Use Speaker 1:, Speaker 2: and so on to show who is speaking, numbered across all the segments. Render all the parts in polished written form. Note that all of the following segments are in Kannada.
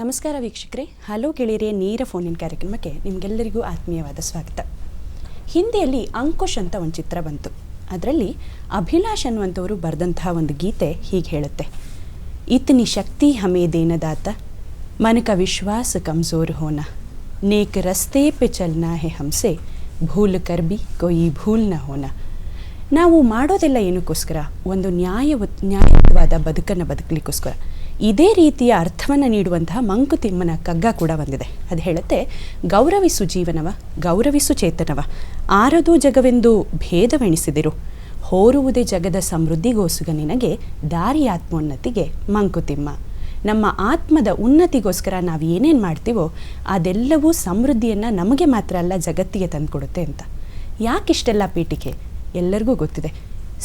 Speaker 1: ನಮಸ್ಕಾರ ವೀಕ್ಷಕರೇ, ಹಲೋ ಗೆಳೆಯರೇ ನೇರ ಫೋನಿನ ಕಾರ್ಯಕ್ರಮಕ್ಕೆ ನಿಮಗೆಲ್ಲರಿಗೂ ಆತ್ಮೀಯವಾದ ಸ್ವಾಗತ. ಹಿಂದಿಯಲ್ಲಿ ಅಂಕುಶ್ ಅಂತ ಒಂದು ಚಿತ್ರ ಬಂತು. ಅದರಲ್ಲಿ ಅಭಿಲಾಷ್ ಅನ್ನುವಂಥವರು ಬರೆದಂತಹ ಒಂದು ಗೀತೆ ಹೀಗೆ ಹೇಳುತ್ತೆ: ಇತನಿ ಶಕ್ತಿ ಹಮೇ ದೇನದಾತ मन का विश्वास कमज़ोर होना नेक रस्ते पे चलना है हमसे भूल कर भी कोई भूल न होना. ನಾವು ಮಾಡೋದೆಲ್ಲ ಏನಕ್ಕೋಸ್ಕರ? ಒಂದು ನ್ಯಾಯಯುತವಾದ ಬದುಕನ್ನು ಬದುಕಲಿಕ್ಕೋಸ್ಕರ. ಇದೇ ರೀತಿಯ ಅರ್ಥವನ್ನು ನೀಡುವಂತಹ ಮಂಕುತಿಮ್ಮನ ಕಗ್ಗ ಕೂಡ ಬಂದಿದೆ. ಅದು ಹೇಳುತ್ತೆ: ಗೌರವಿಸು ಜೀವನವ, ಗೌರವಿಸು ಚೇತನವ, ಆರದು ಜಗವೆಂದು ಭೇದವೆಣಿಸಿದಿರು, ಹೋರುವುದೇ ಜಗದ ಸಮೃದ್ಧಿಗೋಸ್ಕರ ನಿನಗೆ ದಾರಿ ಆತ್ಮೋನ್ನತಿಗೆ ಮಂಕುತಿಮ್ಮ. ನಮ್ಮ ಆತ್ಮದ ಉನ್ನತಿಗೋಸ್ಕರ ನಾವು ಏನೇನು ಮಾಡ್ತೀವೋ ಅದೆಲ್ಲವೂ ಸಮೃದ್ಧಿಯನ್ನು ನಮಗೆ ಮಾತ್ರ ಅಲ್ಲ, ಜಗತ್ತಿಗೆ ತಂದುಕೊಡುತ್ತೆ ಅಂತ. ಯಾಕಿಷ್ಟೆಲ್ಲ ಪೀಠಿಕೆ? ಎಲ್ಲರಿಗೂ ಗೊತ್ತಿದೆ,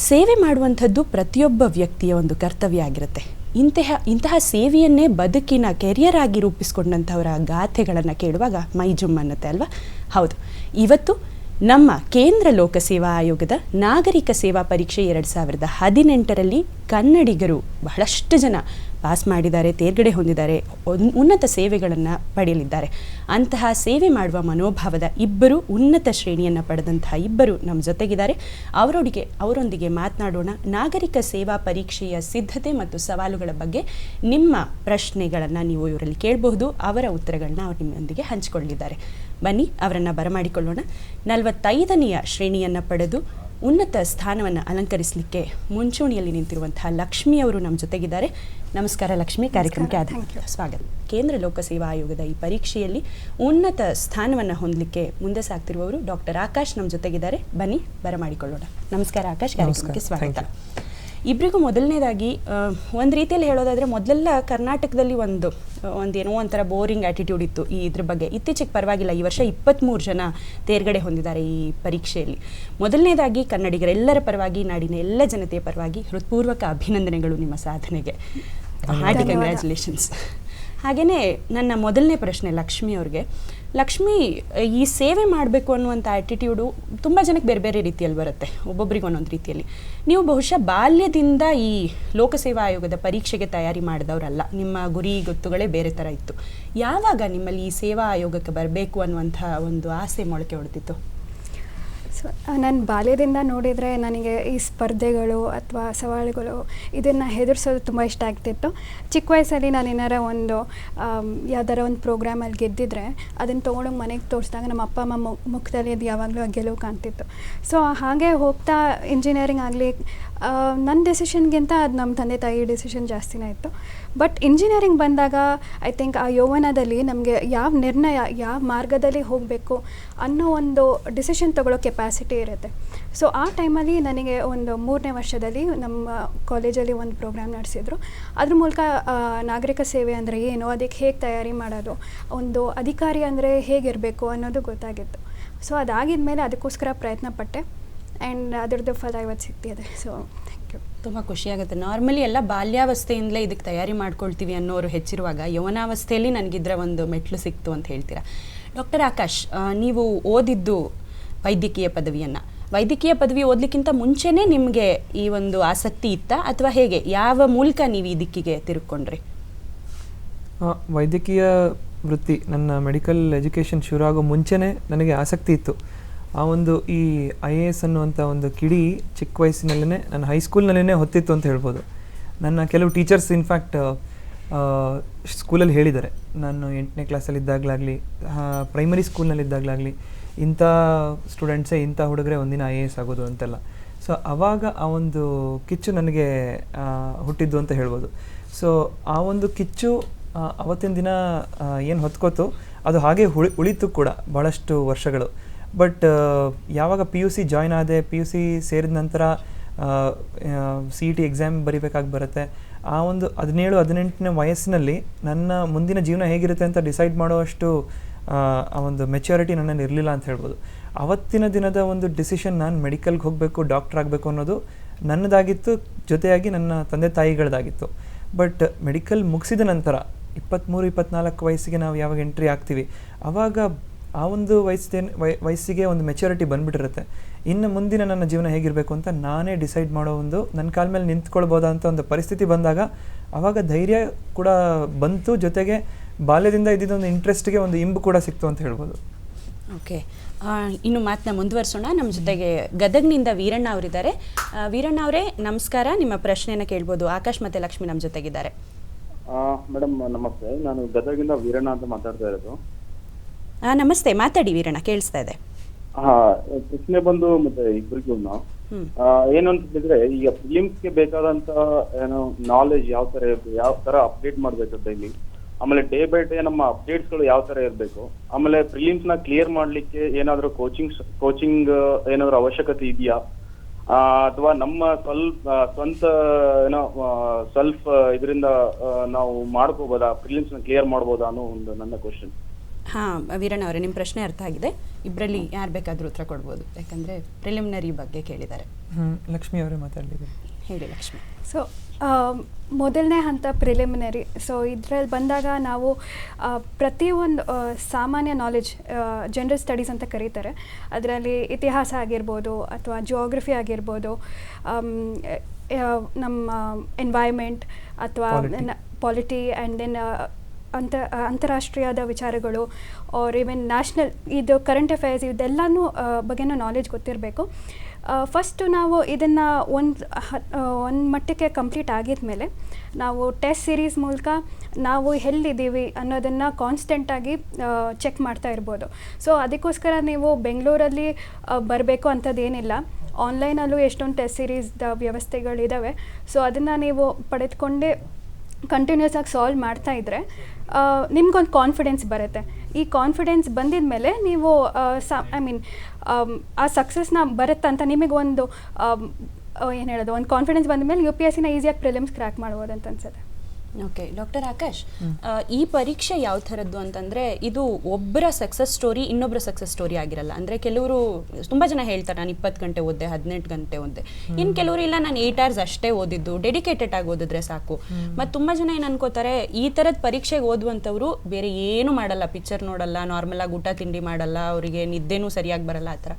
Speaker 1: ಸೇವೆ ಮಾಡುವಂಥದ್ದು ಪ್ರತಿಯೊಬ್ಬ ವ್ಯಕ್ತಿಯ ಒಂದು ಕರ್ತವ್ಯ ಆಗಿರುತ್ತೆ. ಇಂತಹ ಸೇವೆಯನ್ನೇ ಬದುಕಿನ ಕೆರಿಯರ್ ಆಗಿ ರೂಪಿಸ್ಕೊಂಡಂಥವರ ಗಾಥೆಗಳನ್ನು ಕೇಳುವಾಗ ಮೈ ಜುಮ್ ಅನ್ನತ್ತೆ ಅಲ್ವಾ? ಹೌದು, ಇವತ್ತು ನಮ್ಮ ಕೇಂದ್ರ ಲೋಕಸೇವಾ ಆಯೋಗದ ನಾಗರಿಕ ಸೇವಾ ಪರೀಕ್ಷೆ 2018ರಲ್ಲಿ ಕನ್ನಡಿಗರು ಬಹಳಷ್ಟು ಜನ ಪಾಸ್ ಮಾಡಿದ್ದಾರೆ, ತೇರ್ಗಡೆ ಹೊಂದಿದ್ದಾರೆ, ಉನ್ನತ ಸೇವೆಗಳನ್ನು ಪಡೆಯಲಿದ್ದಾರೆ. ಅಂತಹ ಸೇವೆ ಮಾಡುವ ಮನೋಭಾವದ ಇಬ್ಬರು ಉನ್ನತ ಶ್ರೇಣಿಯನ್ನು ಪಡೆದಂತಹ ಇಬ್ಬರು ನಮ್ಮ ಜೊತೆಗಿದ್ದಾರೆ. ಅವರೊಂದಿಗೆ ಮಾತನಾಡೋಣ. ನಾಗರಿಕ ಸೇವಾ ಪರೀಕ್ಷೆಯ ಸಿದ್ಧತೆ ಮತ್ತು ಸವಾಲುಗಳ ಬಗ್ಗೆ ನಿಮ್ಮ ಪ್ರಶ್ನೆಗಳನ್ನು ನೀವು ಇವರಲ್ಲಿ ಕೇಳಬಹುದು. ಅವರ ಉತ್ತರಗಳನ್ನ ಅವರು ನಿಮ್ಮೊಂದಿಗೆ ಹಂಚಿಕೊಳ್ಳಿದ್ದಾರೆ. ಬನ್ನಿ ಅವರನ್ನು ಬರಮಾಡಿಕೊಳ್ಳೋಣ. 45ನೆಯ ಶ್ರೇಣಿಯನ್ನು ಪಡೆದು ಉನ್ನತ ಸ್ಥಾನವನ್ನು ಅಲಂಕರಿಸಲಿಕ್ಕೆ ಮುಂಚೂಣಿಯಲ್ಲಿ ನಿಂತಿರುವಂತಹ ಲಕ್ಷ್ಮಿ ಅವರು ನಮ್ಮ ಜೊತೆಗಿದ್ದಾರೆ. ನಮಸ್ಕಾರ ಲಕ್ಷ್ಮಿ, ಕಾರ್ಯಕ್ರಮಕ್ಕೆ ಸ್ವಾಗತ. ಕೇಂದ್ರ ಲೋಕಸೇವಾ ಆಯೋಗದ ಈ ಪರೀಕ್ಷೆಯಲ್ಲಿ ಉನ್ನತ ಸ್ಥಾನವನ್ನು ಹೊಂದಲಿಕ್ಕೆ ಮುಂದೆ ಸಾಗ್ತಿರುವವರು ಡಾಕ್ಟರ್ ಆಕಾಶ್ ನಮ್ಮ ಜೊತೆಗಿದ್ದಾರೆ. ಬನ್ನಿ ಬರಮಾಡಿಕೊಳ್ಳೋಣ. ನಮಸ್ಕಾರ ಆಕಾಶ್, ಕಾರ್ಯಕ್ರಮಕ್ಕೆ ಸ್ವಾಗತ. ಇಬ್ಬರಿಗೂ ಮೊದಲನೇದಾಗಿ ಒಂದು ರೀತಿಯಲ್ಲಿ ಹೇಳೋದಾದರೆ, ಮೊದಲೆಲ್ಲ ಕರ್ನಾಟಕದಲ್ಲಿ ಏನೋ ಒಂಥರ ಬೋರಿಂಗ್ ಆ್ಯಟಿಟ್ಯೂಡ್ ಇತ್ತು ಇದ್ರ ಬಗ್ಗೆ. ಇತ್ತೀಚೆಗೆ ಪರವಾಗಿಲ್ಲ, ಈ ವರ್ಷ 23 ಜನ ತೇರ್ಗಡೆ ಹೊಂದಿದ್ದಾರೆ ಈ ಪರೀಕ್ಷೆಯಲ್ಲಿ. ಮೊದಲನೇದಾಗಿ ಕನ್ನಡಿಗರೆಲ್ಲರ ಪರವಾಗಿ, ನಾಡಿನ ಎಲ್ಲ ಜನತೆಯ ಪರವಾಗಿ ಹೃತ್ಪೂರ್ವಕ ಅಭಿನಂದನೆಗಳು ನಿಮ್ಮ ಸಾಧನೆಗೆ. Hearty congratulations. ಹಾಗೆಯೇ ನನ್ನ ಮೊದಲನೇ ಪ್ರಶ್ನೆ ಲಕ್ಷ್ಮಿ ಅವ್ರಿಗೆ. ಲಕ್ಷ್ಮಿ, ಈ ಸೇವೆ ಮಾಡಬೇಕು ಅನ್ನುವಂಥ ಆ್ಯಟಿಟ್ಯೂಡು ತುಂಬ ಜನಕ್ಕೆ ಬೇರೆ ಬೇರೆ ರೀತಿಯಲ್ಲಿ ಬರುತ್ತೆ, ಒಬ್ಬೊಬ್ರಿಗೆ ಒಂದೊಂದು ರೀತಿಯಲ್ಲಿ. ನೀವು ಬಹುಶಃ ಬಾಲ್ಯದಿಂದ ಈ ಲೋಕಸೇವಾ ಆಯೋಗದ ಪರೀಕ್ಷೆಗೆ ತಯಾರಿ ಮಾಡಿದವರಲ್ಲ, ನಿಮ್ಮ ಗುರಿ ಗೊತ್ತುಗಳೇ ಬೇರೆ ಥರ ಇತ್ತು. ಯಾವಾಗ ನಿಮ್ಮಲ್ಲಿ ಈ ಸೇವಾ ಆಯೋಗಕ್ಕೆ ಬರಬೇಕು ಅನ್ನುವಂಥ ಒಂದು ಆಸೆ ಮೊಳಕೆ ಹೊಡೆದಿತ್ತು?
Speaker 2: ಸೊ ನನ್ನ ಬಾಲ್ಯದಿಂದ ನೋಡಿದರೆ ನನಗೆ ಈ ಸ್ಪರ್ಧೆಗಳು ಅಥವಾ ಸವಾಲುಗಳು ಇದನ್ನು ಹೆದರ್ಸೋದು ತುಂಬ ಇಷ್ಟ ಆಗ್ತಿತ್ತು. ಚಿಕ್ಕ ವಯಸ್ಸಲ್ಲಿ ನಾನು ಏನಾರ ಯಾವ್ದಾರ ಒಂದು ಪ್ರೋಗ್ರಾಮಲ್ಲಿ ಗೆದ್ದಿದ್ರೆ ಅದನ್ನು ತೊಗೊಂಡೋಗಿ ಮನೆಗೆ ತೋರಿಸಿದಾಗ ನಮ್ಮ ಅಪ್ಪ ಅಮ್ಮ ಮುಖದಲ್ಲಿ ಅದು ಯಾವಾಗಲೂ ಗೆಲುವು ಕಾಣ್ತಿತ್ತು. ಸೊ ಹಾಗೆ ಹೋಗ್ತಾ ಇಂಜಿನಿಯರಿಂಗ್ ಆಗಲಿ ನನ್ನ ಡೆಸಿಷನ್ಗಿಂತ ಅದು ನಮ್ಮ ತಂದೆ ತಾಯಿ ಡೆಸಿಷನ್ ಜಾಸ್ತಿನೇ ಇತ್ತು. ಬಟ್ ಇಂಜಿನಿಯರಿಂಗ್ ಬಂದಾಗ ಐ ಥಿಂಕ್ ಆ ಯೌವನದಲ್ಲಿ ನಮಗೆ ಯಾವ ನಿರ್ಣಯ, ಯಾವ ಮಾರ್ಗದಲ್ಲಿ ಹೋಗಬೇಕು ಅನ್ನೋ ಒಂದು ಡಿಸಿಷನ್ ತೊಗೊಳ್ಳೋ ಕೆಪಾಸಿಟಿ ಇರುತ್ತೆ. ಸೊ ಆ ಟೈಮಲ್ಲಿ ನನಗೆ ಒಂದು 3ನೇ ವರ್ಷದಲ್ಲಿ ನಮ್ಮ ಕಾಲೇಜಲ್ಲಿ ಒಂದು ಪ್ರೋಗ್ರಾಮ್ ನಡೆಸಿದ್ರು. ಅದ್ರ ಮೂಲಕ ನಾಗರಿಕ ಸೇವೆ ಅಂದರೆ ಏನು, ಅದಕ್ಕೆ ಹೇಗೆ ತಯಾರಿ ಮಾಡೋದು, ಒಂದು ಅಧಿಕಾರಿ ಅಂದರೆ ಹೇಗಿರಬೇಕು ಅನ್ನೋದು ಗೊತ್ತಾಗಿತ್ತು. ಸೊ ಅದಾಗಿದ ಮೇಲೆ ಅದಕ್ಕೋಸ್ಕರ ಪ್ರಯತ್ನ ಪಟ್ಟೆ ಆ್ಯಂಡ್ ಅದರದ್ದು ಫಲ ಇವತ್ತು ಸಿಗ್ತಿದೆ. So thank you.
Speaker 1: ತುಂಬ ಖುಷಿಯಾಗುತ್ತೆ. ನಾರ್ಮಲಿ ಎಲ್ಲ ಬಾಲ್ಯಾವಸ್ಥೆಯಿಂದಲೇ ಇದಕ್ಕೆ ತಯಾರಿ ಮಾಡ್ಕೊಳ್ತೀವಿ ಅನ್ನೋರು ಹೆಚ್ಚಿರುವಾಗ ಯೌವನಾವಸ್ಥೆಯಲ್ಲಿ ನನಗಿದ್ರ ಒಂದು ಮೆಟ್ಲು ಸಿಕ್ತು ಅಂತ ಹೇಳ್ತೀರಾ. ಡಾಕ್ಟರ್ ಆಕಾಶ್, ನೀವು ಓದಿದ್ದು ವೈದ್ಯಕೀಯ ಪದವಿಯನ್ನು. ವೈದ್ಯಕೀಯ ಪದವಿ ಓದಲಿಕ್ಕಿಂತ ಮುಂಚೆನೇ ನಿಮಗೆ ಈ ಒಂದು ಆಸಕ್ತಿ ಇತ್ತಾ, ಅಥವಾ ಹೇಗೆ, ಯಾವ ಮೂಲಕ ನೀವು ಈ ದಿಕ್ಕಿಗೆ ತಿರುಗ್ಕೊಂಡ್ರಿ?
Speaker 3: ವೈದ್ಯಕೀಯ ವೃತ್ತಿ, ನನ್ನ ಮೆಡಿಕಲ್ ಎಜುಕೇಷನ್ ಶುರು ಆಗೋ ಮುಂಚೆನೇ ನನಗೆ ಆಸಕ್ತಿ ಇತ್ತು. ಆ ಒಂದು ಈ IAS ಅನ್ನುವಂಥ ಒಂದು ಕಿಡಿ ಚಿಕ್ಕ ವಯಸ್ಸಿನಲ್ಲೇ ನನ್ನ ಹೈಸ್ಕೂಲ್ನಲ್ಲೇ ಹೊತ್ತಿತ್ತು ಅಂತ ಹೇಳ್ಬೋದು. ನನ್ನ ಕೆಲವು ಟೀಚರ್ಸ್ ಇನ್ಫ್ಯಾಕ್ಟ್ ಸ್ಕೂಲಲ್ಲಿ ಹೇಳಿದ್ದಾರೆ, ನಾನು 8ನೇ ಕ್ಲಾಸಲ್ಲಿದ್ದಾಗಲಾಗಲಿ ಪ್ರೈಮರಿ ಸ್ಕೂಲ್ನಲ್ಲಿದ್ದಾಗಲಾಗಲಿ ಇಂಥ ಸ್ಟೂಡೆಂಟ್ಸೇ, ಇಂಥ ಹುಡುಗರೇ ಒಂದಿನ IAS ಆಗೋದು ಅಂತೆಲ್ಲ. ಸೊ ಆವಾಗ ಆ ಒಂದು ಕಿಚ್ಚು ನನಗೆ ಹುಟ್ಟಿದ್ದು ಅಂತ ಹೇಳ್ಬೋದು. ಸೊ ಆ ಒಂದು ಕಿಚ್ಚು ಅವತ್ತಿನ ದಿನ ಏನು ಹೊತ್ಕೋತು ಅದು ಹಾಗೆ ಉಳಿತು ಕೂಡ ಭಾಳಷ್ಟು ವರ್ಷಗಳು. ಬಟ್ ಯಾವಾಗ PUC ಜಾಯ್ನ್ ಆದೆ, PUC ಸೇರಿದ ನಂತರ CET ಎಕ್ಸಾಮ್ ಬರಿಬೇಕಾಗಿ ಬರುತ್ತೆ. ಆ ಒಂದು 17-18ನೇ ವಯಸ್ಸಿನಲ್ಲಿ ನನ್ನ ಮುಂದಿನ ಜೀವನ ಹೇಗಿರುತ್ತೆ ಅಂತ ಡಿಸೈಡ್ ಮಾಡುವಷ್ಟು ಆ ಒಂದು ಮೆಚ್ಯೂರಿಟಿ ನನ್ನಲ್ಲಿ ಇರಲಿಲ್ಲ ಅಂತ ಹೇಳ್ಬೋದು. ಅವತ್ತಿನ ದಿನದ ಒಂದು ಡಿಸಿಷನ್, ನಾನು ಮೆಡಿಕಲ್ಗೆ ಹೋಗಬೇಕು, ಡಾಕ್ಟರ್ ಆಗಬೇಕು ಅನ್ನೋದು ನನ್ನದಾಗಿತ್ತು, ಜೊತೆಯಾಗಿ ನನ್ನ ತಂದೆ ತಾಯಿಗಳದಾಗಿತ್ತು. ಬಟ್ ಮೆಡಿಕಲ್ ಮುಗಿಸಿದ ನಂತರ 23-24 ವಯಸ್ಸಿಗೆ ನಾವು ಯಾವಾಗ ಎಂಟ್ರಿ ಆಗ್ತೀವಿ, ಆವಾಗ ಆ ಒಂದು ವಯಸ್ಸಿಗೆ ಒಂದು ಮೆಚ್ಯೂರಿಟಿ ಬಂದುಬಿಟ್ಟಿರುತ್ತೆ. ಇನ್ನು ಮುಂದಿನ ನನ್ನ ಜೀವನ ಹೇಗಿರಬೇಕು ಅಂತ ನಾನೇ ಡಿಸೈಡ್ ಮಾಡೋ ನನ್ನ ಕಾಲ ಮೇಲೆ ನಿಂತ್ಕೊಳ್ಬೋದಂತ ಒಂದು ಪರಿಸ್ಥಿತಿ ಬಂದಾಗ ಆವಾಗ ಧೈರ್ಯ ಕೂಡ ಬಂತು. ಜೊತೆಗೆ ಬಾಲ್ಯದಿಂದ ಇದ್ದಿದ್ದೊಂದು ಇಂಟ್ರೆಸ್ಟ್ಗೆ ಒಂದು ಇಂಬು ಕೂಡ ಸಿಕ್ತು ಅಂತ ಹೇಳ್ಬೋದು.
Speaker 1: ಓಕೆ, ಇನ್ನು ಮಾತನ್ನ ಮುಂದುವರಿಸೋಣ. ನಮ್ಮ ಜೊತೆಗೆ ಗದಗ್ನಿಂದ ವೀರಣ್ಣ ಅವರಿದ್ದಾರೆ. ವೀರಣ್ಣ ಅವರೇ ನಮಸ್ಕಾರ, ನಿಮ್ಮ ಪ್ರಶ್ನೆಯನ್ನು ಕೇಳ್ಬೋದು. ಆಕಾಶ್ ಮತ್ತು ಲಕ್ಷ್ಮಿ ನಮ್ಮ ಜೊತೆಗಿದ್ದಾರೆ.
Speaker 4: ಮೇಡಮ್ ನಮಸ್ತೆ, ನಾನು ಗದಗಿಂದ ವೀರಣ್ಣ ಅಂತ ಮಾತಾಡ್ತಾ ಇರೋದು.
Speaker 1: ನಮಸ್ತೆ, ಮಾತಾಡಿ ವೀರಣ್ಣ, ಕೇಳಿಸ್ತಾ ಇದೆ.
Speaker 4: ಪ್ರಶ್ನೆ ಬಂದು ಮತ್ತೆ ಇಬ್ಬರಿಗೂ ಏನು ಅಂತಂದ್ರೆ, ಈಗ ಫಿಲಿಮ್ಸ್ಗೆ ಬೇಕಾದಂತ ಏನು ನಾಲೆಜ್ ಯಾವ ತರ ಅಪ್ಡೇಟ್ ಮಾಡ್ಬೇಕು ಡೈಲಿ, ಆಮೇಲೆ ಡೇ ಬೈ ಡೇ ನಮ್ಮ ಅಪ್ಡೇಟ್ಸ್ ಗಳು ಯಾವ ತರ ಇರಬೇಕು, ಆಮೇಲೆ ಪ್ರಿಲಿಮ್ಸ್ ನ ಕ್ಲಿಯರ್ ಮಾಡ್ಲಿಕ್ಕೆ ಏನಾದ್ರು ಕೋಚಿಂಗ್ ಏನಾದ್ರು ಅವಶ್ಯಕತೆ ಇದೆಯಾ, ಅಥವಾ ನಮ್ಮ ಸ್ವಂತ ಏನೋ ಸೆಲ್ಫ್ ಇದರಿಂದ ನಾವು ಮಾಡ್ಕೋಬೋದಾ, ಪ್ರಿಲಿಮ್ಸ್ ನ ಕ್ಲಿಯರ್ ಮಾಡ್ಬೋದಾ ಅನ್ನೋ ಒಂದು ನನ್ನ ಕ್ವಶನ್.
Speaker 1: ವೀರಣ್ಣ ಅವರೇ, ನಿಮ್ಮ ಪ್ರಶ್ನೆ ಅರ್ಥ ಆಗಿದೆ. ಇಬ್ಬರಲ್ಲಿ ಯಾರು ಬೇಕಾದರೂ ಉತ್ತರ ಕೊಡ್ಬೋದು, ಯಾಕಂದರೆ ಪ್ರಿಲಿಮಿನರಿ ಬಗ್ಗೆ ಕೇಳಿದ್ದಾರೆ.
Speaker 3: ಲಕ್ಷ್ಮಿ ಅವರೇ ಮಾತಾಡಲಿಕ್ಕೆ
Speaker 1: ಹೇಳಿ ಲಕ್ಷ್ಮಿ.
Speaker 2: ಸೊ ಮೊದಲನೇ ಹಂತ ಪ್ರಿಲಿಮಿನರಿ. ಸೊ ಇದರಲ್ಲಿ ಬಂದಾಗ ನಾವು ಪ್ರತಿಯೊಂದು ಸಾಮಾನ್ಯ ನಾಲೆಜ್, ಜನರಲ್ ಸ್ಟಡೀಸ್ ಅಂತ ಕರೀತಾರೆ, ಅದರಲ್ಲಿ ಇತಿಹಾಸ ಆಗಿರ್ಬೋದು ಅಥವಾ ಜಿಯೋಗ್ರಫಿ ಆಗಿರ್ಬೋದು, ನಮ್ಮ ಎನ್ವೈರ್ಮೆಂಟ್ ಅಥವಾ ಪಾಲಿಟಿ ಆ್ಯಂಡ್ ದೆನ್ ಅಂತಾರಾಷ್ಟ್ರೀಯದ ವಿಚಾರಗಳು ಆರ್ ಈವನ್ ನ್ಯಾಷನಲ್ ಇದು ಕರೆಂಟ್ ಅಫೇರ್ಸ್ ಇದೆಲ್ಲನೂ ಬಗ್ಗೆನೂ ನಾಲೆಜ್ ಗೊತ್ತಿರಬೇಕು. ಫಸ್ಟು ನಾವು ಇದನ್ನು ಒಂದು ಮಟ್ಟಕ್ಕೆ ಕಂಪ್ಲೀಟ್ ಆಗಿದ್ಮೇಲೆ ನಾವು ಟೆಸ್ಟ್ ಸೀರೀಸ್ ಮೂಲಕ ನಾವು ಎಲ್ಲಿದ್ದೀವಿ ಅನ್ನೋದನ್ನು ಕಾನ್ಸ್ಟೆಂಟಾಗಿ ಚೆಕ್ ಮಾಡ್ತಾ ಇರ್ಬೋದು. ಸೊ ಅದಕ್ಕೋಸ್ಕರ ನೀವು ಬೆಂಗಳೂರಲ್ಲಿ ಬರಬೇಕು ಅಂಥದ್ದೇನಿಲ್ಲ, ಆನ್ಲೈನಲ್ಲೂ ಎಷ್ಟೊಂದು ಟೆಸ್ಟ್ ಸೀರೀಸ್ದ ವ್ಯವಸ್ಥೆಗಳಿದ್ದಾವೆ. ಸೊ ಅದನ್ನು ನೀವು ಪಡೆದುಕೊಂಡೇ ಕಂಟಿನ್ಯೂಸ್ ಆಗಿ ಸಾಲ್ವ್ ಮಾಡ್ತಾ ಇದ್ದರೆ ನಿಮ್ಗೊಂದು ಕಾನ್ಫಿಡೆನ್ಸ್ ಬರುತ್ತೆ. ಈ ಕಾನ್ಫಿಡೆನ್ಸ್ ಬಂದಿದ ಮೇಲೆ ನೀವು ಆ ಸಕ್ಸಸ್ನ ಬರುತ್ತೆ ಅಂತ ನಿಮಗೊಂದು ಏನು ಹೇಳೋದು, ಒಂದು ಕಾನ್ಫಿಡೆನ್ಸ್ ಬಂದ ಮೇಲೆ UPSCನ ಈಸಿಯಾಗಿ ಪ್ರಿಲಿಮ್ಸ್ ಕ್ರ್ಯಾಕ್ ಮಾಡ್ಬೋದು ಅಂತ ಅನ್ಸುತ್ತೆ.
Speaker 1: ಓಕೆ ಡಾಕ್ಟರ್ ಆಕಾಶ್, ಈ ಪರೀಕ್ಷೆ ಯಾವ ಥರದ್ದು ಅಂತಂದರೆ, ಇದು ಒಬ್ಬರ ಸಕ್ಸಸ್ ಸ್ಟೋರಿ ಇನ್ನೊಬ್ಬರ ಸಕ್ಸಸ್ ಸ್ಟೋರಿ ಆಗಿರಲ್ಲ. ಅಂದರೆ ಕೆಲವರು ತುಂಬ ಜನ ಹೇಳ್ತಾರೆ, ನಾನು 20 ಗಂಟೆ ಓದಿದೆ, 18 ಗಂಟೆ ಓದಿದೆ. ಇನ್ನು ಕೆಲವರು ಇಲ್ಲ, ನಾನು 8 hours ಅಷ್ಟೇ ಓದಿದ್ದು, ಡೆಡಿಕೇಟೆಡ್ ಆಗಿ ಓದಿದ್ರೆ ಸಾಕು. ಮತ್ತು ತುಂಬ ಜನ ಏನು ಅನ್ಕೋತಾರೆ, ಈ ಥರದ ಪರೀಕ್ಷೆಗೆ ಓದುವಂಥವ್ರು ಬೇರೆ ಏನೂ ಮಾಡಲ್ಲ, ಪಿಕ್ಚರ್ ನೋಡಲ್ಲ, ನಾರ್ಮಲಾಗಿ ಊಟ ತಿಂಡಿ ಮಾಡಲ್ಲ, ಅವರಿಗೆ ನಿದ್ದೆನೂ ಸರಿಯಾಗಿ ಬರಲ್ಲ, ಆ ಥರ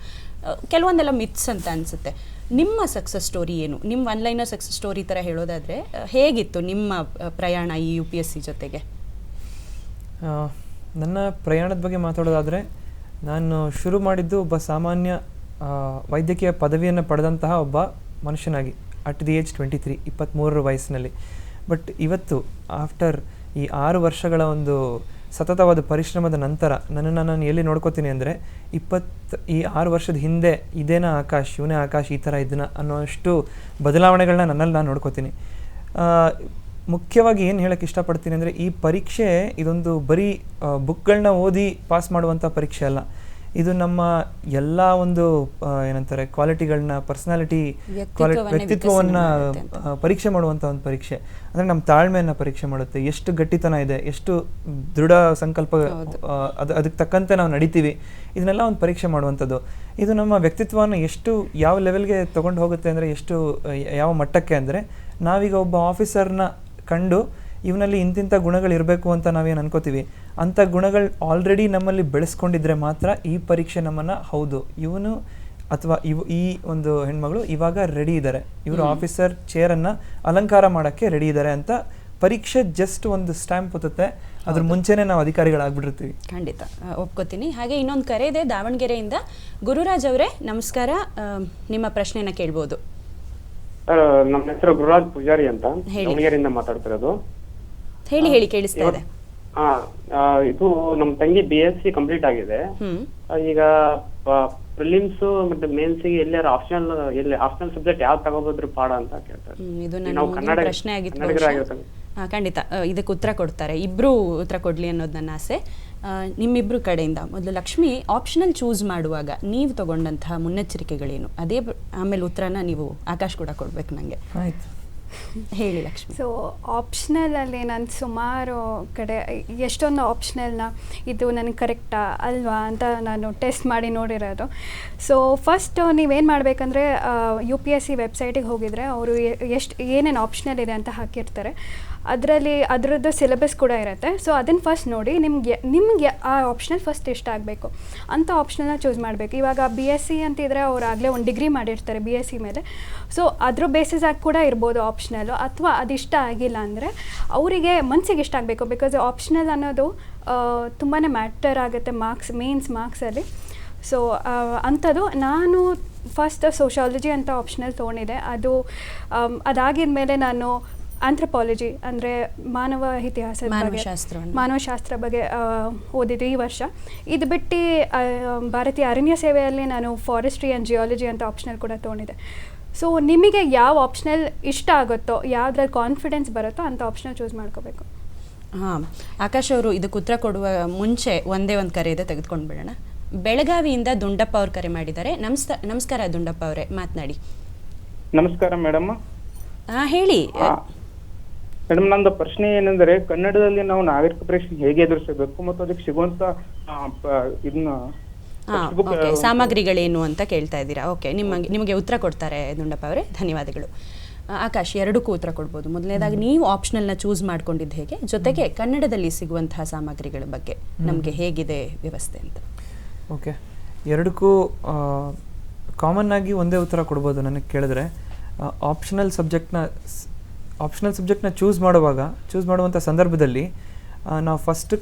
Speaker 1: ಕೆಲವೊಂದೆಲ್ಲ ಮಿತ್ಸ್ ಅಂತ ಅನಿಸುತ್ತೆ. ನಿಮ್ಮ ಸಕ್ಸಸ್ ಸ್ಟೋರಿ ಏನು? ನಿಮ್ಮ ಒನ್ಲೈನರ್ ಸಕ್ಸಸ್ ಸ್ಟೋರಿ ಥರ ಹೇಳೋದಾದರೆ ಹೇಗಿತ್ತು ನಿಮ್ಮ ಪ್ರಯಾಣ ಈ UPSC ಜೊತೆಗೆ?
Speaker 3: ನನ್ನ ಪ್ರಯಾಣದ ಬಗ್ಗೆ ಮಾತಾಡೋದಾದರೆ, ನಾನು ಶುರು ಮಾಡಿದ್ದು ಒಬ್ಬ ಸಾಮಾನ್ಯ ವೈದ್ಯಕೀಯ ಪದವಿಯನ್ನು ಪಡೆದಂತಹ ಒಬ್ಬ ಮನುಷ್ಯನಾಗಿ ಅಟ್ ದಿ ಏಜ್ 23, 23 ವಯಸ್ಸಿನಲ್ಲಿ. ಬಟ್ ಇವತ್ತು ಆಫ್ಟರ್ ಈ 6 ವರ್ಷಗಳ ಒಂದು ಸತತವಾದ ಪರಿಶ್ರಮದ ನಂತರ ನನ್ನನ್ನು ನಾನು ಎಲ್ಲಿ ನೋಡ್ಕೋತೀನಿ ಅಂದರೆ, ಈ 6 ವರ್ಷದ ಹಿಂದೆ ಇದೇನಾ ಆಕಾಶ್, ಇವನೇ ಆಕಾಶ್, ಈ ಥರ ಇದನ್ನ ಅನ್ನೋಷ್ಟು ಬದಲಾವಣೆಗಳನ್ನ ನನ್ನಲ್ಲಿ ನಾನು ನೋಡ್ಕೋತೀನಿ. ಮುಖ್ಯವಾಗಿ ಏನು ಹೇಳೋಕ್ಕೆ ಇಷ್ಟಪಡ್ತೀನಿ ಅಂದರೆ, ಈ ಪರೀಕ್ಷೆ ಇದೊಂದು ಬರೀ ಬುಕ್ಗಳನ್ನ ಓದಿ ಪಾಸ್ ಮಾಡುವಂಥ ಪರೀಕ್ಷೆ ಅಲ್ಲ. ಇದು ನಮ್ಮ ಎಲ್ಲ ಒಂದು ಏನಂತಾರೆ ಕ್ವಾಲಿಟಿಗಳನ್ನ, ವ್ಯಕ್ತಿತ್ವವನ್ನು ಪರೀಕ್ಷೆ ಮಾಡುವಂಥ ಒಂದು ಪರೀಕ್ಷೆ. ಅಂದರೆ ನಮ್ಮ ತಾಳ್ಮೆಯನ್ನು ಪರೀಕ್ಷೆ ಮಾಡುತ್ತೆ, ಎಷ್ಟು ಗಟ್ಟಿತನ ಇದೆ, ಎಷ್ಟು ದೃಢ ಸಂಕಲ್ಪ, ಅದಕ್ಕೆ ತಕ್ಕಂತೆ ನಾವು ನಡಿತೀವಿ, ಇದನ್ನೆಲ್ಲ ಒಂದು ಪರೀಕ್ಷೆ ಮಾಡುವಂಥದ್ದು. ಇದು ನಮ್ಮ ವ್ಯಕ್ತಿತ್ವವನ್ನು ಎಷ್ಟು ಯಾವ ಲೆವೆಲ್ಗೆ ತೊಗೊಂಡು ಹೋಗುತ್ತೆ ಅಂದರೆ, ಎಷ್ಟು ಯಾವ ಮಟ್ಟಕ್ಕೆ ಅಂದರೆ, ನಾವೀಗ ಒಬ್ಬ ಆಫೀಸರ್ನ ಕಂಡು ಇವನಲ್ಲಿ ಇಂತಿಂಥ ಗುಣಗಳಿರಬೇಕು ಅಂತ ನಾವೇನು ಅನ್ಕೋತೀವಿ, ಅಂಥ ಗುಣಗಳು ಆಲ್ರೆಡಿ ನಮ್ಮಲ್ಲಿ ಬೆಳೆಸ್ಕೊಂಡಿದ್ರೆ ಮಾತ್ರ ಈ ಪರೀಕ್ಷೆ ನಮ್ಮನ್ನು, ಹೌದು ಇವನು ಅಥವಾ ಈ ಒಂದು ಹೆಣ್ಮಗಳು ಇವಾಗ ರೆಡಿ ಇದ್ದಾರೆ, ಇವರು ಆಫೀಸರ್ ಚೇರನ್ನು ಅಲಂಕಾರ ಮಾಡೋಕ್ಕೆ ರೆಡಿ ಇದ್ದಾರೆ ಅಂತ ಪರೀಕ್ಷೆ ಜಸ್ಟ್ ಒಂದು ಸ್ಟ್ಯಾಂಪ್ ಹೊತ್ತುತ್ತೆ. ಅದ್ರ ಮುಂಚೆನೇ ನಾವು ಅಧಿಕಾರಿಗಳಾಗ್ಬಿಟ್ಟಿರ್ತೀವಿ.
Speaker 1: ಖಂಡಿತ ಒಪ್ಕೋತೀನಿ. ಹಾಗೆ ಇನ್ನೊಂದು ಕರೆ ಇದೆ ದಾವಣಗೆರೆಯಿಂದ. ಗುರುರಾಜ್ ಅವರೇ ನಮಸ್ಕಾರ, ನಿಮ್ಮ ಪ್ರಶ್ನೆನ ಕೇಳ್ಬೋದು.
Speaker 5: ನಮ್ಮ ಹೆಸರು ಗುರುರಾಜ್ ಪೂಜಾರಿ ಅಂತ, ದಾವಣಗೆರೆಯಿಂದ ಮಾತಾಡ್ತಿರೋದು.
Speaker 1: ಹೇಳಿ ಕೇಳಿಸ್ತಾ ಇದೆ.
Speaker 5: ಇದು ನಮ್ಮ ತಂಗಿ BSc ಕಂಪ್ಲೀಟ್ ಆಗಿದೆ. ಈಗ ಪ್ರಿಲಿಮ್ಸ್ ಮತ್ತೆ ಮೇನ್ಸಿಗೆ ಎಲ್ಲಾರು ಆಪ್ಷನಲ್ ಸಬ್ಜೆಕ್ಟ್ ಯಾವ್ದು ತಗೋಬೋದ್ರಿ ಪಾಡ ಅಂತ ಕೇಳ್ತಾರೆ.
Speaker 1: ಇದು ನನ್ನ ಪ್ರಶ್ನೆ ಆಗಿತ್ತು. ಖಂಡಿತ ಇದಕ್ಕೆ ಉತ್ತರ ಕೊಡ್ತಾರೆ, ಇಬ್ರು ಉತ್ತರ ಕೊಡ್ಲಿ ಅನ್ನೋದು ನನ್ನ ಆಸೆ. ನಿಮ್ಮಿಬ್ರು ಕಡೆಯಿಂದ ಮೊದಲು ಲಕ್ಷ್ಮಿ, ಆಪ್ಷನಲ್ ಚೂಸ್ ಮಾಡುವಾಗ ನೀವು ತಗೊಂಡಂತಹ ಮುನ್ನೆಚ್ಚರಿಕೆಗಳೇನು? ಅದೇ ಆಮೇಲೆ ಉತ್ತರನ ನೀವು ಆಕಾಶ್ ಕೂಡ ಕೊಡ್ಬೇಕು ನನಗೆ.
Speaker 3: ಆಯ್ತು,
Speaker 1: ಹೇಳಿ ಲಕ್ಷ್ಮಿ.
Speaker 2: ಸೊ ಆಪ್ಷನಲಲ್ಲಿ ನಾನು ಸುಮಾರು ಕಡೆ ಎಷ್ಟೊಂದು ಆಪ್ಷನಲ್ನ ಇದು ನನಗೆ ಕರೆಕ್ಟಾ ಅಲ್ವಾ ಅಂತ ನಾನು ಟೆಸ್ಟ್ ಮಾಡಿ ನೋಡಿರೋದು. ಸೊ ಫಸ್ಟ್ ನೀವೇನು ಮಾಡಬೇಕಂದ್ರೆ, UPSC ವೆಬ್ಸೈಟಿಗೆ ಹೋಗಿದರೆ ಅವರು ಏನೇನು ಆಪ್ಷನಲ್ ಇದೆ ಅಂತ ಹಾಕಿರ್ತಾರೆ. ಅದರಲ್ಲಿ ಅದರದ್ದು ಸಿಲೆಬಸ್ ಕೂಡ ಇರುತ್ತೆ. ಸೊ ಅದನ್ನು ಫಸ್ಟ್ ನೋಡಿ, ನಿಮಗೆ ಆ ಆಪ್ಷನಲ್ ಫಸ್ಟ್ ಇಷ್ಟ ಆಗಬೇಕು ಅಂಥ ಆಪ್ಷನಲ್ನ ಚೂಸ್ ಮಾಡಬೇಕು. ಇವಾಗ BSc ಅಂತಿದ್ರೆ ಅವ್ರು ಆಗಲೇ ಒಂದು ಡಿಗ್ರಿ ಮಾಡಿರ್ತಾರೆ BSc ಮೇಲೆ. ಸೊ ಅದ್ರ ಬೇಸಿಸ್ ಆಗಿ ಕೂಡ ಇರ್ಬೋದು ಆಪ್ಷನ್ ಆಪ್ಷನಲ್ಲು, ಅಥವಾ ಅದಿಷ್ಟ ಆಗಿಲ್ಲ ಅಂದರೆ ಅವರಿಗೆ ಮನಸ್ಸಿಗೆ ಇಷ್ಟ ಆಗಬೇಕು. ಬಿಕಾಸ್ ಆಪ್ಷನಲ್ ಅನ್ನೋದು ತುಂಬಾ ಮ್ಯಾಟರ್ ಆಗುತ್ತೆ ಮೇನ್ಸ್ ಮಾರ್ಕ್ಸಲ್ಲಿ. ಸೊ ಅಂಥದ್ದು ನಾನು ಫಸ್ಟ್ ಸೋಷಾಲಜಿ ಅಂತ ಆಪ್ಷನಲ್ ತೊಗೊಂಡಿದ್ದೆ. ಅದಾಗಿದ ಮೇಲೆ ನಾನು ಆಂಥ್ರಪಾಲಜಿ ಅಂದರೆ ಮಾನವ ಇತಿಹಾಸದ ಬಗ್ಗೆ, ಮಾನವಶಾಸ್ತ್ರ ಬಗ್ಗೆ ಓದಿದ್ದೆ ಈ ವರ್ಷ. ಇದು ಬಿಟ್ಟು ಭಾರತೀಯ ಅರಣ್ಯ ಸೇವೆಯಲ್ಲಿ ನಾನು ಫಾರೆಸ್ಟ್ರಿ ಆ್ಯಂಡ್ ಜಿಯಾಲಜಿ ಅಂತ ಆಪ್ಷನಲ್ ಕೂಡ ತೊಗೊಂಡಿದ್ದೆ. ಸೊ ನಿಮಗೆ ಯಾವ ಆಪ್ಷನಲ್ ಇಷ್ಟ ಆಗುತ್ತೋ, ಯಾವುದ್ರಲ್ಲಿ ಕಾನ್ಫಿಡೆನ್ಸ್ ಬರುತ್ತೋ ಅಂಥ ಆಪ್ಷನಲ್ ಚೂಸ್ ಮಾಡ್ಕೋಬೇಕು.
Speaker 1: ಹಾಂ, ಆಕಾಶ್ ಅವರು ಇದಕ್ಕೆ ಉತ್ತರ ಕೊಡುವ ಮುಂಚೆ ಒಂದೇ ಒಂದು ಕರೆ ಇದೆ, ತೆಗೆದುಕೊಂಡು ಬಿಡೋಣ. ಬೆಳಗಾವಿಯಿಂದ ದುಂಡಪ್ಪ ಅವ್ರು ಕರೆ ಮಾಡಿದ್ದಾರೆ. ನಮಸ್ಕಾರ ದುಂಡಪ್ಪ ಅವರೇ, ಮಾತನಾಡಿ.
Speaker 6: ನಮಸ್ಕಾರ ಮೇಡಮ್.
Speaker 1: ಹೇಳಿ
Speaker 6: ಮೇಡಮ್, ನಂದು ಪ್ರಶ್ನೆ ಏನೆಂದರೆ, ಕನ್ನಡದಲ್ಲಿ ನಾವು ನಾಗರಿಕ ಪರೀಕ್ಷೆ ಹೇಗೆ ಎದುರಿಸಬೇಕು ಮತ್ತು ಅದಕ್ಕೆ ಸಿಗುವಂತ
Speaker 1: ಸಾಮಗ್ರಿಗಳೇನು ಅಂತ ಕೇಳ್ತಾ ಇದ್ದೀರಾ. ಓಕೆ, ನಿಮಗೆ ಉತ್ತರ ಕೊಡ್ತಾರೆ ದುಂಡಪ್ಪ ಅವರೇ, ಧನ್ಯವಾದಗಳು. ಆಕಾಶ್, ಎರಡಕ್ಕೂ ಉತ್ತರ ಕೊಡ್ಬೋದು. ಮೊದಲನೇದಾಗಿ ನೀವು ಆಪ್ಷನಲ್ನ ಚೂಸ್ ಮಾಡ್ಕೊಂಡಿದ್ದು ಹೇಗೆ, ಜೊತೆಗೆ ಕನ್ನಡದಲ್ಲಿ ಸಿಗುವಂತಹ ಸಾಮಗ್ರಿಗಳ ಬಗ್ಗೆ ನಮಗೆ ಹೇಗಿದೆ ವ್ಯವಸ್ಥೆ ಅಂತ.
Speaker 3: ಓಕೆ, ಎರಡಕ್ಕೂ ಕಾಮನ್ ಆಗಿ ಒಂದೇ ಉತ್ತರ ಕೊಡ್ಬೋದು ನನಗೆ ಕೇಳಿದ್ರೆ. ಆಪ್ಷನಲ್ ಸಬ್ಜೆಕ್ಟ್ನ ಚೂಸ್ ಮಾಡುವಂಥ ಸಂದರ್ಭದಲ್ಲಿ ನಾವು ಫಸ್ಟ್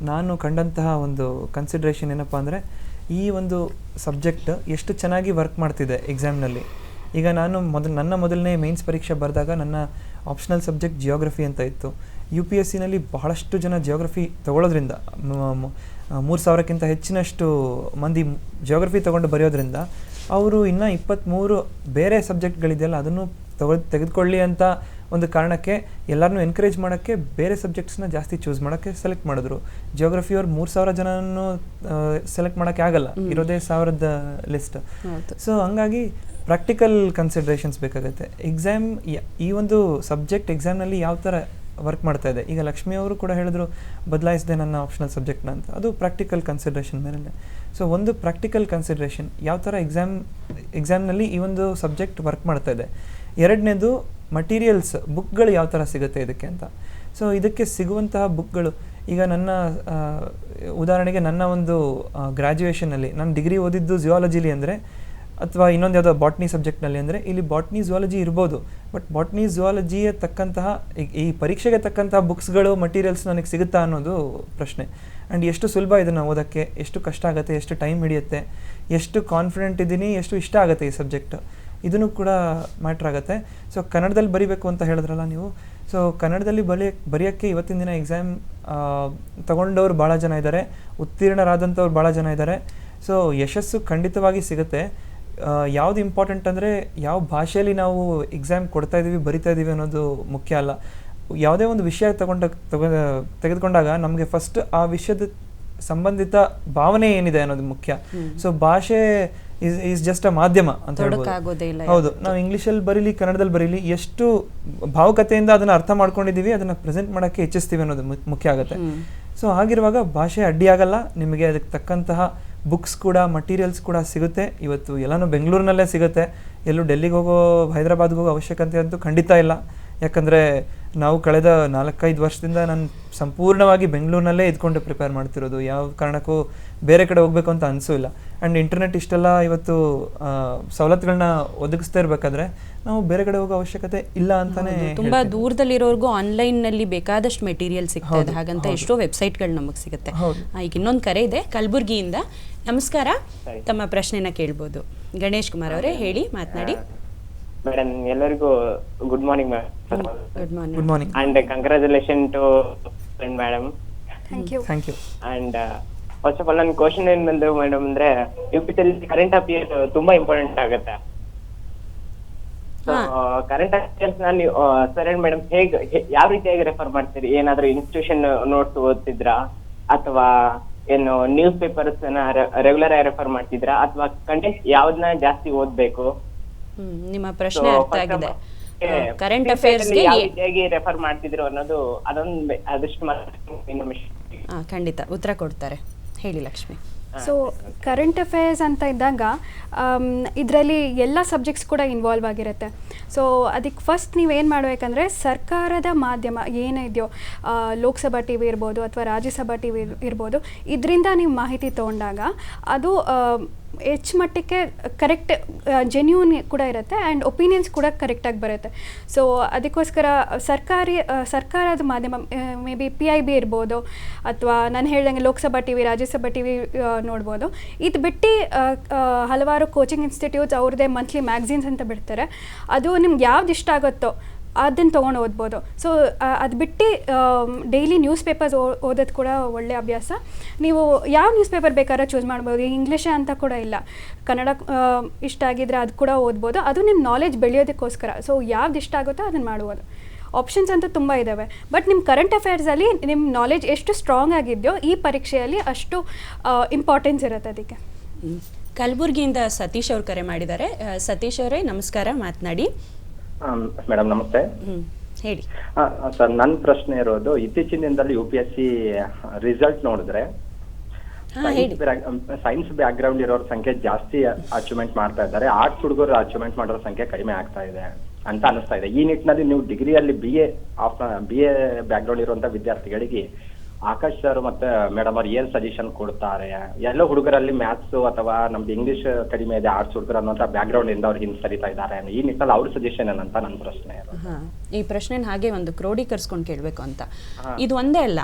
Speaker 3: ನಾನು ಕಂಡಂತಹ ಒಂದು ಕನ್ಸಿಡ್ರೇಷನ್ ಏನಪ್ಪ ಅಂದರೆ, ಈ ಒಂದು ಸಬ್ಜೆಕ್ಟ್ ಎಷ್ಟು ಚೆನ್ನಾಗಿ ವರ್ಕ್ ಮಾಡ್ತಿದೆ ಎಕ್ಸಾಮ್ನಲ್ಲಿ. ಈಗ ನಾನು ನನ್ನ ಮೊದಲನೇ ಮೇನ್ಸ್ ಪರೀಕ್ಷೆ ಬರೆದಾಗ ನನ್ನ ಆಪ್ಷನಲ್ ಸಬ್ಜೆಕ್ಟ್ ಜಿಯೋಗ್ರಫಿ ಅಂತ ಇತ್ತು. UPSCನಲ್ಲಿ ಬಹಳಷ್ಟು ಜನ ಜಿಯೋಗ್ರಫಿ ತಗೊಳ್ಳೋದ್ರಿಂದ 3000ಕ್ಕಿಂತ ಹೆಚ್ಚಿನಷ್ಟು ಮಂದಿ ಜಿಯೋಗ್ರಫಿ ತೊಗೊಂಡು ಬರೆಯೋದ್ರಿಂದ ಅವರು ಇನ್ನೂ 23 ಬೇರೆ ಸಬ್ಜೆಕ್ಟ್ಗಳಿದೆಯಲ್ಲ ಅದನ್ನು ತೆಗೆದುಕೊಳ್ಳಿ ಅಂತ ಒಂದು ಕಾರಣಕ್ಕೆ ಎಲ್ಲರನ್ನೂ ಎನ್ಕರೇಜ್ ಮಾಡೋಕ್ಕೆ ಬೇರೆ ಸಬ್ಜೆಕ್ಟ್ಸ್ನ ಜಾಸ್ತಿ ಚೂಸ್ ಮಾಡೋಕ್ಕೆ ಸೆಲೆಕ್ಟ್ ಮಾಡಿದ್ರು. ಜಿಯೋಗ್ರಫಿಯವ್ರು 3000 ಜನನೂ ಸೆಲೆಕ್ಟ್ ಮಾಡೋಕ್ಕೆ ಆಗಲ್ಲ, ಇರೋದೇ 1000 ಲಿಸ್ಟ್. ಸೊ ಹಂಗಾಗಿ ಪ್ರಾಕ್ಟಿಕಲ್ ಕನ್ಸಿಡ್ರೇಷನ್ಸ್ ಬೇಕಾಗುತ್ತೆ. ಈ ಒಂದು ಸಬ್ಜೆಕ್ಟ್ ಎಕ್ಸಾಮ್ನಲ್ಲಿ ಯಾವ ಥರ ವರ್ಕ್ ಮಾಡ್ತಾ ಇದೆ. ಈಗ ಲಕ್ಷ್ಮಿ ಅವರು ಕೂಡ ಹೇಳಿದ್ರು ಬದಲಾಯಿಸಿದೆ ನನ್ನ ಆಪ್ಷನಲ್ ಸಬ್ಜೆಕ್ಟ್ನ ಅಂತ. ಅದು ಪ್ರಾಕ್ಟಿಕಲ್ ಕನ್ಸಿಡ್ರೇಷನ್ ಮೇಲೆ. ಸೊ ಒಂದು ಪ್ರಾಕ್ಟಿಕಲ್ ಕನ್ಸಿಡ್ರೇಷನ್ ಯಾವ ಥರ ಎಕ್ಸಾಮ್ನಲ್ಲಿ ಈ ಒಂದು ಸಬ್ಜೆಕ್ಟ್ ವರ್ಕ್ ಮಾಡ್ತಾ ಇದೆ. ಎರಡನೇದು ಮಟೀರಿಯಲ್ಸ್, ಬುಕ್ಗಳು ಯಾವ ಥರ ಸಿಗುತ್ತೆ ಇದಕ್ಕೆ ಅಂತ. ಸೊ ಇದಕ್ಕೆ ಸಿಗುವಂತಹ ಬುಕ್ಗಳು, ಈಗ ನನ್ನ ಉದಾಹರಣೆಗೆ ನನ್ನ ಒಂದು ಗ್ರ್ಯಾಜುಯೇಷನಲ್ಲಿ ನಾನು ಡಿಗ್ರಿ ಓದಿದ್ದು ಜಿಯಾಲಜಿಲಿ ಅಂದರೆ, ಅಥವಾ ಇನ್ನೊಂದು ಯಾವುದೋ ಬಾಟ್ನಿ ಸಬ್ಜೆಕ್ಟ್ನಲ್ಲಿ ಅಂದರೆ, ಇಲ್ಲಿ ಬಾಟ್ನಿ ಝುವಾಲಜಿ ಇರ್ಬೋದು, ಬಟ್ ಬಾಟ್ನಿ ಝುವಾಲಜಿಯ ತಕ್ಕಂತಹ ಈ ಪರೀಕ್ಷೆಗೆ ತಕ್ಕಂತಹ ಬುಕ್ಸ್ಗಳು ಮಟೀರಿಯಲ್ಸ್ ನನಗೆ ಸಿಗುತ್ತಾ ಅನ್ನೋದು ಪ್ರಶ್ನೆ. ಆ್ಯಂಡ್ ಎಷ್ಟು ಸುಲಭ ಇದನ್ನು ಓದೋಕ್ಕೆ, ಎಷ್ಟು ಕಷ್ಟ ಆಗುತ್ತೆ, ಎಷ್ಟು ಟೈಮ್ ಹಿಡಿಯುತ್ತೆ, ಎಷ್ಟು ಕಾನ್ಫಿಡೆಂಟ್ ಇದ್ದೀನಿ, ಎಷ್ಟು ಇಷ್ಟ ಆಗುತ್ತೆ ಈ ಸಬ್ಜೆಕ್ಟ್, ಇದನ್ನು ಕೂಡ ಮ್ಯಾಟ್ರ್ ಆಗುತ್ತೆ. ಸೊ ಕನ್ನಡದಲ್ಲಿ ಬರೀಬೇಕು ಅಂತ ಹೇಳಿದ್ರಲ್ಲ ನೀವು, ಸೊ ಕನ್ನಡದಲ್ಲಿ ಬರೆಯೋಕ್ಕೆ ಇವತ್ತಿನ ದಿನ ಎಕ್ಸಾಮ್ ತಗೊಂಡವ್ರು ಭಾಳ ಜನ ಇದ್ದಾರೆ, ಉತ್ತೀರ್ಣರಾದಂಥವ್ರು ಭಾಳ ಜನ ಇದ್ದಾರೆ. ಸೊ ಯಶಸ್ಸು ಖಂಡಿತವಾಗಿ ಸಿಗುತ್ತೆ. ಯಾವುದು ಇಂಪಾರ್ಟೆಂಟ್ ಅಂದರೆ, ಯಾವ ಭಾಷೆಯಲ್ಲಿ ನಾವು ಎಕ್ಸಾಮ್ ಬರಿತಾ ಇದ್ದೀವಿ ಅನ್ನೋದು ಮುಖ್ಯ ಅಲ್ಲ. ಯಾವುದೇ ಒಂದು ವಿಷಯ ತೆಗೆದುಕೊಂಡಾಗ ನಮಗೆ ಫಸ್ಟ್ ಆ ವಿಷಯದ ಸಂಬಂಧಿತ ಭಾವನೆ ಏನಿದೆ ಅನ್ನೋದು ಮುಖ್ಯ. ಸೊ ಭಾಷೆ ಈಸ್ ಜಸ್ಟ್ ಅ ಮಾಧ್ಯಮ ಅಂತ ಹೇಳ್ಬೋದು. ಹೌದು, ನಾವು ಇಂಗ್ಲೀಷಲ್ಲಿ ಬರೀಲಿ ಕನ್ನಡದಲ್ಲಿ ಬರೀಲಿ, ಎಷ್ಟು ಭಾವುಕತೆಯಿಂದ ಅದನ್ನು ಅರ್ಥ ಮಾಡ್ಕೊಂಡಿದ್ದೀವಿ, ಅದನ್ನು ಪ್ರೆಸೆಂಟ್ ಮಾಡೋಕ್ಕೆ ಹೆಚ್ಚಿಸ್ತೀವಿ ಅನ್ನೋದು ಮುಖ್ಯ ಆಗುತ್ತೆ. ಸೊ ಹಾಗಿರುವಾಗ ಭಾಷೆ ಅಡ್ಡಿಯಾಗಲ್ಲ, ನಿಮಗೆ ಅದಕ್ಕೆ ತಕ್ಕಂತಹ ಬುಕ್ಸ್ ಕೂಡ ಮಟೀರಿಯಲ್ಸ್ ಕೂಡ ಸಿಗುತ್ತೆ. ಇವತ್ತು ಎಲ್ಲನೂ ಬೆಂಗಳೂರಿನಲ್ಲೇ ಸಿಗುತ್ತೆ, ಎಲ್ಲೂ ಡೆಲ್ಲಿಗೆ ಹೋಗೋ ಹೈದರಾಬಾದ್ಗೆ ಹೋಗೋ ಅವಶ್ಯಕತೆ ಅಂತೂ ಖಂಡಿತ ಇಲ್ಲ. ಯಾಕಂದರೆ ನಾವು ಕಳೆದ 4-5 ವರ್ಷದಿಂದ ನಾನು ಸಂಪೂರ್ಣವಾಗಿ ಬೆಂಗಳೂರಿನಲ್ಲೇ ಇದ್ಕೊಂಡು ಪ್ರಿಪೇರ್ ಮಾಡ್ತಿರೋದು. ಯಾವ ಕಾರಣಕ್ಕೂ ಬೇರೆ ಕಡೆ ಹೋಗಬೇಕು ಅಂತ ಅನಿಸೋಲ್ಲ. ಆ್ಯಂಡ್ ಇಂಟರ್ನೆಟ್ ಇಷ್ಟೆಲ್ಲ ಇವತ್ತು ಸವಲತ್ತುಗಳನ್ನ ಒದಗಿಸ್ತಾ ಇರಬೇಕಾದ್ರೆ ನಾವು ಬೇರೆ ಕಡೆ ಹೋಗೋ ಅವಶ್ಯಕತೆ ಇಲ್ಲ ಅಂತಾನೆ.
Speaker 1: ತುಂಬಾ ದೂರದಲ್ಲಿರೋರ್ಗೂ ಆನ್ಲೈನ್ನಲ್ಲಿ ಬೇಕಾದಷ್ಟು ಮೆಟೀರಿಯಲ್ ಸಿಗ್ತಾ ಇದೆ, ಹಾಗಂತ ಎಷ್ಟೋ ವೆಬ್ಸೈಟ್ಗಳು ನಮಗೆ ಸಿಗುತ್ತೆ. ಈಗ ಇನ್ನೊಂದು ಕರೆ ಇದೆ ಕಲಬುರ್ಗಿಯಿಂದ. ನಮಸ್ಕಾರ, ತಮ್ಮ ಪ್ರಶ್ನೆನ ಕೇಳ್ಬೋದು. ಗಣೇಶ್ ಕುಮಾರ್ ಅವರೇ, ಹೇಳಿ, ಮಾತನಾಡಿ.
Speaker 5: ಮೇಡಮ್, ಎಲ್ಲರಿಗೂ good morning ma'am.
Speaker 3: Good morning
Speaker 5: and congratulation to madam.
Speaker 2: Thank you.
Speaker 5: And first of all ನನ್ನ ಕ್ವಶನ್ ಏನ್ ಬಂದು ಮೇಡಮ್ ಅಂದ್ರೆ, UPSC ಕರೆಂಟ್ ಅಫೇರ್ಸ್ ತುಂಬಾ ಇಂಪಾರ್ಟೆಂಟ್ ಆಗುತ್ತೆ. ಕರೆಂಟ್ ಅಫೇರ್ಸ್ ನಾನು ಸರ್ ಮೇಡಮ್ ಯಾವ ರೀತಿಯಾಗಿ ರೆಫರ್ ಮಾಡ್ತೀರಿ? ಏನಾದ್ರೂ ಇನ್ಸ್ಟಿಟ್ಯೂಷನ್ ನೋಟ್ಸ್ ಓದ್ತಿದ್ರಾ, ಅಥವಾ ಏನು ನ್ಯೂಸ್ ಪೇಪರ್ಸ್ ರೆಗ್ಯುಲರ್ ಆಗಿ ರೆಫರ್ ಮಾಡ್ತಿದ್ರಾ, ಅಥವಾ ಕಂಟೆಂಟ್ ಯಾವ್ದನ್ನ ಜಾಸ್ತಿ ಓದ್ಬೇಕು?
Speaker 1: ನಿಮ್ಮ ಪ್ರಶ್ನೆ ಅರ್ಥ ಆಗಿದೆ. ಕರೆಂಟ್ ಅಫೇರ್ಸ್ಗೆ
Speaker 5: ಯಾವ ರೀತಿಯಾಗಿ ರೆಫರ್ ಮಾಡ್ತಿದ್ರು ಅನ್ನೋದು ಅದಷ್ಟು
Speaker 1: ಖಂಡಿತ ಉತ್ತರ ಕೊಡ್ತಾರೆ. ಹೇಳಿ ಲಕ್ಷ್ಮಿ.
Speaker 2: ಸೊ ಕರೆಂಟ್ ಅಫೇರ್ಸ್ ಅಂತ ಇದ್ದಾಗ ಇದರಲ್ಲಿ ಎಲ್ಲ ಸಬ್ಜೆಕ್ಟ್ಸ್ ಕೂಡ ಇನ್ವಾಲ್ವ್ ಆಗಿರುತ್ತೆ. ಸೊ ಅದಕ್ಕೆ ಫಸ್ಟ್ ನೀವೇನು ಮಾಡಬೇಕಂದ್ರೆ, ಸರ್ಕಾರದ ಮಾಧ್ಯಮ ಏನಿದೆಯೋ, ಲೋಕಸಭಾ ಟಿ ವಿ ಇರ್ಬೋದು ಅಥವಾ ರಾಜ್ಯಸಭಾ ಟಿ ವಿ ಇರ್ಬೋದು, ಇದರಿಂದ ನೀವು ಮಾಹಿತಿ ತೊಗೊಂಡಾಗ ಅದು ಹೆಚ್ಚು ಮಟ್ಟಕ್ಕೆ ಕರೆಕ್ಟ್ ಜೆನ್ಯೂನ್ ಕೂಡ ಇರುತ್ತೆ ಆ್ಯಂಡ್ ಒಪಿನಿಯನ್ಸ್ ಕೂಡ ಕರೆಕ್ಟಾಗಿ ಬರುತ್ತೆ. ಸೊ ಅದಕ್ಕೋಸ್ಕರ ಸರ್ಕಾರದ ಮಾಧ್ಯಮ ಮೇ ಬಿ PIB ಇರ್ಬೋದು, ಅಥವಾ ನಾನು ಹೇಳ್ದಂಗೆ ಲೋಕಸಭಾ TV, ರಾಜ್ಯಸಭಾ TV ನೋಡ್ಬೋದು. ಇದು ಬಿಟ್ಟು ಹಲವಾರು ಕೋಚಿಂಗ್ ಇನ್ಸ್ಟಿಟ್ಯೂಟ್ಸ್ ಅವ್ರದ್ದೇ ಮಂತ್ಲಿ ಮ್ಯಾಗ್ಝಿನ್ಸ್ ಅಂತ ಬಿಡ್ತಾರೆ. ಅದು ನಿಮ್ಗೆ ಯಾವ್ದು ಇಷ್ಟ ಆಗುತ್ತೋ ಅದನ್ನು ತೊಗೊಂಡು ಓದ್ಬೋದು. ಸೊ ಅದು ಬಿಟ್ಟು ಡೈಲಿ ನ್ಯೂಸ್ ಪೇಪರ್ಸ್ ಓದೋದು ಕೂಡ ಒಳ್ಳೆಯ ಅಭ್ಯಾಸ. ನೀವು ಯಾವ ನ್ಯೂಸ್ ಪೇಪರ್ ಬೇಕಾದ್ರೆ ಚೂಸ್ ಮಾಡ್ಬೋದು, ಇಂಗ್ಲೀಷೇ ಅಂತ ಕೂಡ ಇಲ್ಲ, ಕನ್ನಡ ಇಷ್ಟ ಆಗಿದ್ರೆ ಅದು ಕೂಡ ಓದ್ಬೋದು. ಅದು ನಿಮ್ಮ ನಾಲೆಜ್ ಬೆಳೆಯೋದಕ್ಕೋಸ್ಕರ. ಸೊ ಯಾವ್ದು ಇಷ್ಟ ಆಗುತ್ತೋ ಅದನ್ನು ಮಾಡ್ಬೋದು. ಆಪ್ಷನ್ಸ್ ಅಂತೂ ತುಂಬ ಇದ್ದಾವೆ. ಬಟ್ ನಿಮ್ಮ ಕರೆಂಟ್ ಅಫೇರ್ಸಲ್ಲಿ ನಿಮ್ಮ ನಾಲೆಜ್ ಎಷ್ಟು ಸ್ಟ್ರಾಂಗ್ ಆಗಿದೆಯೋ ಈ ಪರೀಕ್ಷೆಯಲ್ಲಿ ಅಷ್ಟು ಇಂಪಾರ್ಟೆನ್ಸ್ ಇರುತ್ತೆ ಅದಕ್ಕೆ.
Speaker 1: ಕಲಬುರಗಿಯಿಂದ ಸತೀಶ್ ಅವ್ರು ಕರೆ ಮಾಡಿದ್ದಾರೆ. ಸತೀಶ್ ಅವರೇ ನಮಸ್ಕಾರ, ಮಾತನಾಡಿ.
Speaker 7: ಮೇಡಮ್ ನಮಸ್ತೆ.
Speaker 1: ಹೇಳಿ
Speaker 7: ಸರ್, ನನ್ನ ಪ್ರಶ್ನೆ ಇರೋದು ಇತ್ತೀಚಿನ ದಿನದಲ್ಲಿ UPSC ರಿಸಲ್ಟ್ ನೋಡಿದ್ರೆ ಸೈನ್ಸ್ ಬ್ಯಾಕ್ ಗ್ರೌಂಡ್ ಇರೋರ ಸಂಖ್ಯೆ ಜಾಸ್ತಿ ಅಚೀವ್ಮೆಂಟ್ ಮಾಡ್ತಾ ಇದ್ದಾರೆ, ಆರ್ಟ್ಸ್ ಹುಡುಗರು ಅಚೀವ್ಮೆಂಟ್ ಮಾಡೋರ ಸಂಖ್ಯೆ ಕಡಿಮೆ ಆಗ್ತಾ ಇದೆ ಅಂತ ಅನಿಸ್ತಾ ಇದೆ. ಈ ನಿಟ್ಟಿನಲ್ಲಿ ನೀವು ಡಿಗ್ರಿಯಲ್ಲಿ BA ಬ್ಯಾಕ್ ಗ್ರೌಂಡ್ ಇರುವಂತ ವಿದ್ಯಾರ್ಥಿಗಳಿಗೆ ಆಕಾಶ್ ಸರ್ ಮತ್ತೆ ಮೇಡಮ್ ಅವ್ರು ಏನ್ ಸಜೆಷನ್ ಕೊಡ್ತಾರೆ? ಎಲ್ಲ ಹುಡುಗರಲ್ಲಿ ಮ್ಯಾಥ್ಸ್ ಅಥವಾ ನಮ್ದು ಇಂಗ್ಲಿಷ್ ಕಡಿಮೆ ಇದೆ, ಆರ್ಟ್ಸ್ ಹುಡುಗರು ಅನ್ನೋಂಥ ಬ್ಯಾಕ್ ಗ್ರೌಂಡ್ ಇಂದ ಅವ್ರಿಗೆ ಹಿಂಸರಿತಾ ಇದ್ದಾರೆ. ಈ ನಿಟ್ಟಿನಲ್ಲಿ ಅವ್ರ ಸಜೆಷನ್ ಏನಂತ ನನ್ನ ಪ್ರಶ್ನೆ.
Speaker 1: ಈ ಪ್ರಶ್ನೆ ಹಾಗೆ ಒಂದು ಕ್ರೋಢೀಕರಿಸ್ಕೊಂಡು ಕೇಳಬೇಕು ಅಂತ. ಇದು ಒಂದೇ ಅಲ್ಲ,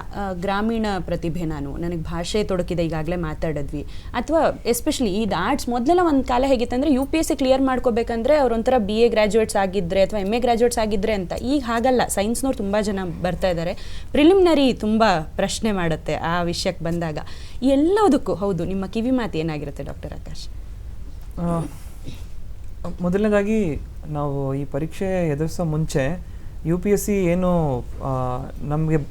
Speaker 1: ಗ್ರಾಮೀಣ ಪ್ರತಿಭೆ, ನನಗೆ ಭಾಷೆ ತೊಡಕಿದೆ, ಈಗಾಗಲೇ ಮಾತಾಡಿದ್ವಿ, ಅಥವಾ ಎಸ್ಪೆಷಲಿ ಇದು ಆರ್ಟ್ಸ್ ಮೊದಲೆಲ್ಲ ಒಂದು ಕಾಲ ಹೇಗಿತ್ತಂದ್ರೆ UPSC ಕ್ಲಿಯರ್ ಮಾಡ್ಕೋಬೇಕಂದ್ರೆ ಅವ್ರೊಂಥರ BA ಗ್ರಾಜುಯೇಟ್ಸ್ ಆಗಿದ್ರೆ ಅಥವಾ MA ಗ್ರಾಜುಯೇಟ್ಸ್ ಆಗಿದ್ರೆ ಅಂತ. ಈಗ ಹಾಗಲ್ಲ, ಸೈನ್ಸ್ನವ್ರು ತುಂಬ ಜನ ಬರ್ತಾ ಇದ್ದಾರೆ. ಪ್ರಿಲಿಮಿನರಿ ತುಂಬ ಪ್ರಶ್ನೆ ಮಾಡುತ್ತೆ ಆ ವಿಷಯಕ್ಕೆ ಬಂದಾಗ. ಎಲ್ಲದಕ್ಕೂ ಹೌದು, ನಿಮ್ಮ ಕಿವಿ ಮಾತು ಏನಾಗಿರುತ್ತೆ ಡಾಕ್ಟರ್ ಆಕಾಶ್?
Speaker 3: ಮೊದಲನೇದಾಗಿ ನಾವು ಈ ಪರೀಕ್ಷೆ ಎದುರಿಸೋ ಮುಂಚೆ UPSC ಏನು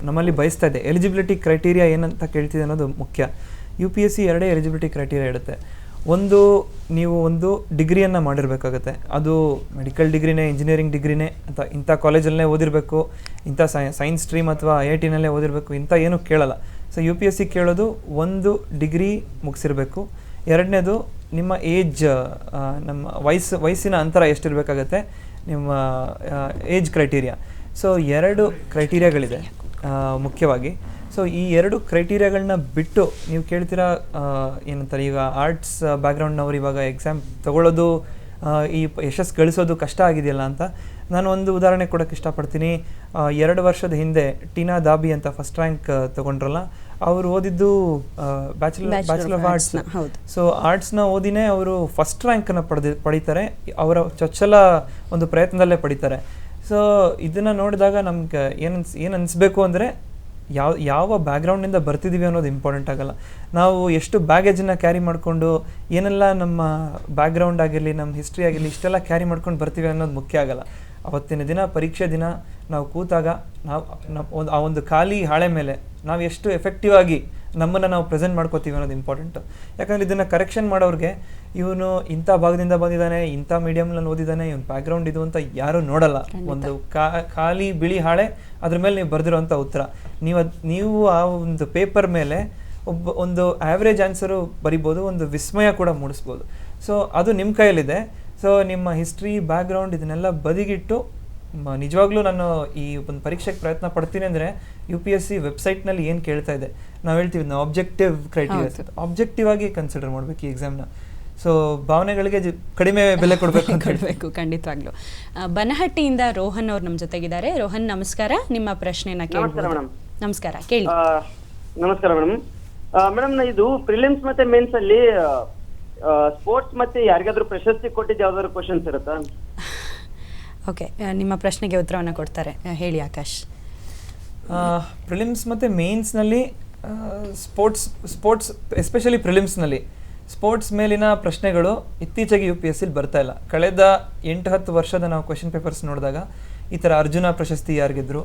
Speaker 3: ನಮ್ಮಲ್ಲಿ ಬಯಸ್ತಾ ಇದೆ, ಎಲಿಜಿಬಿಲಿಟಿ ಕ್ರೈಟೀರಿಯಾ ಏನಂತ ಕೇಳ್ತಿದೆ ಅನ್ನೋದು ಮುಖ್ಯ. UPSC ಎರಡೇ ಎಲಿಜಿಬಿಲಿಟಿ ಕ್ರೈಟೀರಿಯಾ ಇಡುತ್ತೆ. ಒಂದು, ನೀವು ಒಂದು ಡಿಗ್ರಿಯನ್ನು ಮಾಡಿರಬೇಕಾಗತ್ತೆ. ಅದು ಮೆಡಿಕಲ್ ಡಿಗ್ರಿನೇ, ಇಂಜಿನಿಯರಿಂಗ್ ಡಿಗ್ರಿನೇ, ಅಥವಾ ಇಂಥ ಕಾಲೇಜಲ್ಲೇ ಓದಿರಬೇಕು, ಇಂಥ ಸೈನ್ಸ್ ಸ್ಟ್ರೀಮ್ ಅಥವಾ IIT-ನಲ್ಲೇ ಓದಿರಬೇಕು, ಇಂಥ ಏನೂ ಕೇಳಲ್ಲ. ಸೊ UPSC ಕೇಳೋದು ಒಂದು ಡಿಗ್ರಿ ಮುಗಿಸಿರಬೇಕು. ಎರಡನೇದು ನಿಮ್ಮ ಏಜ್, ನಮ್ಮ ವಯಸ್ಸಿನ ಅಂತರ ಎಷ್ಟಿರಬೇಕಾಗತ್ತೆ, ನಿಮ್ಮ ಏಜ್ ಕ್ರೈಟೀರಿಯಾ. ಸೊ 2 ಕ್ರೈಟೀರಿಯಾಗಳಿದೆ ಮುಖ್ಯವಾಗಿ. ಸೊ ಈ 2 ಕ್ರೈಟೀರಿಯಾಗಳನ್ನ ಬಿಟ್ಟು ನೀವು ಕೇಳ್ತೀರಾ ಏನಂತಾರೆ, ಈಗ ಆರ್ಟ್ಸ್ ಬ್ಯಾಕ್ಗ್ರೌಂಡ್ನವ್ರು ಇವಾಗ ಎಕ್ಸಾಮ್ ತಗೊಳ್ಳೋದು, ಈ ಯಶಸ್ಸು ಗಳಿಸೋದು ಕಷ್ಟ ಆಗಿದೆಯಲ್ಲ ಅಂತ. ನಾನು ಒಂದು ಉದಾಹರಣೆ ಕೊಡೋಕ್ಕೆ ಇಷ್ಟಪಡ್ತೀನಿ. 2 ವರ್ಷದ ಹಿಂದೆ ಟೀನಾ ದಾಬಿ ಅಂತ ಫಸ್ಟ್ ರ್ಯಾಂಕ್ ತಗೊಂಡ್ರಲ್ಲ, ಅವರು ಓದಿದ್ದು ಬ್ಯಾಚುಲರ್ ಆಫ್ ಆರ್ಟ್ಸ್. ಸೊ ಆರ್ಟ್ಸ್ನ ಓದಿನೇ ಅವರು ಫಸ್ಟ್ ರ್ಯಾಂಕನ್ನು ಪಡೀತಾರೆ, ಅವರ ಚೊಚ್ಚಲ ಒಂದು ಪ್ರಯತ್ನದಲ್ಲೇ ಪಡಿತಾರೆ. ಸೊ ಇದನ್ನು ನೋಡಿದಾಗ ನಮ್ಗೆ ಏನು ಅನಿಸ್ಬೇಕು ಅಂದರೆ, ಯಾವ ಬ್ಯಾಕ್ಗ್ರೌಂಡಿಂದ ಬರ್ತಿದ್ದೀವಿ ಅನ್ನೋದು ಇಂಪಾರ್ಟೆಂಟ್ ಆಗಲ್ಲ. ನಾವು ಎಷ್ಟು ಬ್ಯಾಗೇಜನ್ನು ಕ್ಯಾರಿ ಮಾಡಿಕೊಂಡು, ಏನೆಲ್ಲ ನಮ್ಮ ಬ್ಯಾಕ್ಗ್ರೌಂಡ್ ಆಗಿರಲಿ, ನಮ್ಮ ಹಿಸ್ಟ್ರಿ ಆಗಿರಲಿ, ಇಷ್ಟೆಲ್ಲ ಕ್ಯಾರಿ ಮಾಡ್ಕೊಂಡು ಬರ್ತೀವಿ ಅನ್ನೋದು ಮುಖ್ಯ ಆಗಲ್ಲ. ಅವತ್ತಿನ ದಿನ, ಪರೀಕ್ಷೆ ದಿನ ನಾವು ಕೂತಾಗ ಆ ಒಂದು ಖಾಲಿ ಹಾಳೆ ಮೇಲೆ ನಾವು ಎಷ್ಟು ಎಫೆಕ್ಟಿವ್ ಆಗಿ ನಮ್ಮನ್ನು ನಾವು ಪ್ರೆಸೆಂಟ್ ಮಾಡ್ಕೋತೀವಿ ಅನ್ನೋದು ಇಂಪಾರ್ಟೆಂಟು. ಯಾಕಂದರೆ ಇದನ್ನು ಕರೆಕ್ಷನ್ ಮಾಡೋರಿಗೆ ಇವನು ಇಂಥ ಭಾಗದಿಂದ ಬಂದಿದ್ದಾನೆ, ಇಂಥ ಮೀಡಿಯಮ್ನಲ್ಲಿ ಓದಿದ್ದಾನೆ, ಇವನು ಬ್ಯಾಕ್ಗ್ರೌಂಡ್ ಇದು ಅಂತ ಯಾರೂ ನೋಡಲ್ಲ. ಒಂದು ಖಾಲಿ ಬಿಳಿ ಹಾಳೆ, ಅದ್ರ ಮೇಲೆ ನೀವು ಬರೆದಿರೋಂಥ ಉತ್ತರ, ನೀವು ಆ ಒಂದು ಪೇಪರ್ ಮೇಲೆ ಒಂದು ಆ್ಯಾವ್ರೇಜ್ ಆನ್ಸರು ಬರಿಬೋದು, ಒಂದು ವಿಸ್ಮಯ ಕೂಡ ಮೂಡಿಸ್ಬೋದು. ಸೊ ಅದು ನಿಮ್ಮ ಕೈಯಲ್ಲಿದೆ. ಸೊ ನಿಮ್ಮ ಹಿಸ್ಟ್ರಿ, ಬ್ಯಾಕ್ಗ್ರೌಂಡ್ ಇದನ್ನೆಲ್ಲ ಬದಿಗಿಟ್ಟು ನಿಜವಾಗ್ಲೂ ನಾನು ಈ ಒಂದು ಪರೀಕ್ಷೆಗೆ ಪ್ರಯತ್ನ ಪಡ್ತೀನಿ ಅಂದರೆ UPSC ವೆಬ್ಸೈಟ್ನಲ್ಲಿ ಏನು ಕೇಳ್ತಾ ಇದೆ, ನಾವು ಹೇಳ್ತೀವಿ ನಾವು ಆಬ್ಜೆಕ್ಟಿವ್ ಕ್ರೈಟೀರಿಯಾ, ಆಬ್ಜೆಕ್ಟಿವ್ ಆಗಿ ಕನ್ಸಿಡರ್ ಮಾಡಬೇಕು ಈ ಎಕ್ಸಾಮ್ನ. ಸೊ ಭಾವನೆಗಳಿಗೆ ಕಡಿಮೆ ಬೆಲೆ ಕೊಡಬೇಕು.
Speaker 1: ಖಂಡಿತವಾಗ್ಲೂ. ಬನಹಟ್ಟಿಯಿಂದ ರೋಹನ್ ಅವ್ರು ನಮ್ಮ ಜೊತೆಗಿದ್ದಾರೆ. ರೋಹನ್ ನಮಸ್ಕಾರ, ನಿಮ್ಮ ಪ್ರಶ್ನೆನ ಕೇಳ್ಬೋದು. ನಮಸ್ಕಾರ, ಕೇಳಿ.
Speaker 8: ನಮಸ್ಕಾರ ಮೇಡಮ್. ಮೇಡಮ್, ಇದು ಪ್ರಿಲಿಮ್ಸ್ ಮತ್ತೆ ಮೇನ್ಸ್ ಅಲ್ಲಿ ಸ್ಪೋರ್ಟ್ಸ್ ಮತ್ತೆ ಯಾರಿಗಾದ್ರೂ ಪ್ರಶಸ್ತಿ ಕೊಟ್ಟಿದ್ದು ಯಾವ್ದಾದ್ರು ಕ್ವಶನ್ಸ್ ಇರುತ್ತಾ?
Speaker 1: ಓಕೆ, ನಿಮ್ಮ ಪ್ರಶ್ನೆಗೆ ಉತ್ತರವನ್ನು ಕೊಡ್ತಾರೆ, ಹೇಳಿ ಆಕಾಶ್.
Speaker 3: ಪ್ರಿಲಿಮ್ಸ್ ಮತ್ತು ಮೇನ್ಸ್ನಲ್ಲಿ ಸ್ಪೋರ್ಟ್ಸ್ ಎಸ್ಪೆಷಲಿ ಪ್ರಿಲಿಮ್ಸ್ನಲ್ಲಿ ಸ್ಪೋರ್ಟ್ಸ್ ಮೇಲಿನ ಪ್ರಶ್ನೆಗಳು ಇತ್ತೀಚೆಗೆ UPSCಲಿ ಬರ್ತಾ ಇಲ್ಲ. ಕಳೆದ 8-10 ವರ್ಷದ ನಾವು ಕ್ವೆಶನ್ ಪೇಪರ್ಸ್ ನೋಡಿದಾಗ ಈ ಥರ ಅರ್ಜುನ ಪ್ರಶಸ್ತಿ ಯಾರಿಗಿದ್ರು,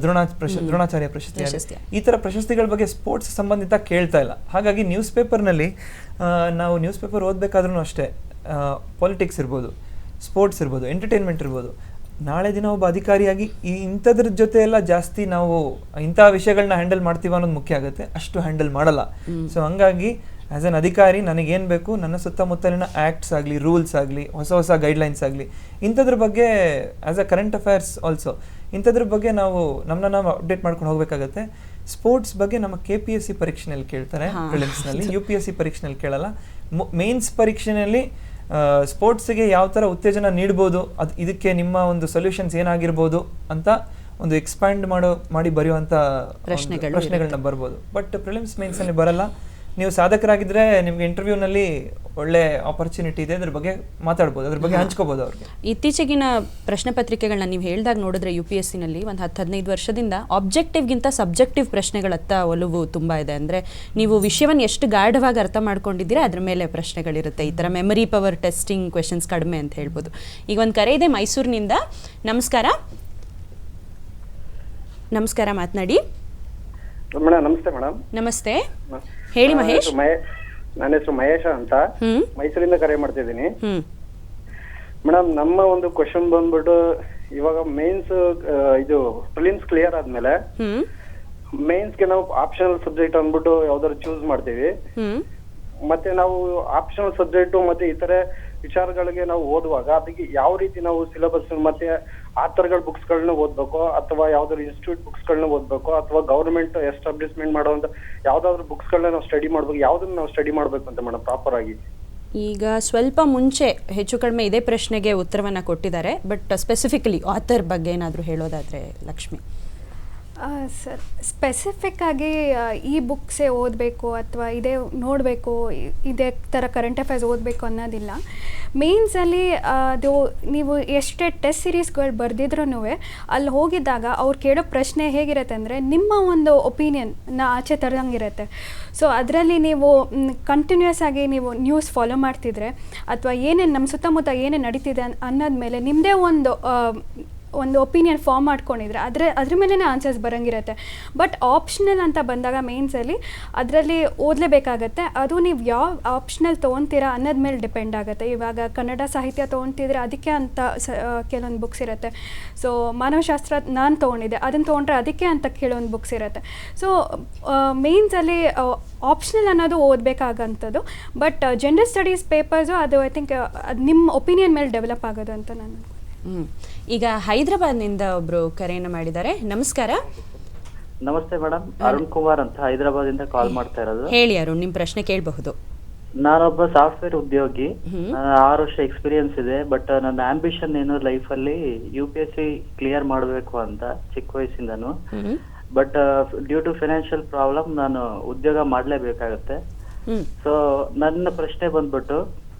Speaker 3: ದ್ರೋಣಾಚಾರ್ಯ ಪ್ರಶಸ್ತಿ, ಈ ಥರ ಪ್ರಶಸ್ತಿಗಳ ಬಗ್ಗೆ ಸ್ಪೋರ್ಟ್ಸ್ ಸಂಬಂಧಿತ ಕೇಳ್ತಾ ಇಲ್ಲ. ಹಾಗಾಗಿ ನ್ಯೂಸ್ ಪೇಪರ್ನಲ್ಲಿ ನಾವು ನ್ಯೂಸ್ ಪೇಪರ್ ಓದಬೇಕಾದ್ರೂ ಅಷ್ಟೇ, ಪಾಲಿಟಿಕ್ಸ್ ಇರ್ಬೋದು, ಸ್ಪೋರ್ಟ್ಸ್ ಇರ್ಬೋದು, ಎಂಟರ್ಟೈನ್ಮೆಂಟ್ ಇರ್ಬೋದು, ನಾಳೆ ದಿನ ಒಬ್ಬ ಅಧಿಕಾರಿಯಾಗಿ ಇಂಥದ್ರ ಜೊತೆ ಎಲ್ಲ ಜಾಸ್ತಿ ನಾವು ಇಂಥ ವಿಷಯಗಳನ್ನ ಹ್ಯಾಂಡಲ್ ಮಾಡ್ತೀವಿ ಅನ್ನೋದು ಮುಖ್ಯ ಆಗುತ್ತೆ. ಅಷ್ಟು ಹ್ಯಾಂಡಲ್ ಮಾಡಲ್ಲ. ಸೊ ಹಂಗಾಗಿ ಆ್ಯಸ್ ಎನ್ ಅಧಿಕಾರಿ ನನಗೇನು ಬೇಕು, ನನ್ನ ಸುತ್ತಮುತ್ತಲಿನ ಆ್ಯಕ್ಟ್ಸ್ ಆಗಲಿ, ರೂಲ್ಸ್ ಆಗಲಿ, ಹೊಸ ಗೈಡ್ಲೈನ್ಸ್ ಆಗಲಿ, ಇಂಥದ್ರ ಬಗ್ಗೆ as a current affairs also ಇಂಥದ್ರ ಬಗ್ಗೆ ನಾವು ಅಪ್ಡೇಟ್ ಮಾಡ್ಕೊಂಡು ಹೋಗಬೇಕಾಗತ್ತೆ. ಸ್ಪೋರ್ಟ್ಸ್ ಬಗ್ಗೆ ನಮ್ಮ KPSC ಪರೀಕ್ಷೆನಲ್ಲಿ ಕೇಳ್ತಾರೆ, ಪ್ರಿಲಿಮ್ಸ್ನಲ್ಲಿ. UPSC ಪರೀಕ್ಷೆನಲ್ಲಿ ಕೇಳಲ್ಲ. ಮೇನ್ಸ್ ಪರೀಕ್ಷೆಯಲ್ಲಿ ಸ್ಪೋರ್ಟ್ಸ್ಗೆ ಯಾವ ಥರ ಉತ್ತೇಜನ ನೀಡ್ಬೋದು, ಅದು ಇದಕ್ಕೆ ನಿಮ್ಮ ಒಂದು ಸೊಲ್ಯೂಷನ್ಸ್ ಏನಾಗಿರ್ಬೋದು ಅಂತ ಒಂದು ಎಕ್ಸ್ಪ್ಯಾಂಡ್ ಮಾಡಿ ಬರೆಯುವಂಥ ಪ್ರಶ್ನೆಗಳನ್ನ ಬರ್ಬೋದು. ಬಟ್ ಪ್ರಿಲಿಮ್ಸ್ ಮೇನ್ಸಲ್ಲಿ ಬರಲ್ಲ. ನೀವು ಸಾಧಕರಾಗಿದ್ದರೆ ನಿಮಗೆ ಇಂಟರ್ವ್ಯೂನಲ್ಲಿ ಒಳ್ಳೆ ಆಪರ್ಚುನಿಟಿ ಇದೆ, ಅದ್ರ ಬಗ್ಗೆ ಮಾತಾಡ್ಬೋದು, ಅದ್ರ ಬಗ್ಗೆ ಹಂಚ್ಕೋಬೋದು ಅವ್ರಿಗೆ.
Speaker 1: ಇತ್ತೀಚೆಗಿನ ಪ್ರಶ್ನೆ ಪತ್ರಿಕೆಗಳನ್ನ ನೀವು ಹೇಳಿದಾಗ ನೋಡಿದ್ರೆ UPSCನಲ್ಲಿ ಒಂದು 10-15 ವರ್ಷದಿಂದ ಆಬ್ಜೆಕ್ಟಿವ್ಗಿಂತ ಸಬ್ಜೆಕ್ಟಿವ್ ಪ್ರಶ್ನೆಗಳತ್ತ ಒಲವು ತುಂಬ ಇದೆ. ಅಂದರೆ ನೀವು ವಿಷಯವನ್ನು ಎಷ್ಟು ಗಾಢವಾಗಿ ಅರ್ಥ ಮಾಡ್ಕೊಂಡಿದ್ದೀರಾ ಅದ್ರ ಮೇಲೆ ಪ್ರಶ್ನೆಗಳಿರುತ್ತೆ. ಈ ಥರ ಮೆಮರಿ ಪವರ್ ಟೆಸ್ಟಿಂಗ್ ಕ್ವೆಶನ್ಸ್ ಕಡಿಮೆ ಅಂತ ಹೇಳ್ಬೋದು. ಈಗ ಒಂದು ಕರೆ ಇದೆ ಮೈಸೂರಿನಿಂದ. ನಮಸ್ಕಾರ. ನಮಸ್ಕಾರ, ಮಾತನಾಡಿ
Speaker 9: ಮೇಡಮ್. ನಮಸ್ತೆ ಮೇಡಮ್.
Speaker 1: ನಮಸ್ತೆ, ಹೇಳಿ ಮಹೇಶ್.
Speaker 9: ನನ್ನ ಹೆಸರು ಮಹೇಶ ಅಂತ, ಮೈಸೂರಿಂದ ಕರೆ ಮಾಡ್ತಿದ್ದೀನಿ ಮೇಡಮ್. ನಮ್ಮ ಒಂದು ಕ್ವಶನ್ ಬಂದ್ಬಿಟ್ಟು, ಇವಾಗ ಮೇನ್ಸ್ ಇದು ಪ್ರಿಲಿಮ್ಸ್ ಕ್ಲಿಯರ್ ಆದ್ಮೇಲೆ ಮೇನ್ಸ್ಗೆ ನಾವು ಆಪ್ಷನಲ್ ಸಬ್ಜೆಕ್ಟ್ ಅಂದ್ಬಿಟ್ಟು ಯಾವ್ದಾದ್ರು ಚೂಸ್ ಮಾಡ್ತೀವಿ. ಮತ್ತೆ ನಾವು ಆಪ್ಷನಲ್ ಸಬ್ಜೆಕ್ಟ್ ಮತ್ತೆ ಇತರೆ ವಿಚಾರಗಳಿಗೆ ನಾವು ಓದುವಾಗ ಅದಕ್ಕೆ ಯಾವ ರೀತಿ ನಾವು ಸಿಲೆಬಸ್ ಮತ್ತೆ ಆಥರ್ಗಳ ಬುಕ್ಸ್ ಗಳನ್ನ ಓದ್ಬೇಕು, ಅಥವಾ ಯಾವ್ದಾದ್ರು ಇನ್ಸ್ಟಿಟ್ಯೂಟ್ ಬುಕ್ಸ್ ಗಳನ್ನ ಓದ್ಬೇಕು, ಅಥವಾ ಗವರ್ಮೆಂಟ್ ಎಸ್ಟಾಬ್ಲಿಷ್ಮೆಂಟ್ ಮಾಡುವಂತ ಯಾವ್ದಾದ್ರು ಬುಕ್ಸ್ ಗಳನ್ನ ನಾವು ಸ್ಟಡಿ ಮಾಡ್ಬೇಕು, ಯಾವ್ದನ್ನ ನಾವು ಸ್ಟಡಿ ಮಾಡ್ಬೇಕು ಅಂತ ಮೇಡಮ್ ಪ್ರಾಪರ್ ಆಗಿ?
Speaker 1: ಈಗ ಸ್ವಲ್ಪ ಮುಂಚೆ ಹೆಚ್ಚು ಕಡಿಮೆ ಇದೇ ಪ್ರಶ್ನೆಗೆ ಉತ್ತರವನ್ನು ಕೊಟ್ಟಿದ್ದಾರೆ. ಬಟ್ ಸ್ಪೆಸಿಫಿಕಲಿ ಆಥರ್ ಬಗ್ಗೆ ಏನಾದರೂ ಹೇಳೋದಾದರೆ ಲಕ್ಷ್ಮಿ.
Speaker 2: ಸರ್, ಸ್ಪೆಸಿಫಿಕ್ ಆಗಿ ಈ ಬುಕ್ಸೇ ಓದಬೇಕು ಅಥವಾ ಇದೇ ನೋಡಬೇಕು, ಇದೇ ಥರ ಕರೆಂಟ್ ಅಫೇರ್ಸ್ ಓದಬೇಕು ಅನ್ನೋದಿಲ್ಲ. ಮೇನ್ಸಲ್ಲಿ ಅದು ನೀವು ಎಷ್ಟೇ ಟೆಸ್ಟ್ ಸೀರೀಸ್ಗಳು ಬರೆದಿದ್ರೂ ಅಲ್ಲಿ ಹೋಗಿದ್ದಾಗ ಅವ್ರು ಕೇಳೋ ಪ್ರಶ್ನೆ ಹೇಗಿರುತ್ತೆ ಅಂದರೆ ನಿಮ್ಮ ಒಂದು ಒಪಿನಿಯನ್ನ ಆಚೆ ತರಂಗಿರುತ್ತೆ. ಸೊ ಅದರಲ್ಲಿ ನೀವು ಕಂಟಿನ್ಯೂಸ್ ಆಗಿ ನೀವು ನ್ಯೂಸ್ ಫಾಲೋ ಮಾಡ್ತಿದ್ರೆ ಅಥವಾ ಏನೇನು ನಮ್ಮ ಸುತ್ತಮುತ್ತ ಏನೇನು ನಡೀತಿದೆ ಅನ್ನೋದ ಮೇಲೆ ನಿಮ್ಮದೇ ಒಂದು ಒಪಿನಿಯನ್ ಫಾರ್ಮ್ ಮಾಡ್ಕೊಂಡಿದ್ರೆ ಅದ್ರ ಮೇಲೇ ಆನ್ಸರ್ಸ್ ಬರೋಂಗಿರುತ್ತೆ. ಬಟ್ ಆಪ್ಷನಲ್ ಅಂತ ಬಂದಾಗ ಮೇನ್ಸಲ್ಲಿ ಅದರಲ್ಲಿ ಓದಲೇಬೇಕಾಗತ್ತೆ. ಅದು ನೀವು ಯಾವ ಆಪ್ಷನಲ್ ತೊಗೊತೀರಾ ಅನ್ನೋದ ಮೇಲೆ ಡಿಪೆಂಡ್ ಆಗುತ್ತೆ. ಇವಾಗ ಕನ್ನಡ ಸಾಹಿತ್ಯ ತೊಗೊತಿದ್ರೆ ಅದಕ್ಕೆ ಅಂತ ಕೆಲವೊಂದು ಬುಕ್ಸ್ ಇರುತ್ತೆ. ಸೊ ಮಾನವಶಾಸ್ತ್ರ ನಾನು ತೊಗೊಂಡಿದ್ದೆ, ಅದನ್ನು ತೊಗೊಂಡ್ರೆ ಅದಕ್ಕೆ ಅಂತ ಕೆಲವೊಂದು ಬುಕ್ಸ್ ಇರುತ್ತೆ. ಸೊ ಮೇನ್ಸಲ್ಲಿ ಆಪ್ಷನಲ್ ಅನ್ನೋದು ಓದಬೇಕಾಗಂಥದ್ದು. ಬಟ್ ಜೆಂಡರ್ ಸ್ಟಡೀಸ್ ಪೇಪರ್ಸು ಅದು ಐ ಥಿಂಕ್ ಅದು ನಿಮ್ಮ ಒಪಿನಿಯನ್ ಮೇಲೆ ಡೆವಲಪ್ ಆಗೋದು ಅಂತ ನಾನು.
Speaker 1: ಈಗ ಹೈದರಾಬಾದ್ನಿಂದ ಒಬ್ರು ಕರೆಯನ್ನು ಮಾಡಿದ್ದಾರೆ. ನಮಸ್ಕಾರ.
Speaker 10: ನಮಸ್ತೆ ಮೇಡಮ್, ಅರುಣ್ ಕುಮಾರ್ ಅಂತ ಹೈದರಾಬಾದಿಂದ ಕಾಲ್ ಮಾಡ್ತಾ ಇರೋದು.
Speaker 1: ಹೇಳಿ ಅರುಣ್, ನಿಮ್ಮ ಪ್ರಶ್ನೆ ಕೇಳಬಹುದು.
Speaker 10: ನಾನೊಬ್ಬ ಸಾಫ್ಟ್ವೇರ್ ಉದ್ಯೋಗಿ, 6 ವರ್ಷ ಎಕ್ಸ್ಪೀರಿಯನ್ಸ್ ಇದೆ. ಬಟ್ ನನ್ನ ಆಂಬಿಷನ್ ಏನು ಲೈಫ್ ಅಲ್ಲಿ UPSC ಕ್ಲಿಯರ್ ಮಾಡಬೇಕು ಅಂತ ಚಿಕ್ಕ ವಯಸ್ಸಿಂದನು. But due to financial problem ನಾನು ಉದ್ಯೋಗ ಮಾಡ್ಲೇಬೇಕಾಗತ್ತೆ. ಸೊ ನನ್ನ ಪ್ರಶ್ನೆ ಬಂದ್ಬಿಟ್ಟು,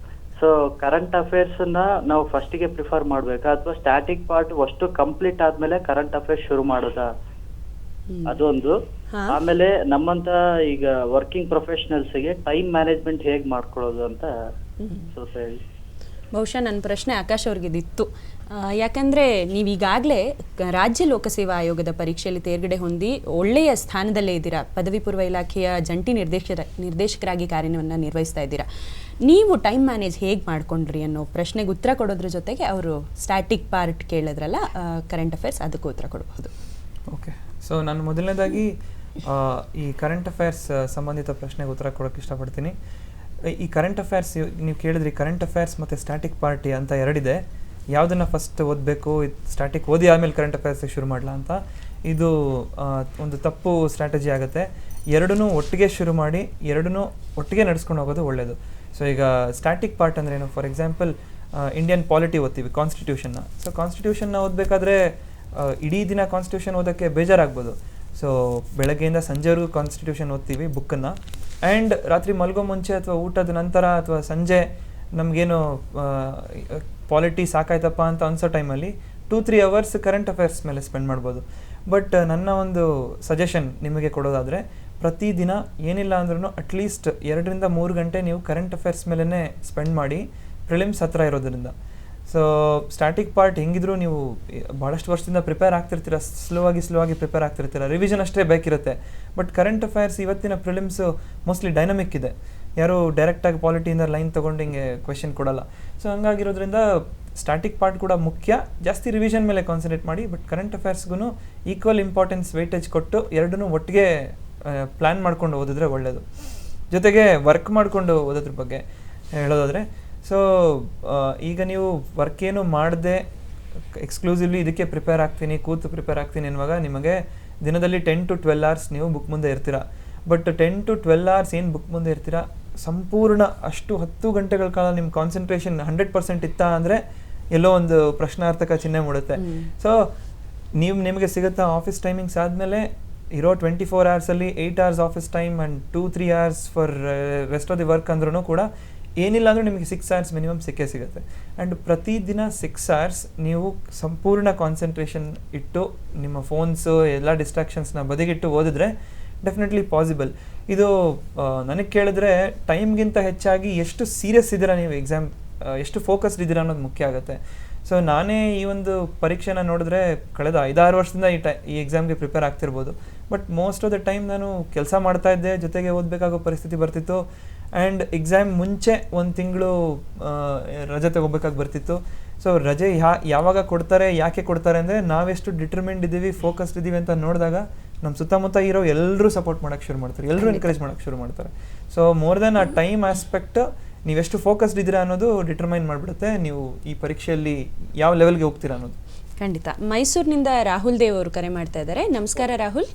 Speaker 10: ಸೊ ಕರೆಂಟ್ ಅಫೇರ್ಸ್ ನಾವು ಫಸ್ಟಿಗೆ ಪ್ರಿಫರ್ ಮಾಡ್ಬೇಕಾ ಅಥವಾ ಸ್ಟ್ಯಾಟಿಕ್ ಪಾರ್ಟ್ ಅಷ್ಟು ಕಂಪ್ಲೀಟ್ ಆದ್ಮೇಲೆ ಕರೆಂಟ್ ಅಫೇರ್ಸ್ ಶುರು ಮಾಡೋದಾ? ಅದೊಂದು. ಆಮೇಲೆ ನಮ್ಮಂತ ಈಗ ವರ್ಕಿಂಗ್ ಪ್ರೊಫೆಷನಲ್ಸ್ಗೆ ಟೈಮ್ ಮ್ಯಾನೇಜ್ಮೆಂಟ್ ಹೇಗ್ ಮಾಡ್ಕೊಳ್ಳೋದು ಅಂತ ಸ್ವಲ್ಪ ಹೇಳಿ.
Speaker 1: ಬಹುಶಃ ನನ್ನ ಪ್ರಶ್ನೆ ಆಕಾಶ್ ಅವ್ರಿಗಿದಿತ್ತು. ಯಾಕಂದರೆ ನೀವೀಗಾಗಲೇ ರಾಜ್ಯ ಲೋಕಸೇವಾ ಆಯೋಗದ ಪರೀಕ್ಷೆಯಲ್ಲಿ ತೇರ್ಗಡೆ ಹೊಂದಿ ಒಳ್ಳೆಯ ಸ್ಥಾನದಲ್ಲೇ ಇದ್ದೀರಾ. ಪದವಿ ಪೂರ್ವ ಇಲಾಖೆಯ ಜಂಟಿ ನಿರ್ದೇಶಕರಾಗಿ ಕಾರ್ಯವನ್ನು ನಿರ್ವಹಿಸ್ತಾ ಇದ್ದೀರಾ. ನೀವು ಟೈಮ್ ಮ್ಯಾನೇಜ್ ಹೇಗೆ ಮಾಡ್ಕೊಂಡ್ರಿ ಅನ್ನೋ ಪ್ರಶ್ನೆಗೆ ಉತ್ತರ ಕೊಡೋದ್ರ ಜೊತೆಗೆ ಅವರು ಸ್ಟ್ಯಾಟಿಕ್ ಪಾರ್ಟ್ ಕೇಳಿದ್ರಲ್ಲ, ಕರೆಂಟ್ ಅಫೇರ್ಸ್, ಅದಕ್ಕೂ ಉತ್ತರ ಕೊಡಬಹುದು.
Speaker 3: ಓಕೆ, ಸೊ ನಾನು ಮೊದಲನೇದಾಗಿ ಈ ಕರೆಂಟ್ ಅಫೇರ್ಸ್ ಸಂಬಂಧಿತ ಪ್ರಶ್ನೆಗೆ ಉತ್ತರ ಕೊಡೋಕ್ಕೆ ಇಷ್ಟಪಡ್ತೀನಿ. ಈ ಕರೆಂಟ್ ಅಫೇರ್ಸ್ ನೀವು ಕೇಳಿದ್ರಿ, ಕರೆಂಟ್ ಅಫೇರ್ಸ್ ಮತ್ತು ಸ್ಟ್ಯಾಟಿಕ್ ಪಾರ್ಟಿ ಅಂತ ಎರಡಿದೆ. ಯಾವುದನ್ನು ಫಸ್ಟ್ ಓದಬೇಕು, ಸ್ಟ್ಯಾಟಿಕ್ ಓದಿ ಆಮೇಲೆ ಕರೆಂಟ್ ಅಫೇರ್ಸಿಗೆ ಶುರು ಮಾಡಲ ಅಂತ, ಇದು ಒಂದು ತಪ್ಪು ಸ್ಟ್ರಾಟಜಿ ಆಗುತ್ತೆ. ಎರಡನ್ನೂ ಒಟ್ಟಿಗೆ ಶುರು ಮಾಡಿ ಎರಡನ್ನೂ ಒಟ್ಟಿಗೆ ನಡೆಸ್ಕೊಂಡು ಹೋಗೋದು ಒಳ್ಳೆಯದು. ಸೊ ಈಗ ಸ್ಟ್ಯಾಟಿಕ್ ಪಾರ್ಟ್ ಅಂದ್ರೆ ಏನು? ಫಾರ್ ಎಕ್ಸಾಂಪಲ್ ಇಂಡಿಯನ್ ಪಾಲಿಟಿ ಓದ್ತೀವಿ, ಕಾನ್ಸ್ಟಿಟ್ಯೂಷನ್ನ. ಸೊ ಕಾನ್ಸ್ಟಿಟ್ಯೂಷನ್ನ ಓದಬೇಕಾದ್ರೆ ಇಡೀ ದಿನ ಕಾನ್ಸ್ಟಿಟ್ಯೂಷನ್ ಓದೋಕ್ಕೆ ಬೇಜಾರಾಗ್ಬೋದು. ಸೊ ಬೆಳಗ್ಗೆಯಿಂದ ಸಂಜೆವರೆಗೂ ಕಾನ್ಸ್ಟಿಟ್ಯೂಷನ್ ಓದ್ತೀವಿ ಬುಕ್ಕನ್ನು. ಆ್ಯಂಡ್ ರಾತ್ರಿ ಮಲ್ಗೋ ಮುಂಚೆ ಅಥವಾ ಊಟದ ನಂತರ ಅಥವಾ ಸಂಜೆ ನಮಗೇನು ಪಾಲಿಟಿ ಸಾಕಾಯ್ತಪ್ಪ ಅಂತ ಅನ್ಸೋ ಟೈಮಲ್ಲಿ 2-3 ಅವರ್ಸ್ ಕರೆಂಟ್ ಅಫೇರ್ಸ್ ಮೇಲೆ ಸ್ಪೆಂಡ್ ಮಾಡ್ಬೋದು. ಬಟ್ ನನ್ನ ಒಂದು ಸಜೆಷನ್ ನಿಮಗೆ ಕೊಡೋದಾದರೆ, ಪ್ರತಿದಿನ ಏನಿಲ್ಲ ಅಂದ್ರೂ ಅಟ್ಲೀಸ್ಟ್ 2-3 ಗಂಟೆ ನೀವು ಕರೆಂಟ್ ಅಫೇರ್ಸ್ ಮೇಲೇ ಸ್ಪೆಂಡ್ ಮಾಡಿ, ಪ್ರಿಲಿಮ್ಸ್ ಹತ್ರ ಇರೋದ್ರಿಂದ. ಸೊ ಸ್ಟ್ಯಾಟಿಕ್ ಪಾರ್ಟ್ ಹೆಂಗಿದ್ರು ನೀವು ಭಾಳಷ್ಟು ವರ್ಷದಿಂದ ಪ್ರಿಪೇರ್ ಆಗ್ತಿರ್ತೀರ, ಸ್ಲೋ ಆಗಿ ಪ್ರಿಪೇರ್ ಆಗ್ತಿರ್ತೀರ, ರಿವಿಷನ್ ಅಷ್ಟೇ ಬೇಕಿರುತ್ತೆ. ಬಟ್ ಕರೆಂಟ್ ಅಫೇರ್ಸ್ ಇವತ್ತಿನ ಪ್ರಿಲಿಮ್ಸು ಮೋಸ್ಟ್ಲಿ ಡೈನಮಿಕ್ ಇದೆ. ಯಾರು ಡೈರೆಕ್ಟಾಗಿ ಪಾಲಿಟಿಯಿಂದ ಲೈನ್ ತೊಗೊಂಡು ಹಿಂಗೆ ಕ್ವೆಶನ್ ಕೊಡಲ್ಲ. ಸೊ ಹಂಗಾಗಿರೋದ್ರಿಂದ ಸ್ಟ್ಯಾಟಿಕ್ ಪಾರ್ಟ್ ಕೂಡ ಮುಖ್ಯ. ಜಾಸ್ತಿ ರಿವಿಷನ್ ಮೇಲೆ ಕಾನ್ಸಂಟ್ರೇಟ್ ಮಾಡಿ, ಬಟ್ ಕರೆಂಟ್ ಅಫೇರ್ಸ್ಗೂ ಈಕ್ವಲ್ ಇಂಪಾರ್ಟೆನ್ಸ್ ವೆಯ್ಟೇಜ್ ಕೊಟ್ಟು ಎರಡನ್ನೂ ಒಟ್ಟಿಗೆ ಪ್ಲ್ಯಾನ್ ಮಾಡ್ಕೊಂಡು ಓದಿದ್ರೆ ಒಳ್ಳೆಯದು. ಜೊತೆಗೆ ವರ್ಕ್ ಮಾಡಿಕೊಂಡು ಓದೋದ್ರ ಬಗ್ಗೆ ಹೇಳೋದಾದರೆ, ಸೊ ಈಗ ನೀವು ವರ್ಕ್ ಏನು ಮಾಡದೆ ಎಕ್ಸ್ಕ್ಲೂಸಿವ್ಲಿ ಇದಕ್ಕೆ ಪ್ರಿಪೇರ್ ಆಗ್ತೀನಿ, ಕೂತು ಪ್ರಿಪೇರ್ ಆಗ್ತೀನಿ ಅನ್ನುವಾಗ ನಿಮಗೆ ದಿನದಲ್ಲಿ 10 to 12 hours ನೀವು ಬುಕ್ ಮುಂದೆ ಇರ್ತೀರ. ಬಟ್ 10 to 12 hours ಏನು ಬುಕ್ ಮುಂದೆ ಇರ್ತೀರಾ, ಸಂಪೂರ್ಣ ಅಷ್ಟು 10 ಗಂಟೆಗಳ ಕಾಲ ನಿಮ್ಮ ಕಾನ್ಸಂಟ್ರೇಷನ್ 100% ಇತ್ತಾ ಅಂದರೆ ಎಲ್ಲೋ ಒಂದು ಪ್ರಶ್ನಾರ್ಥಕ ಚಿಹ್ನೆ ಮೂಡುತ್ತೆ. ಸೊ ನಿಮಗೆ ಸಿಗುತ್ತಾ ಆಫೀಸ್ ಟೈಮಿಂಗ್ಸ್ ಆದಮೇಲೆ ಇರೋ 24 ಅವರ್ಸಲ್ಲಿ 8 hours office time and 2-3 hours for rest of the work ಅಂದ್ರೂ ಕೂಡ ಏನಿಲ್ಲ ಅಂದರೂ ನಿಮಗೆ 6 ಅವರ್ಸ್ ಮಿನಿಮಮ್ ಸಿಗುತ್ತೆ. ಆ್ಯಂಡ್ ಪ್ರತಿದಿನ 6 ಅವರ್ಸ್ ನೀವು ಸಂಪೂರ್ಣ ಕಾನ್ಸಂಟ್ರೇಷನ್ ಇಟ್ಟು ನಿಮ್ಮ ಫೋನ್ಸು ಎಲ್ಲ ಡಿಸ್ಟ್ರಾಕ್ಷನ್ಸ್ನ ಬದಿಗಿಟ್ಟು ಓದಿದ್ರೆ ಡೆಫಿನೆಟ್ಲಿ ಪಾಸಿಬಲ್. ಇದು ನನಗೆ ಕೇಳಿದ್ರೆ ಟೈಮ್ಗಿಂತ ಹೆಚ್ಚಾಗಿ ಎಷ್ಟು ಸೀರಿಯಸ್ ಇದ್ದೀರಾ ನೀವು ಎಕ್ಸಾಮ್, ಎಷ್ಟು ಫೋಕಸ್ಡ್ ಇದ್ದೀರಾ ಅನ್ನೋದು ಮುಖ್ಯ ಆಗುತ್ತೆ. ಸೊ ನಾನೇ ಈ ಒಂದು ಪರೀಕ್ಷೆನ ನೋಡಿದ್ರೆ ಕಳೆದ 5-6 ವರ್ಷದಿಂದ ಈ ಎಕ್ಸಾಮ್ಗೆ ಪ್ರಿಪೇರ್ ಆಗ್ತಿರ್ಬೋದು. But most of the time ನಾನು ಕೆಲಸ ಮಾಡ್ತಾ ಇದ್ದೆ, ಜೊತೆಗೆ ಓದಬೇಕಾಗೋ ಪರಿಸ್ಥಿತಿ ಬರ್ತಿತ್ತು. ಆ್ಯಂಡ್ ಎಕ್ಸಾಮ್ ಮುಂಚೆ 1 ತಿಂಗಳು ರಜೆ ತಗೋಬೇಕಾಗಿ ಬರ್ತಿತ್ತು. ಸೊ ರಜೆ ಯಾವಾಗ ಕೊಡ್ತಾರೆ, ಯಾಕೆ ಕೊಡ್ತಾರೆ ಅಂದರೆ ನಾವೆಷ್ಟು ಡಿಟರ್ಮಿಂಡ್ ಇದ್ದೀವಿ, ಫೋಕಸ್ಡ್ ಇದ್ದೀವಿ ಅಂತ ನೋಡಿದಾಗ ನಮ್ಮ ಸುತ್ತಮುತ್ತ ಇರೋ ಎಲ್ಲರೂ ಸಪೋರ್ಟ್ ಮಾಡೋಕ್ಕೆ ಶುರು ಮಾಡ್ತಾರೆ, ಎಲ್ಲರೂ ಎನ್ಕರೇಜ್ ಮಾಡೋಕ್ಕೆ ಶುರು ಮಾಡ್ತಾರೆ. ಸೊ ಮೋರ್ ದೆನ್ ಆ ಟೈಮ್ ಆಸ್ಪೆಕ್ಟ್ ನೀವೆಷ್ಟು ಫೋಕಸ್ಡ್ ಇದ್ದೀರಾ ಅನ್ನೋದು ಡಿಟರ್ಮೈನ್ ಮಾಡಿಬಿಡುತ್ತೆ ನೀವು ಈ ಪರೀಕ್ಷೆಯಲ್ಲಿ ಯಾವ ಲೆವೆಲ್ಗೆ ಹೋಗ್ತೀರಾ ಅನ್ನೋದು.
Speaker 1: ಖಂಡಿತ. ಮೈಸೂರಿನಿಂದ ರಾಹುಲ್ ದೇವ್ ಅವರು ಕರೆ ಮಾಡ್ತಾ ಇದ್ದಾರೆ. ನಮಸ್ಕಾರ ರಾಹುಲ್,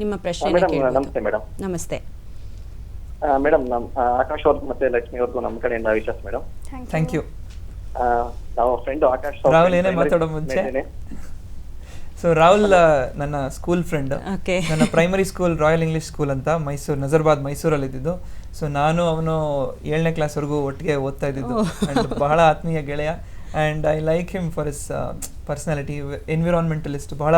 Speaker 1: ನಿಮ್ಮ ಪ್ರಶ್ನೆ.
Speaker 11: ನಮಸ್ತೆ ಮೇಡಮ್.
Speaker 1: ನಮಸ್ತೆ
Speaker 11: ಮೇಡಮ್. ಆಕಾಶ್ ಅವ್ರ ಮತ್ತೆ ಲಕ್ಷ್ಮಿ ಅವ್ರಿಗೂ ನಮ್ಮ ಕಡೆಯಿಂದ ವಿಶಸ್ ಮೇಡಮ್.
Speaker 3: Thank you.
Speaker 11: ನಾವು ಫ್ರೆಂಡ್ ಆಕಾಶ್
Speaker 3: ರಾಹುಲ್ ಏನೇ ಮಾತಾಡೋ ಮುಂಚೆ, ಸೊ ರಾಹುಲ್ ನನ್ನ ಸ್ಕೂಲ್ ಫ್ರೆಂಡ್. ನನ್ನ primary school royal English school ಅಂತ ನಜರ್ಬಾದ್ ಮೈಸೂರಲ್ಲಿ ಇದ್ದಿದ್ದು. ಸೊ ನಾನು ಅವನು 7ನೇ ಕ್ಲಾಸ್ವರೆಗೂ ಒಟ್ಟಿಗೆ ಓದ್ತಾ ಇದ್ದಿದ್ದು. ಆ್ಯಂಡ್ ಬಹಳ ಆತ್ಮೀಯ ಗೆಳೆಯ. And I like him for his personality, environmentalist, ಬಹಳ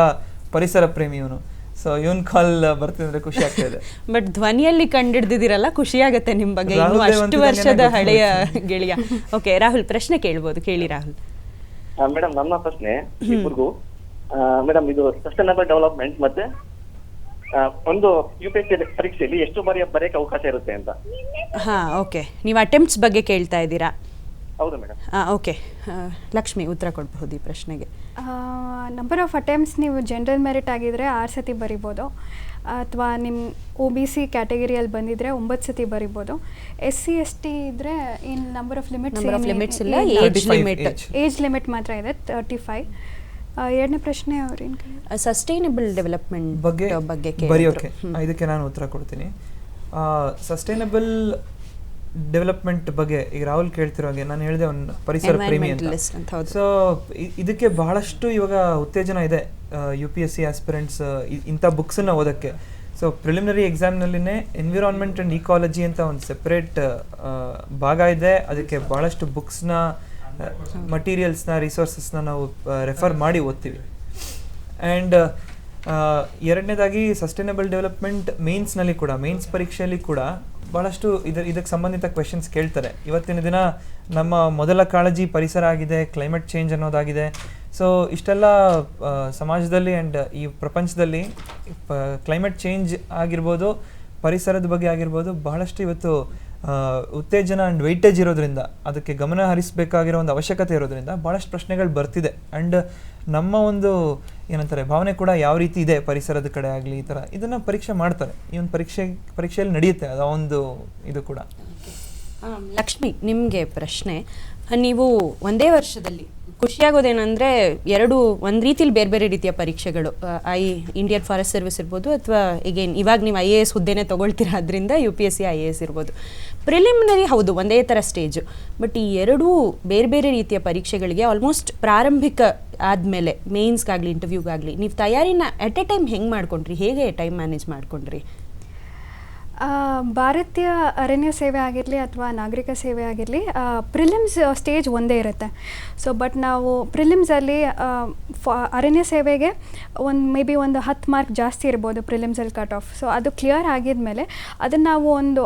Speaker 3: ಪರಿಸರ ಪ್ರೇಮಿ ಇವನು. ಸೊ ಇವನ್ ಕಾಲ್ ಬರ್ತಿದ್ರೆ ಖುಷಿ ಆಗ್ತಾ ಇದೆ.
Speaker 1: ಬಟ್ ಧ್ವನಿಯಲ್ಲಿ ಕಂಡಿಡ್ದಿದ್ದೀರಲ್ಲ, ಖುಷಿ ಆಗುತ್ತೆ ನಿಮ್ಮ ಬಗ್ಗೆ, ಇನ್ನು ಅಷ್ಟು ವರ್ಷದ ಹಳೆಯ ಗೆಳೆಯ. ಓಕೆ ರಾಹುಲ್, ಪ್ರಶ್ನೆ ಕೇಳ್ಬೋದು, ಕೇಳಿ ರಾಹುಲ್.
Speaker 11: ಮೇಡಮ್ ನನ್ನ ಪ್ರಶ್ನೆ ಇಬ್ಬರಿಗೂ. ಮೇಡಮ್ ಇದು ಸಸ್ಟೈನಬಲ್ ಡೆವಲಪ್ಮೆಂಟ್ ಮತ್ತೆ ಒಂದು UPSC ಪರೀಕ್ಷೆಯಲ್ಲಿ ಎಷ್ಟು ಬಾರಿ ಬರೆಯಕ್ಕೆ ಅವಕಾಶ ಇರುತ್ತೆ ಅಂತ.
Speaker 1: ಹಾ, ಓಕೆ. ನೀವು ಅಟೆಂಪ್ಟ್ಸ್ ಬಗ್ಗೆ ಕೇಳ್ತಾ ಇದ್ದೀರಾ?
Speaker 11: ಹೌದು ಮೇಡಮ್.
Speaker 1: ಓಕೆ, ಲಕ್ಷ್ಮಿ ಉತ್ತರ ಕೊಡಬಹುದು ಈ ಪ್ರಶ್ನೆಗೆ.
Speaker 2: ನಂಬರ್ ಆಫ್ ಅಟೆಂಪ್ಟ್ಸ್ ನೀವು ಜನರಲ್ ಮೆರಿಟ್ ಆಗಿದ್ರೆ 6 ಸತಿ ಬರಿಬೋದು, ಅಥವಾ ನಿಮ್ಮ OBC ಕ್ಯಾಟಗರಿಯಲ್ಲಿ ಬಂದಿದ್ರೆ 9 ಸತಿ ಬರಿಬೋದು. SC ST ಇದ್ರೆ ಇನ್ ನಂಬರ್ ಆಫ್ ಲಿಮಿಟ್ಸ್
Speaker 1: ಇಲ್ಲ,
Speaker 2: ಏಜ್ ಲಿಮಿಟ್ ಮಾತ್ರ ಇದೆ 35. ಎರಡನೇ ಪ್ರಶ್ನೆ ಅವ್ರೇನು
Speaker 1: ಸಸ್ಟೈನಬಲ್ ಡೆವಲಪ್ಮೆಂಟ್ ಬಗ್ಗೆ
Speaker 3: ಬರೆಯೋಕೆ, ಇದಕ್ಕೆ ನಾನು ಉತ್ತರ ಕೊಡ್ತೀನಿ. ಸಸ್ಟೈನಬಲ್ ಡೆವಲಪ್ಮೆಂಟ್ ಬಗ್ಗೆ ಈಗ ರಾಹುಲ್ ಕೇಳ್ತಿರೋ ಹಾಗೆ ನಾನು ಹೇಳಿದೆ ಒಂದು ಪರಿಸರ ಪ್ರೇಮಿ ಅಂತ. ಸೊ ಇದಕ್ಕೆ ಬಹಳಷ್ಟು ಇವಾಗ ಉತ್ತೇಜನ ಇದೆ UPSC ಆಸ್ಪಿರೆಂಟ್ಸ್ ಇಂಥ ಬುಕ್ಸನ್ನು ಓದೋಕ್ಕೆ. So preliminary ಎಕ್ಸಾಮ್ನಲ್ಲಿನೇ environment and ecology ಅಂತ ಒಂದು ಸೆಪ್ರೇಟ್ ಭಾಗ ಇದೆ. ಅದಕ್ಕೆ ಬಹಳಷ್ಟು ಬುಕ್ಸ್ನ, ಮಟೀರಿಯಲ್ಸ್ನ, ರಿಸೋರ್ಸಸ್ನ ನಾವು ರೆಫರ್ ಮಾಡಿ ಓದ್ತೀವಿ. ಆ್ಯಂಡ್ ಎರಡನೇದಾಗಿ ಸಸ್ಟೈನಬಲ್ ಡೆವಲಪ್ಮೆಂಟ್ ಮೇನ್ಸ್ನಲ್ಲಿ ಕೂಡ, ಮೇನ್ಸ್ ಪರೀಕ್ಷೆಯಲ್ಲಿ ಕೂಡ ಭಾಳಷ್ಟು ಇದಕ್ಕೆ ಸಂಬಂಧಿತ ಕ್ವೆಶನ್ಸ್ ಕೇಳ್ತಾರೆ. ಇವತ್ತಿನ ದಿನ ನಮ್ಮ ಮೊದಲ ಕಾಳಜಿ ಪರಿಸರ ಆಗಿದೆ, ಕ್ಲೈಮೇಟ್ ಚೇಂಜ್ ಅನ್ನೋದಾಗಿದೆ. ಸೊ ಇಷ್ಟೆಲ್ಲ ಸಮಾಜದಲ್ಲಿ ಆ್ಯಂಡ್ ಈ ಪ್ರಪಂಚದಲ್ಲಿ ಕ್ಲೈಮೇಟ್ ಚೇಂಜ್ ಆಗಿರ್ಬೋದು, ಪರಿಸರದ ಬಗ್ಗೆ ಆಗಿರ್ಬೋದು, ಬಹಳಷ್ಟು ಇವತ್ತು ಉತ್ತೇಜನ ಆ್ಯಂಡ್ ವೆಯ್ಟೇಜ್ ಇರೋದ್ರಿಂದ, ಅದಕ್ಕೆ ಗಮನ ಹರಿಸಬೇಕಾಗಿರೋ ಒಂದು ಅವಶ್ಯಕತೆ ಇರೋದ್ರಿಂದ ಭಾಳಷ್ಟು ಪ್ರಶ್ನೆಗಳು ಬರ್ತಿದೆ. ಆ್ಯಂಡ್ ನಮ್ಮ ಒಂದು ಏನಂತಾರೆ ಭಾವನೆ ಕೂಡ ಯಾವ ರೀತಿ ಇದೆ ಪರಿಸರದ ಕಡೆ ಆಗಲಿ, ಈ ಥರ ಇದನ್ನು ಪರೀಕ್ಷೆ ಮಾಡ್ತಾರೆ. ಈ ಒಂದು ಪರೀಕ್ಷೆಯಲ್ಲಿ ನಡೆಯುತ್ತೆ ಅದು ಒಂದು ಇದು ಕೂಡ.
Speaker 1: ಲಕ್ಷ್ಮಿ, ನಿಮಗೆ ಪ್ರಶ್ನೆ. ನೀವು ಒಂದೇ ವರ್ಷದಲ್ಲಿ ಖುಷಿಯಾಗೋದೇನೆಂದರೆ ಒಂದು ರೀತಿಲಿ ಬೇರೆ ಬೇರೆ ರೀತಿಯ ಪರೀಕ್ಷೆಗಳು, ಇಂಡಿಯನ್ ಫಾರೆಸ್ಟ್ ಸರ್ವಿಸ್ ಇರ್ಬೋದು, ಅಥವಾ ಇವಾಗ ನೀವು IAS ಹುದ್ದೆನೇ ತೊಗೊಳ್ತೀರಾ, ಅದರಿಂದ UPSC IAS ಇರ್ಬೋದು. ಪ್ರಿಲಿಮಿನರಿ ಹೌದು ಒಂದೇ ಥರ ಸ್ಟೇಜು, ಬಟ್ ಈ ಎರಡೂ ಬೇರೆ ಬೇರೆ ರೀತಿಯ ಪರೀಕ್ಷೆಗಳಿಗೆ ಆಲ್ಮೋಸ್ಟ್ ಪ್ರಾರಂಭಿಕ ಆದಮೇಲೆ ಮೇನ್ಸ್ಗಾಗಲಿ ಇಂಟರ್ವ್ಯೂಗಾಗಲಿ ನೀವು ತಯಾರಿನ ಎಟ್ ಎ ಟೈಮ್ ಹೆಂಗೆ ಮಾಡ್ಕೊಂಡ್ರಿ, ಹೇಗೆ ಟೈಮ್ ಮ್ಯಾನೇಜ್ ಮಾಡ್ಕೊಂಡ್ರಿ?
Speaker 2: ಭಾರತೀಯ ಅರಣ್ಯ ಸೇವೆ ಆಗಿರಲಿ ಅಥವಾ ನಾಗರಿಕ ಸೇವೆ ಆಗಿರಲಿ, ಪ್ರಿಲಿಮ್ಸ್ ಸ್ಟೇಜ್ ಒಂದೇ ಇರುತ್ತೆ. ಸೊ ಬಟ್ ನಾವು ಪ್ರಿಲಿಮ್ಸಲ್ಲಿ ಅರಣ್ಯ ಸೇವೆಗೆ ಮೇ ಬಿ ಒಂದು 10 ಮಾರ್ಕ್ ಜಾಸ್ತಿ ಇರ್ಬೋದು ಪ್ರಿಲಿಮ್ಸಲ್ಲಿ ಕಟ್ ಆಫ್. ಸೊ ಅದು ಕ್ಲಿಯರ್ ಆಗಿದ್ಮೇಲೆ ಅದನ್ನು ನಾವು ಒಂದು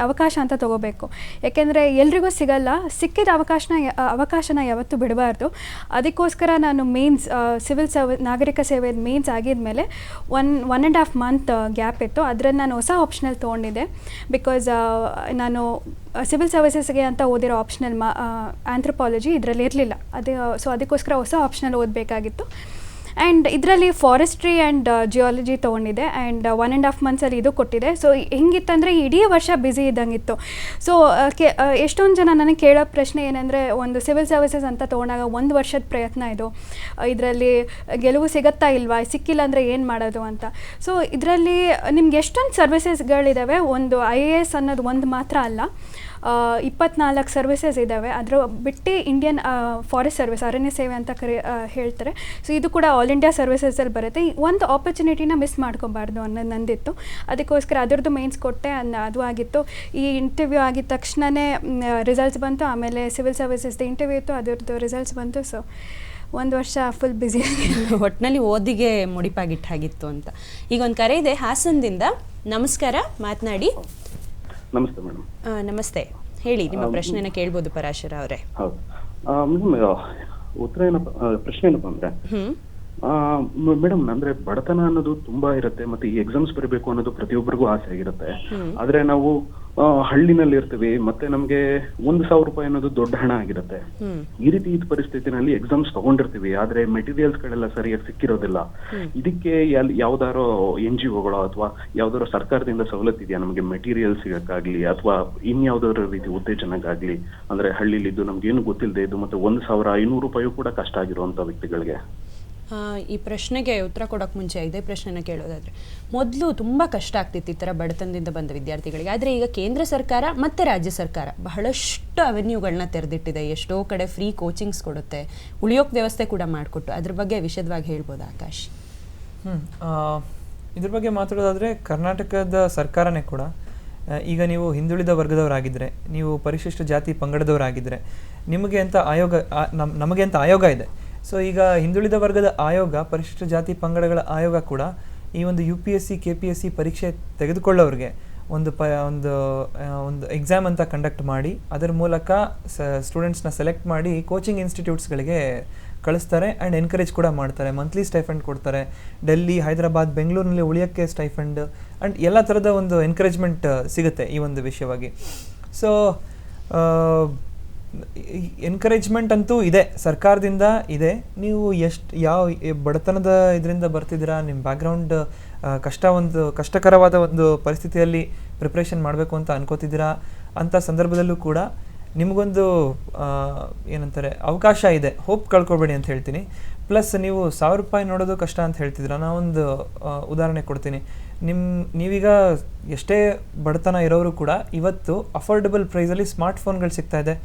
Speaker 2: ಅವಕಾಶ ಅಂತ ತೊಗೋಬೇಕು. ಯಾಕೆಂದರೆ ಎಲ್ರಿಗೂ ಸಿಗಲ್ಲ, ಸಿಕ್ಕಿದ ಅವಕಾಶನ ಯಾವತ್ತೂ ಬಿಡಬಾರ್ದು. ಅದಕ್ಕೋಸ್ಕರ ನಾನು ಮೇನ್ಸ್ ನಾಗರಿಕ ಸೇವೆ ಮೇನ್ಸ್ ಆಗಿದ್ಮೇಲೆ 1.5 ಮಂತ್ ಗ್ಯಾಪ್ ಇತ್ತು. ಅದರಲ್ಲಿ ನಾನು ಹೊಸ ಆಪ್ಷನಲ್ ತೊಗೊಂಡಿದ್ದೆ. ಬಿಕಾಸ್ ನಾನು ಸಿವಿಲ್ ಸರ್ವಿಸಸ್ಗೆ ಅಂತ ಓದಿರೋ ಆಪ್ಷನಲ್ ಆಂಥ್ರಪಾಲಜಿ ಇದರಲ್ಲಿ ಇರಲಿಲ್ಲ. ಸೊ ಅದಕ್ಕೋಸ್ಕರ ಹೊಸ ಆಪ್ಷನಲ್ ಓದಬೇಕಾಗಿತ್ತು. ಆ್ಯಂಡ್ ಇದರಲ್ಲಿ ಫಾರೆಸ್ಟ್ರಿ ಆ್ಯಂಡ್ ಜಿಯಾಲಜಿ ತೊಗೊಂಡಿದ್ದೆ ಆ್ಯಂಡ್ 1.5 ಮಂತ್ಸಲ್ಲಿ ಇದು ಕೊಟ್ಟಿದೆ. ಸೊ ಹೆಂಗಿತ್ತಂದರೆ ಇಡೀ ವರ್ಷ ಬ್ಯುಸಿ ಇದ್ದಂಗಿತ್ತು. ಸೊ ಎಷ್ಟೊಂದು ಜನ ನನಗೆ ಕೇಳೋ ಪ್ರಶ್ನೆ ಏನಂದರೆ, ಒಂದು ಸಿವಿಲ್ ಸರ್ವಿಸಸ್ ಅಂತ ತೊಗೊಂಡಾಗ 1 ವರ್ಷದ ಪ್ರಯತ್ನ ಇದು, ಇದರಲ್ಲಿ ಗೆಲುವು ಸಿಗುತ್ತಾ ಇಲ್ವಾ, ಸಿಕ್ಕಿಲ್ಲ ಅಂದರೆ ಏನು ಮಾಡೋದು ಅಂತ. ಸೊ ಇದರಲ್ಲಿ ನಿಮ್ಗೆ ಎಷ್ಟೊಂದು ಸರ್ವಿಸಸ್ಗಳಿದ್ದಾವೆ. ಒಂದು IAS ಅನ್ನೋದು ಒಂದು ಮಾತ್ರ ಅಲ್ಲ, 24 ಸರ್ವಿಸಸ್ ಇದ್ದಾವೆ. ಅದರ ಬಿಟ್ಟು ಇಂಡಿಯನ್ ಫಾರೆಸ್ಟ್ ಸರ್ವಿಸ್, ಅರಣ್ಯ ಸೇವೆ ಅಂತ ಹೇಳ್ತಾರೆ. ಸೊ ಇದು ಕೂಡ ಆಲ್ ಇಂಡಿಯಾ ಸರ್ವಿಸಸಲ್ಲಿ ಬರುತ್ತೆ. ಒಂದು ಆಪರ್ಚುನಿಟಿನ ಮಿಸ್ ಮಾಡ್ಕೊಬಾರ್ದು ಅನ್ನೋದು ನಂದಿತ್ತು. ಅದಕ್ಕೋಸ್ಕರ ಅದರದ್ದು ಮೇನ್ಸ್ ಕೊಟ್ಟೆ, ಅದು ಆಗಿತ್ತು. ಈ ಇಂಟರ್ವ್ಯೂ ಆಗಿದ ತಕ್ಷಣವೇ ರಿಸಲ್ಟ್ಸ್ ಬಂತು. ಆಮೇಲೆ ಸಿವಿಲ್ ಸರ್ವಿಸಸ್ದು ಇಂಟರ್ವ್ಯೂ ಇತ್ತು, ಅದರದ್ದು ರಿಸಲ್ಟ್ಸ್ ಬಂತು. ಸೊ 1 ವರ್ಷ ಫುಲ್ ಬ್ಯುಸಿ
Speaker 1: ಒಟ್ಟಿನಲ್ಲಿ ಓದಿಗೆ ಮುಡಿಪಾಗಿಟ್ಟಾಗಿತ್ತು ಅಂತ. ಈಗ ಒಂದು ಕರೆ ಇದೆ ಹಾಸನದಿಂದ. ನಮಸ್ಕಾರ, ಮಾತನಾಡಿ.
Speaker 12: ನಮಸ್ತೆ ಮೇಡಮ್.
Speaker 1: ನಮಸ್ತೆ, ಹೇಳಿ, ನಿಮ್ಮ ಪ್ರಶ್ನೆನ ಕೇಳ್ಬೋದು ಪರಾಶರ ಅವರೇ.
Speaker 12: ಹೌದು ಮೇಡಮ್, ಉತ್ತರ ಏನಪ್ಪ, ಪ್ರಶ್ನೆ ಏನಪ್ಪ ಅಂದ್ರೆ ಮೇಡಮ್, ಅಂದ್ರೆ ಬಡತನ ಅನ್ನೋದು ತುಂಬಾ ಇರುತ್ತೆ, ಮತ್ತೆ ಈ ಎಕ್ಸಾಮ್ಸ್ ಬರೀಬೇಕು ಅನ್ನೋದು ಪ್ರತಿಯೊಬ್ಬರಿಗೂ ಆಸೆ ಆಗಿರುತ್ತೆ. ಆದ್ರೆ ನಾವು ಹಳ್ಳಿನಲ್ಲಿ ಇರ್ತೀವಿ, ಮತ್ತೆ ನಮ್ಗೆ 1,000 ರೂಪಾಯಿ ಅನ್ನೋದು ದೊಡ್ಡ ಹಣ ಆಗಿರುತ್ತೆ. ಈ ರೀತಿ ಪರಿಸ್ಥಿತಿನಲ್ಲಿ ಎಕ್ಸಾಮ್ಸ್ ತಗೊಂಡಿರ್ತೀವಿ, ಆದ್ರೆ ಮೆಟೀರಿಯಲ್ಸ್ ಗಳೆಲ್ಲ ಸರಿಯಾಗಿ ಸಿಕ್ಕಿರೋದಿಲ್ಲ. ಇದಕ್ಕೆ ಯಾವ್ದಾರೋ NGOಗಳು ಅಥವಾ ಯಾವ್ದಾರೋ ಸರ್ಕಾರದಿಂದ ಸವಲತ್ತು ಇದೆಯಾ ನಮ್ಗೆ ಮೆಟೀರಿಯಲ್ ಸಿಗಕ್ಕಾಗ್ಲಿ, ಅಥವಾ ಇನ್ಯಾವ್ದಾದ್ರು ರೀತಿ ಉತ್ತೇಜನಕ್ಕಾಗ್ಲಿ? ಅಂದ್ರೆ ಹಳ್ಳಿಲಿದ್ದು ನಮ್ಗೆ ಏನು ಗೊತ್ತಿಲ್ಲದೆ ಇದು, ಮತ್ತೆ 1,500 ರೂಪಾಯಿ ಕೂಡ ಕಷ್ಟ ಆಗಿರುವಂತ ವ್ಯಕ್ತಿಗಳಿಗೆ.
Speaker 1: ಈ ಪ್ರಶ್ನೆಗೆ ಉತ್ತರ ಕೊಡೋಕೆ ಮುಂಚೆ ಇದೇ ಪ್ರಶ್ನೆನ ಕೇಳೋದಾದರೆ, ಮೊದಲು ತುಂಬ ಕಷ್ಟ ಆಗ್ತಿತ್ತು ಈ ಥರ ಬಡತನದಿಂದ ಬಂದ ವಿದ್ಯಾರ್ಥಿಗಳಿಗೆ. ಆದರೆ ಈಗ ಕೇಂದ್ರ ಸರ್ಕಾರ ಮತ್ತು ರಾಜ್ಯ ಸರ್ಕಾರ ಬಹಳಷ್ಟು ಅವೆನ್ಯೂಗಳನ್ನ ತೆರೆದಿಟ್ಟಿದೆ. ಎಷ್ಟೋ ಕಡೆ ಫ್ರೀ ಕೋಚಿಂಗ್ಸ್ ಕೊಡುತ್ತೆ, ಉಳಿಯೋಕೆ ವ್ಯವಸ್ಥೆ ಕೂಡ ಮಾಡಿಕೊಟ್ಟು. ಅದ್ರ ಬಗ್ಗೆ ವಿಶದವಾಗಿ ಹೇಳ್ಬೋದು ಆಕಾಶ್?
Speaker 3: ಇದ್ರ ಬಗ್ಗೆ ಮಾತಾಡೋದಾದರೆ, ಕರ್ನಾಟಕದ ಸರ್ಕಾರನೇ ಕೂಡ ಈಗ ನೀವು ಹಿಂದುಳಿದ ವರ್ಗದವರಾಗಿದ್ದರೆ, ನೀವು ಪರಿಶಿಷ್ಟ ಜಾತಿ ಪಂಗಡದವರಾಗಿದ್ದರೆ, ನಿಮಗೆ ಅಂತ ಆಯೋಗ, ನಮಗೆ ಅಂತ ಆಯೋಗ ಇದೆ. ಸೊ ಈಗ ಹಿಂದುಳಿದ ವರ್ಗದ ಆಯೋಗ, ಪರಿಶಿಷ್ಟ ಜಾತಿ ಪಂಗಡಗಳ ಆಯೋಗ ಕೂಡ ಈ ಒಂದು UPSC KPSC ಪರೀಕ್ಷೆ ತೆಗೆದುಕೊಳ್ಳೋರಿಗೆ ಒಂದು ಎಕ್ಸಾಮ್ ಅಂತ ಕಂಡಕ್ಟ್ ಮಾಡಿ, ಅದರ ಮೂಲಕ ಸ್ಟೂಡೆಂಟ್ಸ್ನ ಸೆಲೆಕ್ಟ್ ಮಾಡಿ ಕೋಚಿಂಗ್ ಇನ್ಸ್ಟಿಟ್ಯೂಟ್ಸ್ಗಳಿಗೆ ಕಳಿಸ್ತಾರೆ ಆ್ಯಂಡ್ ಎನ್ಕರೇಜ್ ಕೂಡ ಮಾಡ್ತಾರೆ. ಮಂತ್ಲಿ ಸ್ಟೈಫಂಡ್ ಕೊಡ್ತಾರೆ. ಡೆಲ್ಲಿ, ಹೈದರಾಬಾದ್, ಬೆಂಗಳೂರಿನಲ್ಲಿ ಉಳಿಯೋಕ್ಕೆ ಸ್ಟೈಫಂಡ್ ಆ್ಯಂಡ್ ಎಲ್ಲ ಥರದ ಒಂದು ಎನ್ಕರೇಜ್ಮೆಂಟ್ ಸಿಗುತ್ತೆ ಈ ಒಂದು ವಿಷಯವಾಗಿ. ಸೊ ಎನ್ಕರೇಜ್ಮೆಂಟ್ ಅಂತೂ ಇದೆ, ಸರ್ಕಾರದಿಂದ ಇದೆ. ನೀವು ಯಾವ ಬಡತನದ ಇದರಿಂದ ಬರ್ತಿದ್ದೀರಾ, ನಿಮ್ಮ ಬ್ಯಾಕ್ಗ್ರೌಂಡ್ ಕಷ್ಟಕರವಾದ ಒಂದು ಪರಿಸ್ಥಿತಿಯಲ್ಲಿ ಪ್ರಿಪ್ರೇಷನ್ ಮಾಡಬೇಕು ಅಂತ ಅನ್ಕೋತಿದ್ದೀರಾ ಅಂಥ ಸಂದರ್ಭದಲ್ಲೂ ಕೂಡ ನಿಮಗೊಂದು ಏನಂತಾರೆ ಅವಕಾಶ ಇದೆ, ಹೋಪ್ ಕಳ್ಕೊಬೇಡಿ ಅಂತ ಹೇಳ್ತೀನಿ. ಪ್ಲಸ್ ನೀವು 1,000 ರೂಪಾಯಿ ನೋಡೋದು ಕಷ್ಟ ಅಂತ ಹೇಳ್ತಿದ್ದೀರಾ. ನಾವೊಂದು ಉದಾಹರಣೆ ಕೊಡ್ತೀನಿ. ನೀವೀಗ ಎಷ್ಟೇ ಬಡತನ ಇರೋರು ಕೂಡ ಇವತ್ತು ಅಫೋರ್ಡಬಲ್ ಪ್ರೈಸಲ್ಲಿ ಸ್ಮಾರ್ಟ್ಫೋನ್ಗಳು ಸಿಗ್ತಾ ಇದೆ.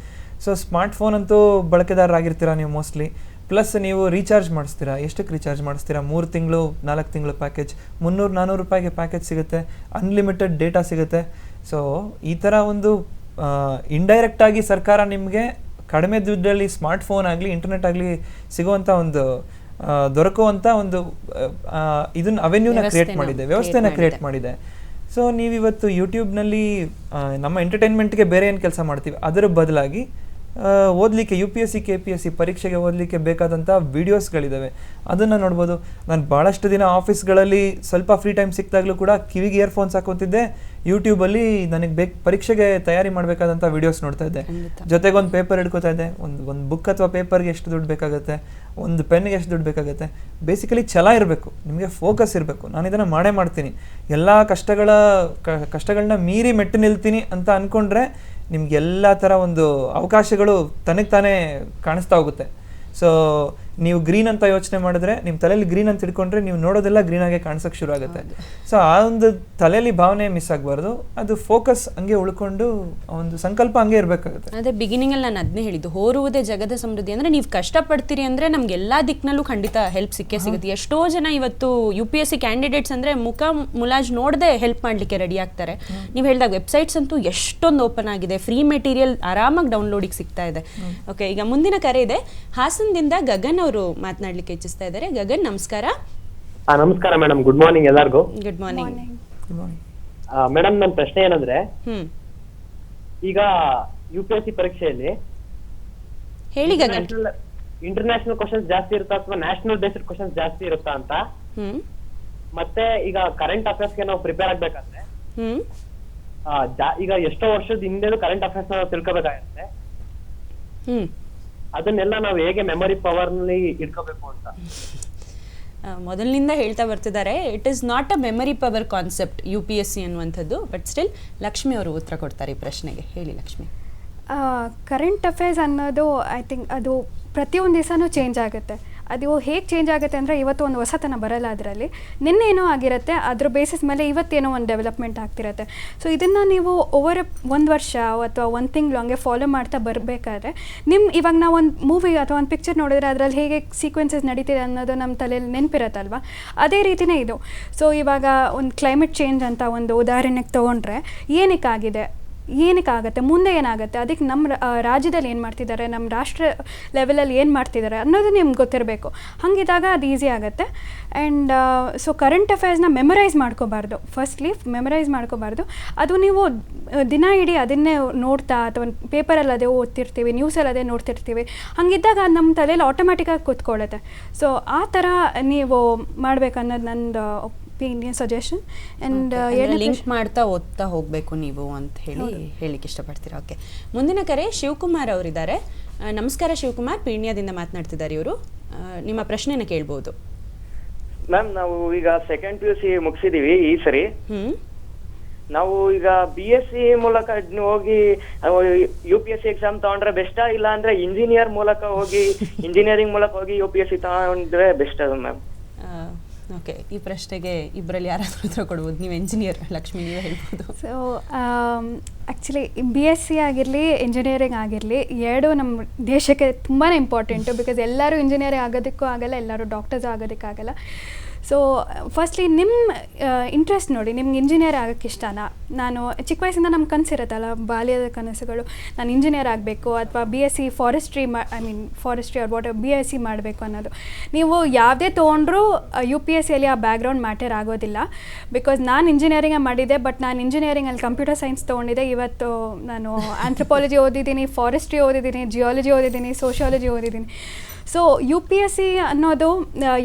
Speaker 3: ಸೊ ಸ್ಮಾರ್ಟ್ಫೋನ್ ಅಂತೂ ಬಳಕೆದಾರರಾಗಿರ್ತೀರ ನೀವು ಮೋಸ್ಟ್ಲಿ. ಪ್ಲಸ್ ನೀವು ರೀಚಾರ್ಜ್ ಮಾಡಿಸ್ತೀರಾ. ಎಷ್ಟಕ್ಕೆ ರೀಚಾರ್ಜ್ ಮಾಡಿಸ್ತೀರಾ? 3 ತಿಂಗಳು 4 ತಿಂಗಳು ಪ್ಯಾಕೇಜ್, 300-400 ರೂಪಾಯಿಗೆ ಪ್ಯಾಕೇಜ್ ಸಿಗುತ್ತೆ, ಅನ್ಲಿಮಿಟೆಡ್ ಡೇಟಾ ಸಿಗುತ್ತೆ. ಸೊ ಈ ಥರ ಒಂದು ಇಂಡೈರೆಕ್ಟಾಗಿ ಸರ್ಕಾರ ನಿಮಗೆ ಕಡಿಮೆ ದುಡ್ಡಲ್ಲಿ ಸ್ಮಾರ್ಟ್ಫೋನ್ ಆಗಲಿ ಇಂಟರ್ನೆಟ್ ಆಗಲಿ ಸಿಗುವಂಥ ಒಂದು ದೊರಕುವಂಥ ಒಂದು ಇದನ್ನ ಅವೆನ್ಯೂನ ಕ್ರಿಯೇಟ್ ಮಾಡಿದೆ, ವ್ಯವಸ್ಥೆನ ಕ್ರಿಯೇಟ್ ಮಾಡಿದೆ. ಸೊ ನೀವಿವತ್ತು ಯೂಟ್ಯೂಬ್ನಲ್ಲಿ ನಮ್ಮ ಎಂಟರ್ಟೈನ್ಮೆಂಟ್ಗೆ ಬೇರೆ ಏನು ಕೆಲಸ ಮಾಡ್ತೀವಿ, ಅದರ ಬದಲಾಗಿ ಓದಲಿಕ್ಕೆ UPSC KPSC ಪರೀಕ್ಷೆಗೆ ಓದಲಿಕ್ಕೆ ಬೇಕಾದಂಥ ವೀಡಿಯೋಸ್ಗಳಿದ್ದಾವೆ, ಅದನ್ನು ನೋಡ್ಬೋದು. ನಾನು ಭಾಳಷ್ಟು ದಿನ ಆಫೀಸ್ಗಳಲ್ಲಿ ಸ್ವಲ್ಪ ಫ್ರೀ ಟೈಮ್ ಸಿಕ್ತಾಗಲೂ ಕೂಡ ಕಿವಿಗೆ ಇಯರ್ಫೋನ್ಸ್ ಹಾಕೋತಿದ್ದೆ, ಯೂಟ್ಯೂಬಲ್ಲಿ ನನಗೆ ಪರೀಕ್ಷೆಗೆ ತಯಾರಿ ಮಾಡಬೇಕಾದಂಥ ವೀಡಿಯೋಸ್ ನೋಡ್ತಾ ಇದ್ದೆ. ಜೊತೆಗೆ ಒಂದು ಪೇಪರ್ ಹಿಡ್ಕೋತಾ ಇದ್ದೆ. ಒಂದು ಬುಕ್ ಅಥವಾ ಪೇಪರ್ಗೆ ಎಷ್ಟು ದುಡ್ಡು ಬೇಕಾಗುತ್ತೆ, ಒಂದು ಪೆನ್ಗೆ ಎಷ್ಟು ದುಡ್ಡು ಬೇಕಾಗುತ್ತೆ. ಬೇಸಿಕಲಿ ಛಲ ಇರಬೇಕು, ನಿಮಗೆ ಫೋಕಸ್ ಇರಬೇಕು. ನಾನು ಇದನ್ನು ಮಾಡೇ ಮಾಡ್ತೀನಿ, ಎಲ್ಲ ಕಷ್ಟಗಳನ್ನ ಮೀರಿ ಮೆಟ್ಟು ನಿಲ್ತೀನಿ ಅಂತ ಅಂದ್ಕೊಂಡ್ರೆ ನಿಮ್ಗೆಲ್ಲ ಥರ ಒಂದು ಅವಕಾಶಗಳು ತನಗೆ ತಾನೇ ಕಾಣಿಸ್ತಾ ಹೋಗುತ್ತೆ. ಸೊ ನೀವು ಗ್ರೀನ್ ಅಂತ ಯೋಚನೆ ಮಾಡಿದ್ರೆ, ನಿಮ್ಮ ತಲೆಯಲ್ಲಿ ಗ್ರೀನ್ ಅಂತ ಇಟ್ಕೊಂಡ್ರೆ ನೀವು ನೋಡೋದೆಲ್ಲ ಗ್ರೀನಾಗೆ ಕಾಣಿಸೋಕೆ ಶುರು ಆಗುತ್ತೆ. ಸೊ ಆ ಒಂದು ತಲೆಯಲ್ಲಿ ಭಾವನೆ ಮಿಸ್ ಆಗಬಾರ್ದು, ಅದು ಫೋಕಸ್ ಹಂಗೆ ಉಳ್ಕೊಂಡು ಒಂದು ಸಂಕಲ್ಪ ಹಂಗೆ ಇರಬೇಕಾಗುತ್ತೆ.
Speaker 1: ಅದೇ ಬಿಗಿನಿಂಗಲ್ಲಿ ನಾನು ಅದನ್ನೇ ಹೇಳಿದ್ದು, ಹೋರುವುದೇ ಜಗದ ಸಮೃದ್ಧಿ. ಅಂದರೆ ನೀವು ಕಷ್ಟಪಡ್ತೀರಿ ಅಂದರೆ ನಮ್ಗೆ ಎಲ್ಲ ದಿಕ್ಕಿನಲ್ಲೂ ಖಂಡಿತ ಹೆಲ್ಪ್ ಸಿಕ್ಕೇ ಸಿಗುತ್ತೆ. ಎಷ್ಟೋ ಜನ ಇವತ್ತು UPSC ಕ್ಯಾಂಡಿಡೇಟ್ಸ್ ಅಂದರೆ ಮುಖ ಮುಲಾಜ್ ನೋಡದೆ ಹೆಲ್ಪ್ ಮಾಡಲಿಕ್ಕೆ ರೆಡಿ ಆಗ್ತಾರೆ. ನೀವು ಹೇಳಿದಾಗ ವೆಬ್ಸೈಟ್ಸ್ ಅಂತೂ ಎಷ್ಟೊಂದು ಓಪನ್ ಆಗಿದೆ, ಫ್ರೀ ಮೆಟೀರಿಯಲ್ ಆರಾಮಾಗಿ ಡೌನ್ಲೋಡಿಗೆ ಸಿಗ್ತಾ ಇದೆ. ಓಕೆ, ಈಗ ಮುಂದಿನ ಕರೆ ಇದೆ. ಹಾಸನದಿಂದ ಗಗನ್ ಅವರು ಮಾತನಾಡ್ಲಿಕ್ಕೆ ಇಚ್ಛಿಸ್ತಾ ಇದ್ದಾರೆ. ಗಗನ್, ನಮಸ್ಕಾರ.
Speaker 13: ನಮಸ್ಕಾರ ಮೇಡಮ್, ಗುಡ್ ಮಾರ್ನಿಂಗ್ ಎಲ್ಲರಿಗೂ.
Speaker 1: Good morning.
Speaker 13: ಮೇಡಮ್, ನನ್ನ ಪ್ರಶ್ನೆ ಏನಂದ್ರೆ, ಈಗ UPSC ಪರೀಕ್ಷೆಯಲ್ಲಿ
Speaker 1: ಹೇಳಿ ಗಗನ್,
Speaker 13: ಇಂಟರ್ನ್ಯಾಷನಲ್ ಕ್ವಶನ್ಸ್ ಜಾಸ್ತಿ ಇರುತ್ತಾ ಅಥವಾ ನ್ಯಾಷನಲ್ ಬೇಸ್ಡ್ ಕ್ವಶನ್ಸ್ ಜಾಸ್ತಿ ಇರುತ್ತಾ ಅಂತ, ಮತ್ತೆ ಈಗ ಕರೆಂಟ್ ಅಫೇರ್ಸ್ಗೆ ನಾವು ಪ್ರಿಪೇರ್ ಆಗ್ಬೇಕಂದ್ರೆ ಈಗ ಎಷ್ಟೋ ವರ್ಷದ ಹಿಂದೆ ಕರೆಂಟ್ ಅಫೇರ್ಸ್ ನಾವು ತಿಳ್ಕೊಬೇಕಾಗುತ್ತೆ, ಅದನ್ನೆಲ್ಲ ನಾವು ಹೇಗೆ ಮೆಮೊರಿ ಪವರ್ ನಲ್ಲಿ ಇಟ್ಕೋಬೇಕು ಅಂತ?
Speaker 1: ಮೊದಲಿನಿಂದ ಹೇಳ್ತಾ ಬರ್ತಿದ್ದಾರೆ, it is not a memory power concept UPSC ಅನ್ನುವಂಥದ್ದು. ಬಟ್ ಸ್ಟಿಲ್ ಲಕ್ಷ್ಮಿ ಅವರು ಉತ್ತರ ಕೊಡ್ತಾರೆ ಈ ಪ್ರಶ್ನೆಗೆ. ಹೇಳಿ ಲಕ್ಷ್ಮಿ.
Speaker 2: ಕರೆಂಟ್ ಅಫೇರ್ಸ್ ಅನ್ನೋದು ಐ ಥಿಂಕ್ ಅದು ಪ್ರತಿಯೊಂದು ದಿವಸನೂ ಚೇಂಜ್ ಆಗುತ್ತೆ. ಅದು ಹೇಗೆ ಚೇಂಜ್ ಆಗುತ್ತೆ ಅಂದರೆ ಇವತ್ತು ಒಂದು ಹೊಸತನ ಬರಲ್ಲ ಅದರಲ್ಲಿ. ನಿನ್ನೇನೋ ಆಗಿರುತ್ತೆ, ಅದ್ರ ಬೇಸಿಸ್ ಮೇಲೆ ಇವತ್ತೇನೋ ಒಂದು ಡೆವಲಪ್ಮೆಂಟ್ ಆಗ್ತಿರುತ್ತೆ. ಸೊ ಇದನ್ನು ನೀವು ಓವರ್ ಒಂದು ವರ್ಷ ಅಥವಾ ಒಂದು ತಿಂಗಳು ಹಂಗೆ ಫಾಲೋ ಮಾಡ್ತಾ ಬರಬೇಕಾದ್ರೆ ಇವಾಗ ನಾವು ಒಂದು ಮೂವಿ ಅಥವಾ ಒಂದು ಪಿಕ್ಚರ್ ನೋಡಿದ್ರೆ ಅದರಲ್ಲಿ ಹೇಗೆ ಸೀಕ್ವೆನ್ಸಸ್ ನಡೀತಿದೆ ಅನ್ನೋದು ನಮ್ಮ ತಲೆಯಲ್ಲಿ ನೆನಪಿರುತ್ತಲ್ವ, ಅದೇ ರೀತಿಯೇ ಇದು. ಸೊ ಇವಾಗ ಒಂದು ಕ್ಲೈಮೇಟ್ ಚೇಂಜ್ ಅಂತ ಒಂದು ಉದಾಹರಣೆಗೆ ತೊಗೊಂಡ್ರೆ ಏನಕ್ಕಾಗತ್ತೆ, ಮುಂದೆ ಏನಾಗುತ್ತೆ, ಅದಕ್ಕೆ ನಮ್ಮ ರಾಜ್ಯದಲ್ಲಿ ಏನು ಮಾಡ್ತಿದ್ದಾರೆ, ನಮ್ಮ ರಾಷ್ಟ್ರ ಲೆವೆಲಲ್ಲಿ ಏನು ಮಾಡ್ತಿದ್ದಾರೆ ಅನ್ನೋದು ನಿಮ್ಗೆ ಗೊತ್ತಿರಬೇಕು. ಹಾಗಿದ್ದಾಗ ಅದು ಈಸಿ ಆಗುತ್ತೆ. ಆ್ಯಂಡ್ ಸೊ ಕರೆಂಟ್ ಅಫೇರ್ಸ್ನ ಮೆಮರೈಸ್ ಮಾಡ್ಕೋಬಾರ್ದು. ಫಸ್ಟ್ಲಿ ಮೆಮರೈಸ್ ಮಾಡ್ಕೋಬಾರ್ದು. ಅದು ನೀವು ದಿನ ಇಡೀ ಅದನ್ನೇ ನೋಡ್ತಾ ಅಥವಾ ಪೇಪರಲ್ಲಿ ಅದೇ ಓದ್ತಿರ್ತೀವಿ, ನ್ಯೂಸಲ್ಲಿ ಅದೇ ನೋಡ್ತಿರ್ತೀವಿ, ಹಾಗಿದ್ದಾಗ ಅದು ನಮ್ಮ ತಲೆಯಲ್ಲಿ ಆಟೋಮ್ಯಾಟಿಕ್ಕಾಗಿ ಕೂತ್ಕೊಳ್ಳುತ್ತೆ. ಸೊ ಆ ಥರ ನೀವು ಮಾಡಬೇಕನ್ನೋದು ನಂದು ಒಪಿನಿಯನ್, ಸಜೆಷನ್. ಆ್ಯಂಡ್
Speaker 1: ಲಿಂಕ್ ಮಾಡ್ತಾ ಓದ್ತಾ ಹೋಗಬೇಕು ನೀವು ಅಂತ ಹೇಳಿಕ್ಕೆ ಇಷ್ಟಪಡ್ತೀರಾ. ಓಕೆ, ಮುಂದಿನ ಕರೆ ಶಿವಕುಮಾರ್ ಅವರಿದ್ದಾರೆ. ನಮಸ್ಕಾರ ಶಿವಕುಮಾರ್, ಪೀಣ್ಯದಿಂದ ಮಾತನಾಡ್ತಿದ್ದಾರೆ ಇವರು. ನಿಮ್ಮ ಪ್ರಶ್ನೆನ ಕೇಳ್ಬೋದು.
Speaker 14: ಮ್ಯಾಮ್, ನಾವು ಈಗ ಸೆಕೆಂಡ್ PUC ಮುಗಿಸಿದೀವಿ ಈ ಸರಿ. ನಾವು ಈಗ BSc ಮೂಲಕ ಹೋಗಿ UPSC ಎಕ್ಸಾಮ್ ತಗೊಂಡ್ರೆ ಬೆಸ್ಟಾ, ಇಲ್ಲ ಅಂದ್ರೆ ಇಂಜಿನಿಯರ್ ಮೂಲಕ ಹೋಗಿ ಇಂಜಿನಿಯರಿಂಗ್ ಮೂಲಕ ಹೋಗಿ UPSC ತಗೊಂಡ್ರೆ ಬೆಸ್ಟ್ ಅದು ಮ್ಯಾಮ್?
Speaker 1: ಓಕೆ, ಈ ಪ್ರಶ್ನೆಗೆ ಇಬ್ಬರಲ್ಲಿ ಯಾರಾದರೂ ಉತ್ತರ ಕೊಡ್ಬೋದು. ನೀವು ಎಂಜಿನಿಯರ್, ಲಕ್ಷ್ಮಿ ನೀವೇ ಹೇಳ್ಬೋದು.
Speaker 2: ಸೊ ಆ್ಯಕ್ಚುಲಿ BSc ಆಗಿರಲಿ ಇಂಜಿನಿಯರಿಂಗ್ ಆಗಿರಲಿ ಎರಡೂ ನಮ್ಮ ದೇಶಕ್ಕೆ ತುಂಬಾ ಇಂಪಾರ್ಟೆಂಟು. ಬಿಕಾಸ್ ಎಲ್ಲರೂ ಇಂಜಿನಿಯರಿಂಗ್ ಆಗೋದಕ್ಕೂ ಆಗಲ್ಲ, ಎಲ್ಲರೂ ಡಾಕ್ಟರ್ಸ್ ಆಗೋದಕ್ಕಾಗಲ್ಲ. ಸೊ ಫಸ್ಟ್ಲಿ ನಿಮ್ಮ ಇಂಟ್ರೆಸ್ಟ್ ನೋಡಿ, ನಿಮ್ಗೆ ಇಂಜಿನಿಯರ್ ಆಗೋಕ್ಕೆ ಇಷ್ಟನಾ? ನಾನು ಚಿಕ್ಕ ವಯಸ್ಸಿಂದ ನಮ್ಮ ಕನಸಿರುತ್ತಲ್ಲ, ಬಾಲ್ಯದ ಕನಸುಗಳು, ನಾನು ಇಂಜಿನಿಯರ್ ಆಗಬೇಕು ಅಥವಾ BSc forestry or what BSc ಮಾಡಬೇಕು ಅನ್ನೋದು. ನೀವು ಯಾವುದೇ ತೊಗೊಂಡ್ರೂ UPSCಯಲ್ಲಿ ಆ ಬ್ಯಾಕ್ಗ್ರೌಂಡ್ ಮ್ಯಾಟರ್ ಆಗೋದಿಲ್ಲ. ಬಿಕಾಸ್ ನಾನು ಇಂಜಿನಿಯರಿಂಗೇ ಮಾಡಿದ್ದೆ, ಬಟ್ ನಾನು ಇಂಜಿನಿಯರಿಂಗಲ್ಲಿ ಕಂಪ್ಯೂಟರ್ ಸೈನ್ಸ್ ತೊಗೊಂಡಿದ್ದೆ. ಇವತ್ತು ನಾನು ಆಂಥ್ರೋಪಾಲಜಿ ಓದಿದ್ದೀನಿ, ಫಾರೆಸ್ಟ್ರಿ ಓದಿದ್ದೀನಿ, ಜಿಯಾಲಜಿ ಓದಿದ್ದೀನಿ, ಸೋಷಿಯಾಲಜಿ ಓದಿದ್ದೀನಿ. ಸೊ UPSC ಅನ್ನೋದು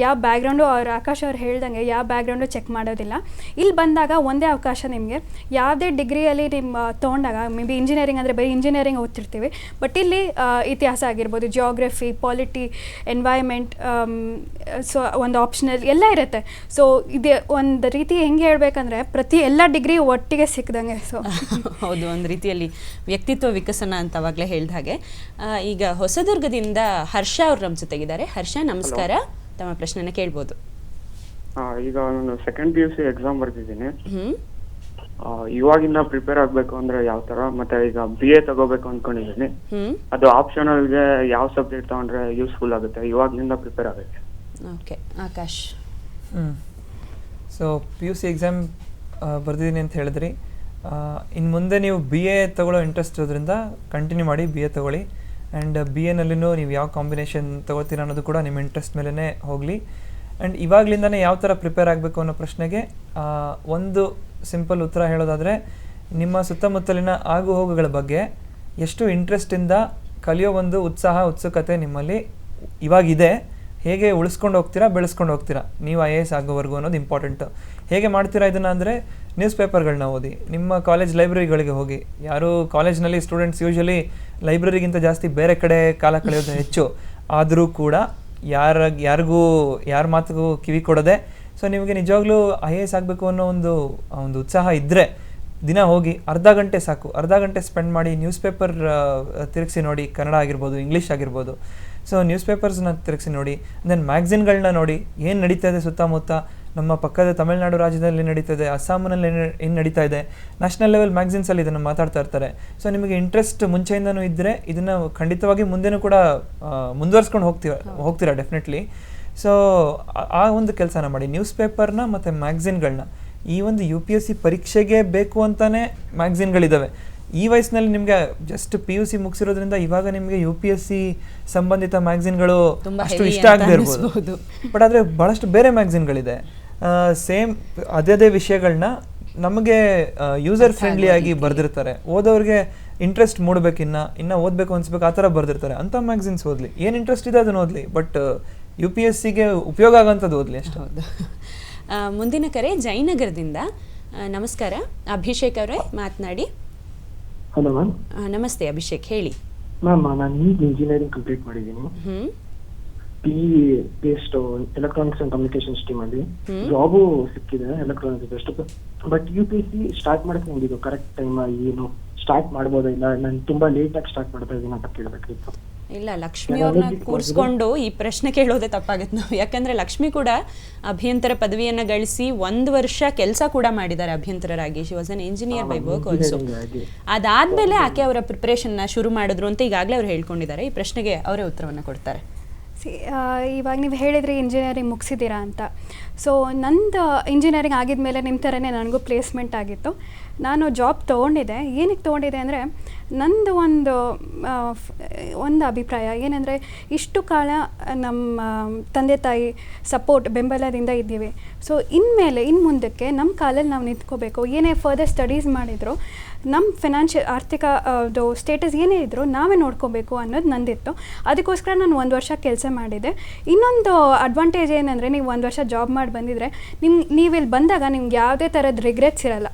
Speaker 2: ಯಾವ ಬ್ಯಾಕ್ಗ್ರೌಂಡು, ಆಕಾಶ್ ಅವ್ರು ಹೇಳ್ದಂಗೆ ಯಾವ ಬ್ಯಾಕ್ಗ್ರೌಂಡು ಚೆಕ್ ಮಾಡೋದಿಲ್ಲ. ಇಲ್ಲಿ ಬಂದಾಗ ಒಂದೇ ಅವಕಾಶ ನಿಮಗೆ. ಯಾವುದೇ ಡಿಗ್ರಿಯಲ್ಲಿ ನಿಮ್ಮ ತೊಗೊಂಡಾಗ ಮೇ ಬಿ ಇಂಜಿನಿಯರಿಂಗ್ ಅಂದರೆ ಬರೀ ಇಂಜಿನಿಯರಿಂಗ್ ಓದ್ತಿರ್ತೀವಿ, ಬಟ್ ಇಲ್ಲಿ ಇತಿಹಾಸ ಆಗಿರ್ಬೋದು, ಜಿಯೋಗ್ರಫಿ, ಪಾಲಿಟಿ, ಎನ್ವೈರ್ಮೆಂಟ್, ಸೊ ಒಂದು ಆಪ್ಷನಲ್ ಎಲ್ಲ ಇರುತ್ತೆ. ಸೊ ಇದು ಒಂದು ರೀತಿ ಹೆಂಗೆ ಹೇಳ್ಬೇಕಂದ್ರೆ ಎಲ್ಲ ಡಿಗ್ರಿ ಒಟ್ಟಿಗೆ ಸಿಕ್ಕಿದಂಗೆ. ಸೊ
Speaker 1: ಹೌದು, ಒಂದು ರೀತಿಯಲ್ಲಿ ವ್ಯಕ್ತಿತ್ವ ವಿಕಸನ ಅಂತ ಅವಾಗಲೇ ಹೇಳಿದ ಹಾಗೆ. ಈಗ ಹೊಸದುರ್ಗದಿಂದ ಹರ್ಷ ಅವ್ರು ನಮ್ಮ ಜೊತೆಗಿದ್ದಾರೆ. ಹರ್ಷ ನಮಸ್ಕಾರ, ತಮ್ಮ ಪ್ರಶ್ನೆನ ಕೇಳ್ಬೋದು.
Speaker 6: ಈಗ ನಾನು ಸೆಕೆಂಡ್ PUC ಎಕ್ಸಾಮ್ ಬರ್ತಿದ್ದೀನಿ. ಇವಾಗಿಂದ ಪ್ರಿಪೇರ್ ಆಗ್ಬೇಕು ಅಂದ್ರೆ ಯಾವ ತರ, ಮತ್ತೆ ಈಗ BA ತಗೋಬೇಕು ಅನ್ಕೊಂಡಿದ್ದೀನಿ, ಅದು ಆಪ್ಷನಲ್ಗೆ ಯಾವ ಸಬ್ಜೆಕ್ಟ್ ತಗೊಂಡ್ರೆ ಯೂಸ್ಫುಲ್ ಆಗುತ್ತೆ, ಇವಾಗಿಂದ ಪ್ರಿಪೇರ್ ಆಗುತ್ತೆ?
Speaker 1: Okay, Akash.
Speaker 3: So PUC exam ಬರ್ದಿದ್ದೀನಿ ಅಂತ ಹೇಳಿದ್ರಿ. ಇನ್ನು ಮುಂದೆ ನೀವು BA ತಗೊಳ್ಳೋ ಇಂಟ್ರೆಸ್ಟ್ ಇರೋದ್ರಿಂದ ಕಂಟಿನ್ಯೂ ಮಾಡಿ, BA ತಗೊಳ್ಳಿ. ಆ್ಯಂಡ್ BAನಲ್ಲಿನೂ ನೀವು ಯಾವ ಕಾಂಬಿನೇಷನ್ ತೊಗೋತೀರ ಅನ್ನೋದು ಕೂಡ ನಿಮ್ಮ ಇಂಟ್ರೆಸ್ಟ್ ಮೇಲೇ ಹೋಗಲಿ. ಆ್ಯಂಡ್ ಇವಾಗಲಿಂದನೇ ಯಾವ ಥರ ಪ್ರಿಪೇರ್ ಆಗಬೇಕು ಅನ್ನೋ ಪ್ರಶ್ನೆಗೆ ಒಂದು ಸಿಂಪಲ್ ಉತ್ತರ ಹೇಳೋದಾದರೆ, ನಿಮ್ಮ ಸುತ್ತಮುತ್ತಲಿನ ಆಗು ಹೋಗುಗಳ ಬಗ್ಗೆ ಎಷ್ಟು ಇಂಟ್ರೆಸ್ಟಿಂದ ಕಲಿಯೋ ಒಂದು ಉತ್ಸುಕತೆ ನಿಮ್ಮಲ್ಲಿ ಇವಾಗಿದೆ, ಹೇಗೆ ಉಳಿಸ್ಕೊಂಡು ಹೋಗ್ತೀರಾ, ಬೆಳೆಸ್ಕೊಂಡು ಹೋಗ್ತೀರಾ ನೀವು IAS ಆಗೋವರೆಗೂ ಅನ್ನೋದು ಇಂಪಾರ್ಟೆಂಟು. ಹೇಗೆ ಮಾಡ್ತೀರಾ ಇದನ್ನು ಅಂದರೆ, ನ್ಯೂಸ್ ಪೇಪರ್ಗಳನ್ನ ಓದಿ, ನಿಮ್ಮ ಕಾಲೇಜ್ ಲೈಬ್ರರಿಗಳಿಗೆ ಹೋಗಿ. ಯಾರು ಕಾಲೇಜ್ನಲ್ಲಿ ಸ್ಟೂಡೆಂಟ್ಸ್ ಯೂಶ್ವಲಿ ಲೈಬ್ರರಿಗಿಂತ ಜಾಸ್ತಿ ಬೇರೆ ಕಡೆ ಕಾಲ ಕಳೆಯೋದು ಹೆಚ್ಚು. ಆದರೂ ಕೂಡ ಯಾರ ಮಾತಿಗೂ ಕಿವಿ ಕೊಡದೆ, ಸೊ ನಿಮಗೆ ನಿಜವಾಗ್ಲೂ IAS ಆಗಬೇಕು ಅನ್ನೋ ಒಂದು ಉತ್ಸಾಹ ಇದ್ದರೆ ದಿನ ಹೋಗಿ ಅರ್ಧ ಗಂಟೆ ಸಾಕು, ಅರ್ಧ ಗಂಟೆ ಸ್ಪೆಂಡ್ ಮಾಡಿ ನ್ಯೂಸ್ ಪೇಪರ್ ತಿರುಗಿಸಿ ನೋಡಿ, ಕನ್ನಡ ಆಗಿರ್ಬೋದು, ಇಂಗ್ಲೀಷ್ ಆಗಿರ್ಬೋದು. ಸೊ ನ್ಯೂಸ್ ಪೇಪರ್ಸ್ನ ತಿರುಗಿಸಿ ನೋಡಿ, ದೆನ್ ಮ್ಯಾಗ್ಝಿನ್ಗಳನ್ನ ನೋಡಿ, ಏನು ನಡೀತಾ ಇದೆ ಸುತ್ತಮುತ್ತ, ನಮ್ಮ ಪಕ್ಕದ ತಮಿಳುನಾಡು ರಾಜ್ಯದಲ್ಲಿ ನಡೀತಾ ಇದೆ, ಅಸ್ಸಾಮಿನಲ್ಲಿ ಏನು ನಡೀತಾ ಇದೆ, ನ್ಯಾಷನಲ್ ಲೆವೆಲ್ ಮ್ಯಾಗ್ಝಿನ್ಸಲ್ಲಿ ಇದನ್ನು ಮಾತಾಡ್ತಾ ಇರ್ತಾರೆ. ಸೊ ನಿಮಗೆ ಇಂಟ್ರೆಸ್ಟ್ ಮುಂಚೆಯಿಂದನೂ ಇದ್ದರೆ ಇದನ್ನು ಖಂಡಿತವಾಗಿ ಮುಂದೆನೂ ಕೂಡ ಮುಂದುವರ್ಸ್ಕೊಂಡು ಹೋಗ್ತೀರಾ ಡೆಫಿನೆಟ್ಲಿ. ಸೊ ಆ ಒಂದು ಕೆಲಸನ ಮಾಡಿ, ನ್ಯೂಸ್ ಪೇಪರ್ನ ಮತ್ತು ಮ್ಯಾಗ್ಝಿನ್ಗಳನ್ನ. ಈ ಒಂದು UPSC ಪರೀಕ್ಷೆಗೆ ಬೇಕು ಅಂತಲೇ ಮ್ಯಾಗ್ಝಿನ್ಗಳಿದ್ದಾವೆ. ಈ ವಯಸ್ಸಿನಲ್ಲಿ ನಿಮಗೆ ಜಸ್ಟ್ PUC ಮುಗಿಸಿರೋದ್ರಿಂದ ಇವಾಗ ನಿಮಗೆ UPSC ಸಂಬಂಧಿತ ಮ್ಯಾಗ್ಝಿನ್ಗಳು ಅಷ್ಟು ಇಷ್ಟ ಆಗದೆ ಇರ್ಬೋದು, ಬಟ್ ಆದರೆ ಭಾಳಷ್ಟು ಬೇರೆ ಮ್ಯಾಗ್ಝಿನ್ಗಳಿದೆ. ಸೇಮ್ ಅದೇ ವಿಷಯಗಳನ್ನ ನಮಗೆ ಯೂಸರ್ ಫ್ರೆಂಡ್ಲಿ ಆಗಿ ಬರೆದಿರ್ತಾರೆ. ಓದೋರಿಗೆ ಇಂಟ್ರೆಸ್ಟ್ ಮೂಡಬೇಕು, ಇನ್ನು ಓದಬೇಕು ಅನ್ಸ್ಬೇಕು, ಆ ಥರ ಬರೆದಿರ್ತಾರೆ. ಅಂಥ ಮ್ಯಾಗ್ಝಿನ್ಸ್ ಓದಲಿ, ಏನು ಇಂಟ್ರೆಸ್ಟ್ ಇದೆ ಅದನ್ನು ಓದಲಿ, ಬಟ್ UPSCಗೆ ಉಪಯೋಗ ಆಗೋಂಥದ್ದು ಓದಲಿ ಅಷ್ಟೇ.
Speaker 1: ಹೌದು. ಮುಂದಿನ ಕರೆ ಜಯನಗರದಿಂದ. ನಮಸ್ಕಾರ, ಅಭಿಷೇಕ್ ಅವರೇ ಮಾತನಾಡಿ.
Speaker 15: Hello ma'am.
Speaker 1: ನಮಸ್ತೆ ಅಭಿಷೇಕ್, ಹೇಳಿ.
Speaker 15: ಮ್ಯಾಮ್, ನಾನು ಈಗ ಇಂಜಿನಿಯರಿಂಗ್ ಕಂಪ್ಲೀಟ್ ಮಾಡಿದ್ದೀನಿ. Based electronics and communication stream ಅಲ್ಲಿ ಜಾಬು ಸಿಕ್ಕಿದೆ electronics based. But UPSC start ಮಾಡಕ್ಕೆ ನಂಗೆ ಕರೆಕ್ಟ್ ಟೈಮ್ ಏನು ಸ್ಟಾರ್ಟ್ ಮಾಡ್ಬೋದಾ ಇಲ್ಲ ನಾನು ತುಂಬಾ ಲೇಟ್ ಆಗಿ ಸ್ಟಾರ್ಟ್ ಮಾಡ್ತಾ ಇದ್ದೀನಿ ಅಂತ ಕೇಳಬೇಕಿತ್ತು.
Speaker 1: ಇಲ್ಲ, ಲಕ್ಷ್ಮಿ ಅವ್ರನ್ನ ಕೂರಿಸ್ಕೊಂಡು ಈ ಪ್ರಶ್ನೆ ಕೇಳೋದೇ ತಪ್ಪಾಗುತ್ತೆ ನಾವು. ಯಾಕಂದ್ರೆ ಲಕ್ಷ್ಮಿ ಕೂಡ ಅಭಿಯಂತರ ಪದವಿಯನ್ನ ಗಳಿಸಿ 1 ವರ್ಷ ಕೆಲಸ ಕೂಡ ಮಾಡಿದ್ದಾರೆ ಅಭಿಯಂತರರಾಗಿ. She was an engineer by work also. ಅದಾದ್ಮೇಲೆ ಆಕೆ ಅವರ ಪ್ರಿಪರೇಷನ್ನ ಶುರು ಮಾಡಿದ್ರು ಅಂತ ಈಗಾಗಲೇ ಅವ್ರು ಹೇಳ್ಕೊಂಡಿದ್ದಾರೆ. ಈ ಪ್ರಶ್ನೆಗೆ ಅವರೇ ಉತ್ತರವನ್ನು ಕೊಡ್ತಾರೆ.
Speaker 2: ಇವಾಗ ನೀವು ಹೇಳಿದ್ರಿ ಇಂಜಿನಿಯರಿಂಗ್ ಮುಗಿಸಿದ್ದೀರಾ ಅಂತ. ಸೊ ನಂದು ಇಂಜಿನಿಯರಿಂಗ್ ಆಗಿದ್ಮೇಲೆ ನಿಮ್ಮ ಥರನೇ ನನಗೂ ಪ್ಲೇಸ್ಮೆಂಟ್ ಆಗಿತ್ತು. ನಾನು ಜಾಬ್ ತೊಗೊಂಡಿದ್ದೆ. ಏನಕ್ಕೆ ತೊಗೊಂಡಿದ್ದೆ ಅಂದರೆ ನಂದು ಒಂದು ಅಭಿಪ್ರಾಯ ಏನಂದರೆ, ಇಷ್ಟು ಕಾಲ ನಮ್ಮ ತಂದೆ ತಾಯಿ ಸಪೋರ್ಟ್ ಬೆಂಬಲದಿಂದ ಇದ್ದೀವಿ. ಸೊ ಇನ್ನು ಮುಂದಕ್ಕೆ ನಮ್ಮ ಕಾಲಲ್ಲಿ ನಾವು ನಿಂತ್ಕೋಬೇಕು. ಏನೇ ಫರ್ದರ್ ಸ್ಟಡೀಸ್ ಮಾಡಿದ್ರು ನಮ್ಮ ಆರ್ಥಿಕ ಸ್ಟೇಟಸ್ ಏನೇ ಇದ್ದರೂ ನಾವೇ ನೋಡ್ಕೋಬೇಕು ಅನ್ನೋದು ನಂದಿತ್ತು. ಅದಕ್ಕೋಸ್ಕರ ನಾನು 1 ವರ್ಷ ಕೆಲಸ ಮಾಡಿದ್ದೆ. ಇನ್ನೊಂದು ಅಡ್ವಾಂಟೇಜ್ ಏನಂದರೆ, ನೀವು 1 ವರ್ಷ ಜಾಬ್ ಮಾಡಿ ಬಂದಿದ್ರೆ ನೀವಿಲ್ಲಿ ಬಂದಾಗ ನಿಮ್ಗೆ ಯಾವುದೇ ಥರದ ರಿಗ್ರೆಟ್ಸ್ ಇರಲ್ಲ.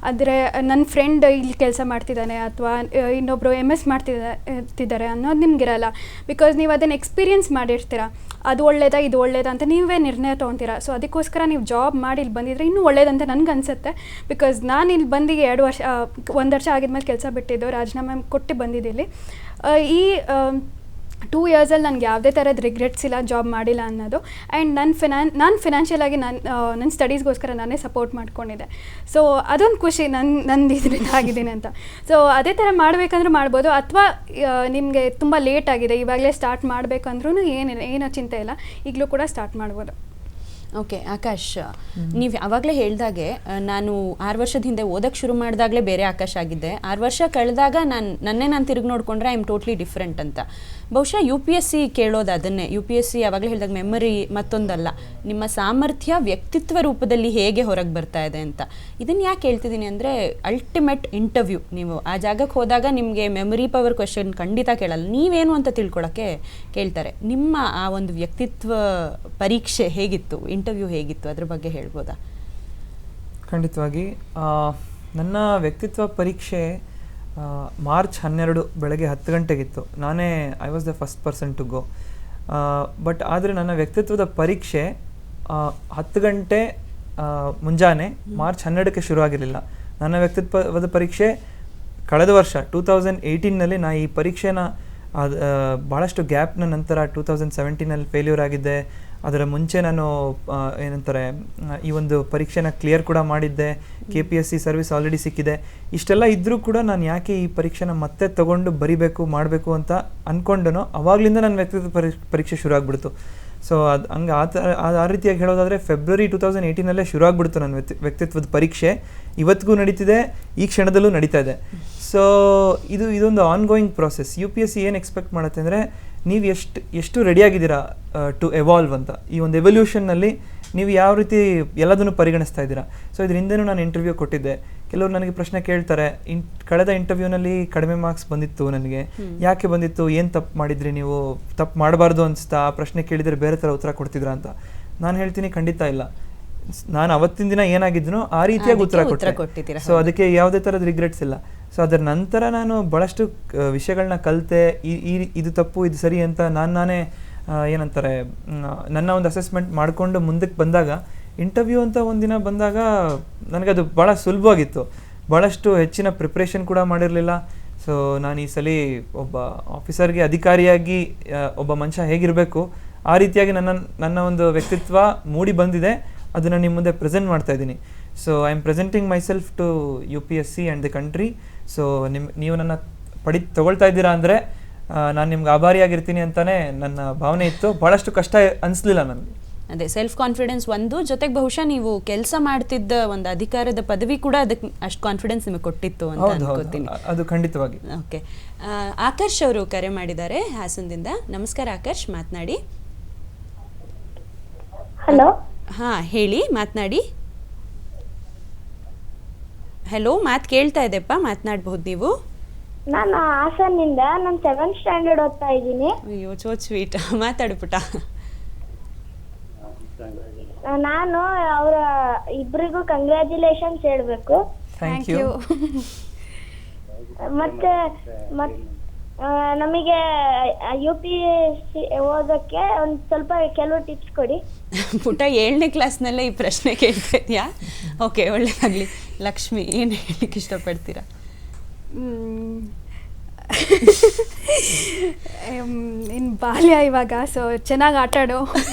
Speaker 2: ಆದರೆ ನನ್ನ ಫ್ರೆಂಡ್ ಇಲ್ಲಿ ಕೆಲಸ ಮಾಡ್ತಿದ್ದಾನೆ ಅಥವಾ ಇನ್ನೊಬ್ಬರು MS ಮಾಡ್ತಿದ್ದಾರೆ ಅನ್ನೋದು ನಿಮಗಿರಲ್ಲ. ಬಿಕಾಸ್ ನೀವು ಅದನ್ನು ಎಕ್ಸ್ಪೀರಿಯೆನ್ಸ್ ಮಾಡಿರ್ತೀರ. ಅದು ಒಳ್ಳೇದಾ ಇದು ಒಳ್ಳೇದಾ ಅಂತ ನೀವೇ ನಿರ್ಣಯ ತೊಗೊತೀರ. ಸೊ ಅದಕ್ಕೋಸ್ಕರ ನೀವು ಜಾಬ್ ಮಾಡಿ ಇಲ್ಲಿ ಬಂದಿದ್ರೆ ಇನ್ನೂ ಒಳ್ಳೇದಂತ ನನಗೆ ಅನಿಸುತ್ತೆ. ಬಿಕಾಸ್ ನಾನು ಇಲ್ಲಿ ಬಂದು 1 ವರ್ಷ ಆಗಿದ್ಮೇಲೆ ಕೆಲಸ ಬಿಟ್ಟಿದ್ದು, ರಾಜೀನಾಮೆ ಕೊಟ್ಟು ಬಂದಿದ್ದಿಲ್ಲಿ. ಈ 2 ಇಯರ್ಸಲ್ಲಿ ನನಗೆ ಯಾವುದೇ ಥರದ ರಿಗ್ರೆಟ್ಸ್ ಇಲ್ಲ ಜಾಬ್ ಮಾಡಿಲ್ಲ ಅನ್ನೋದು. ಆ್ಯಂಡ್ ನಾನು ಫಿನಾನ್ಷಿಯಲ್ ಆಗಿ ನನ್ನ ಸ್ಟಡೀಸ್ಗೋಸ್ಕರ ನಾನೇ ಸಪೋರ್ಟ್ ಮಾಡ್ಕೊಂಡಿದ್ದೆ. ಸೊ ಅದೊಂದು ಖುಷಿ ನಂದು ಇದರಿಂದ ಆಗಿದ್ದೀನಿ ಅಂತ. ಸೊ ಅದೇ ಥರ ಮಾಡಬೇಕಂದ್ರೂ ಮಾಡ್ಬೋದು, ಅಥವಾ ನಿಮಗೆ ತುಂಬ ಲೇಟ್ ಆಗಿದೆ ಇವಾಗಲೇ ಸ್ಟಾರ್ಟ್ ಮಾಡಬೇಕಂದ್ರೂ ಏನೋ ಚಿಂತೆ ಇಲ್ಲ, ಈಗಲೂ ಕೂಡ ಸ್ಟಾರ್ಟ್ ಮಾಡ್ಬೋದು.
Speaker 1: ಓಕೆ ಆಕಾಶ್, ನೀವು ಆವಾಗಲೇ ಹೇಳಿದಾಗೆ ನಾನು 6 ವರ್ಷದ ಹಿಂದೆ ಓದಕ್ಕೆ ಶುರು ಮಾಡಿದಾಗಲೇ ಬೇರೆ ಆಕಾಶ್ ಆಗಿದ್ದೆ. 6 ವರ್ಷ ಕಳೆದಾಗ ನಾನು ತಿರುಗಿ ನೋಡಿಕೊಂಡ್ರೆ ಐ ಆಮ್ ಟೋಟ್ಲಿ ಡಿಫ್ರೆಂಟ್ ಅಂತ. ಬಹುಶಃ UPSC ಕೇಳೋದು ಅದನ್ನೇ. UPSC ಆವಾಗಲೇ ಹೇಳಿದಾಗ ಮೆಮರಿ ಮತ್ತೊಂದಲ್ಲ, ನಿಮ್ಮ ಸಾಮರ್ಥ್ಯ ವ್ಯಕ್ತಿತ್ವ ರೂಪದಲ್ಲಿ ಹೇಗೆ ಹೊರಗೆ ಬರ್ತಾ ಇದೆ ಅಂತ. ಇದನ್ನು ಯಾಕೆ ಹೇಳ್ತಿದ್ದೀನಿ ಅಂದರೆ, ಅಲ್ಟಿಮೇಟ್ ಇಂಟರ್ವ್ಯೂ. ನೀವು ಆ ಜಾಗಕ್ಕೆ ಹೋದಾಗ ನಿಮಗೆ ಮೆಮರಿ ಪವರ್ ಕ್ವೆಶನ್ ಖಂಡಿತ ಕೇಳಲ್ಲ, ನೀವೇನು ಅಂತ ತಿಳ್ಕೊಳ್ಳೋಕ್ಕೆ ಕೇಳ್ತಾರೆ. ನಿಮ್ಮ ಆ ಒಂದು ವ್ಯಕ್ತಿತ್ವ ಪರೀಕ್ಷೆ ಹೇಗಿತ್ತು, ಇಂಟರ್ವ್ಯೂ ಹೇಗಿತ್ತು, ಅದ್ರ ಬಗ್ಗೆ ಹೇಳ್ಬೋದಾ?
Speaker 3: ಖಂಡಿತವಾಗಿ. ನನ್ನ ವ್ಯಕ್ತಿತ್ವ ಪರೀಕ್ಷೆ ಮಾರ್ಚ್ 12 ಬೆಳಗ್ಗೆ 10 ಗಂಟೆಗಿತ್ತು. ನಾನೇ I was the first person to go. But ಆದರೆ ನನ್ನ ವ್ಯಕ್ತಿತ್ವದ ಪರೀಕ್ಷೆ 10 ಗಂಟೆ ಮುಂಜಾನೆ ಮಾರ್ಚ್ 12ಕ್ಕೆ ಶುರು ಆಗಿರಲಿಲ್ಲ. ನನ್ನ ವ್ಯಕ್ತಿತ್ವದ ಪರೀಕ್ಷೆ ಕಳೆದ ವರ್ಷ 2018ನಲ್ಲಿ ನಾ ಈ ಪರೀಕ್ಷೆನ ಭಾಳಷ್ಟು ಗ್ಯಾಪ್ನ ನಂತರ 2017ನಲ್ಲಿ ಫೇಲ್ಯೂರ್ ಆಗಿದ್ದೆ. ಅದರ ಮುಂಚೆ ನಾನು ಏನಂತಾರೆ ಈ ಒಂದು ಪರೀಕ್ಷೆನ ಕ್ಲಿಯರ್ ಕೂಡ ಮಾಡಿದ್ದೆ. KPSC ಸರ್ವಿಸ್ ಆಲ್ರೆಡಿ ಸಿಕ್ಕಿದೆ. ಇಷ್ಟೆಲ್ಲ ಇದ್ದರೂ ಕೂಡ ನಾನು ಯಾಕೆ ಈ ಪರೀಕ್ಷೆನ ಮತ್ತೆ ತೊಗೊಂಡು ಬರಿಬೇಕು ಮಾಡಬೇಕು ಅಂತ ಅಂದ್ಕೊಂಡನೋ ಅವಾಗಲಿಂದ ನನ್ನ ವ್ಯಕ್ತಿತ್ವ ಪರೀಕ್ಷೆ ಶುರು ಆಗಿಬಿಡ್ತು. ಸೊ ಅದು ಹಂಗೆ ಆ ರೀತಿಯಾಗಿ ಹೇಳೋದಾದರೆ ಫೆಬ್ರವರಿ 2018ನಲ್ಲೇ ಶುರು ಆಗಿಬಿಡ್ತು ನನ್ನ ವ್ಯಕ್ತಿತ್ವದ ಪರೀಕ್ಷೆ. ಇವತ್ತಿಗೂ ನಡೀತಿದೆ, ಈ ಕ್ಷಣದಲ್ಲೂ ನಡೀತಾ ಇದೆ. ಸೊ ಇದೊಂದು ಆನ್ಗೋಯಿಂಗ್ ಪ್ರಾಸೆಸ್. UPSC ಏನು ಎಕ್ಸ್ಪೆಕ್ಟ್ ಮಾಡುತ್ತೆ ಅಂದರೆ, ನೀವು ಎಷ್ಟು ರೆಡಿಯಾಗಿದ್ದೀರಾ ಟು ಎವಾಲ್ವ್ ಅಂತ. ಈ ಒಂದು ಎವಲ್ಯೂಷನ್ನಲ್ಲಿ ನೀವು ಯಾವ ರೀತಿ ಎಲ್ಲದನ್ನು ಪರಿಗಣಿಸ್ತಾ ಇದ್ದೀರಾ. ಸೊ ಇದ್ರ ಹಿಂದೆನೂ ನಾನು ಇಂಟರ್ವ್ಯೂ ಕೊಟ್ಟಿದ್ದೆ. ಕೆಲವರು ನನಗೆ ಪ್ರಶ್ನೆ ಕೇಳ್ತಾರೆ, ಕಳೆದ ಇಂಟರ್ವ್ಯೂನಲ್ಲಿ ಕಡಿಮೆ ಮಾರ್ಕ್ಸ್ ಬಂದಿತ್ತು ನನಗೆ, ಯಾಕೆ ಬಂದಿತ್ತು, ಏನು ತಪ್ಪು ಮಾಡಿದ್ರಿ ನೀವು, ತಪ್ಪು ಮಾಡಬಾರ್ದು ಅನಿಸ್ತಾ, ಆ ಪ್ರಶ್ನೆ ಕೇಳಿದರೆ ಬೇರೆ ಥರ ಉತ್ತರ ಕೊಡ್ತಿದ್ರಾ ಅಂತ. ನಾನು ಹೇಳ್ತೀನಿ, ಖಂಡಿತ ಇಲ್ಲ. ನಾನು ಅವತ್ತಿನ ದಿನ ಏನಾಗಿದ್ದನೋ ಆ ರೀತಿಯಾಗಿ ಉತ್ತರ ಕೊಟ್ಟಿದ್ದೀನಿ. ಸೊ ಅದಕ್ಕೆ ಯಾವುದೇ ಥರದ ರಿಗ್ರೆಟ್ಸ್ ಇಲ್ಲ. ಸೊ ಅದರ ನಂತರ ನಾನು ಭಾಳಷ್ಟು ವಿಷಯಗಳನ್ನ ಕಲಿತೆ. ಇದು ತಪ್ಪು ಇದು ಸರಿ ಅಂತ ನಾನೇ ಏನಂತಾರೆ ನನ್ನ ಒಂದು ಅಸೆಸ್ಮೆಂಟ್ ಮಾಡಿಕೊಂಡು ಮುಂದಕ್ಕೆ ಬಂದಾಗ, ಇಂಟರ್ವ್ಯೂ ಅಂತ ಒಂದಿನ ಬಂದಾಗ ನನಗದು ಭಾಳ ಸುಲಭವಾಗಿತ್ತು. ಭಾಳಷ್ಟು ಹೆಚ್ಚಿನ ಪ್ರಿಪ್ರೇಷನ್ ಕೂಡ ಮಾಡಿರಲಿಲ್ಲ. ಸೊ ನಾನು ಈ ಸಲ ಒಬ್ಬ ಆಫೀಸರ್ಗೆ ಅಧಿಕಾರಿಯಾಗಿ ಒಬ್ಬ ಮನುಷ್ಯ ಹೇಗಿರಬೇಕು ಆ ರೀತಿಯಾಗಿ ನನ್ನ ಒಂದು ವ್ಯಕ್ತಿತ್ವ ಮೂಡಿ ಬಂದಿದೆ. ಅದನ್ನು ನಿಮ್ಮ ಮುಂದೆ ಪ್ರೆಸೆಂಟ್ ಮಾಡ್ತಾ ಇದ್ದೀನಿ. So I am presenting myself to UPSC and the country. So ನೀವು ನನ್ನ ತೊಗೊಳ್ತಾ ಇದ್ದೀರಾ ಅಂದರೆ ನಾನು ನಿಮ್ಗೆ ಆಭಾರಿಯಾಗಿರ್ತೀನಿ ಅಂತಲೇ ನನ್ನ ಭಾವನೆ ಇತ್ತು. ಭಾಳಷ್ಟು ಕಷ್ಟ ಅನಿಸ್ಲಿಲ್ಲ ನನಗೆ.
Speaker 1: ಅದೇ ಸೆಲ್ಫ್ ಕಾನ್ಫಿಡೆನ್ಸ್ ಒಂದು, ಜೊತೆಗೆ ಬಹುಶಃ ನೀವು ಕೆಲಸ ಮಾಡ್ತಿದ್ದ ಒಂದು ಅಧಿಕಾರದ ಪದವಿ ಕೂಡ ಅದಕ್ಕೆ ಅಷ್ಟು ಕಾನ್ಫಿಡೆನ್ಸ್ ನಿಮಗೆ ಕೊಟ್ಟಿತ್ತು ಅಂತ ಅನ್ಕೋತೀನಿ.
Speaker 3: ಅದು ಖಂಡಿತವಾಗಿ.
Speaker 1: ಓಕೆ, ಆಕರ್ಷ್ ಅವರು ಕರೆ ಮಾಡಿದ್ದಾರೆ ಹಾಸನದಿಂದ. ನಮಸ್ಕಾರ ಆಕರ್ಷ್, ಮಾತನಾಡಿ.
Speaker 16: ಹಲೋ.
Speaker 1: ಹಾಂ ಹೇಳಿ, ಮಾತನಾಡಿ. ಹಲೋ, ಮಾತು ಕೇಳ್ತಾ ಇದೆಪ್ಪ, ಮಾತನಾಡಬಹುದು ನೀವು.
Speaker 16: ನಾನು ಹಾಸನಿಂದ, ನಾನು 7th ಸ್ಟ್ಯಾಂಡರ್ಡ್ ಓದ್ತಾ ಇದ್ದೀನಿ.
Speaker 1: ಅಯ್ಯೋ, ಸೋ ಸ್ವೀಟ್. ಮಾತಾಡು ಪುಟ.
Speaker 16: ನಾನು ಅವರ ಇಬ್ಬರಿಗೂ ಕಂಗ್ರ್ಯಾಚುಲೇಷನ್ಸ್ ಹೇಳ್ಬೇಕು.
Speaker 3: Thank you.
Speaker 16: ಮತ್ತೆ ನಮಗೆ UPSC ಓದಕ್ಕೆ ಒಂದು ಸ್ವಲ್ಪ ಕೆಲವು ಟಿಪ್ಸ್ ಕೊಡಿ.
Speaker 1: ಪುಟ 7ನೇ ಕ್ಲಾಸ್ನಲ್ಲೇ ಈ ಪ್ರಶ್ನೆ ಕೇಳ್ತಾ ಇದೆಯಾ? ಓಕೆ, ಒಳ್ಳೆಯದಾಗಲಿ. ಲಕ್ಷ್ಮಿ, ಏನು ಹೇಳಲಿಕ್ಕೆ ಇಷ್ಟಪಡ್ತೀರಾ?
Speaker 2: ಇನ್ನು ಬಾಲ್ಯ ಇವಾಗ, ಸೊ ಚೆನ್ನಾಗಿ ಆಟಾಡು,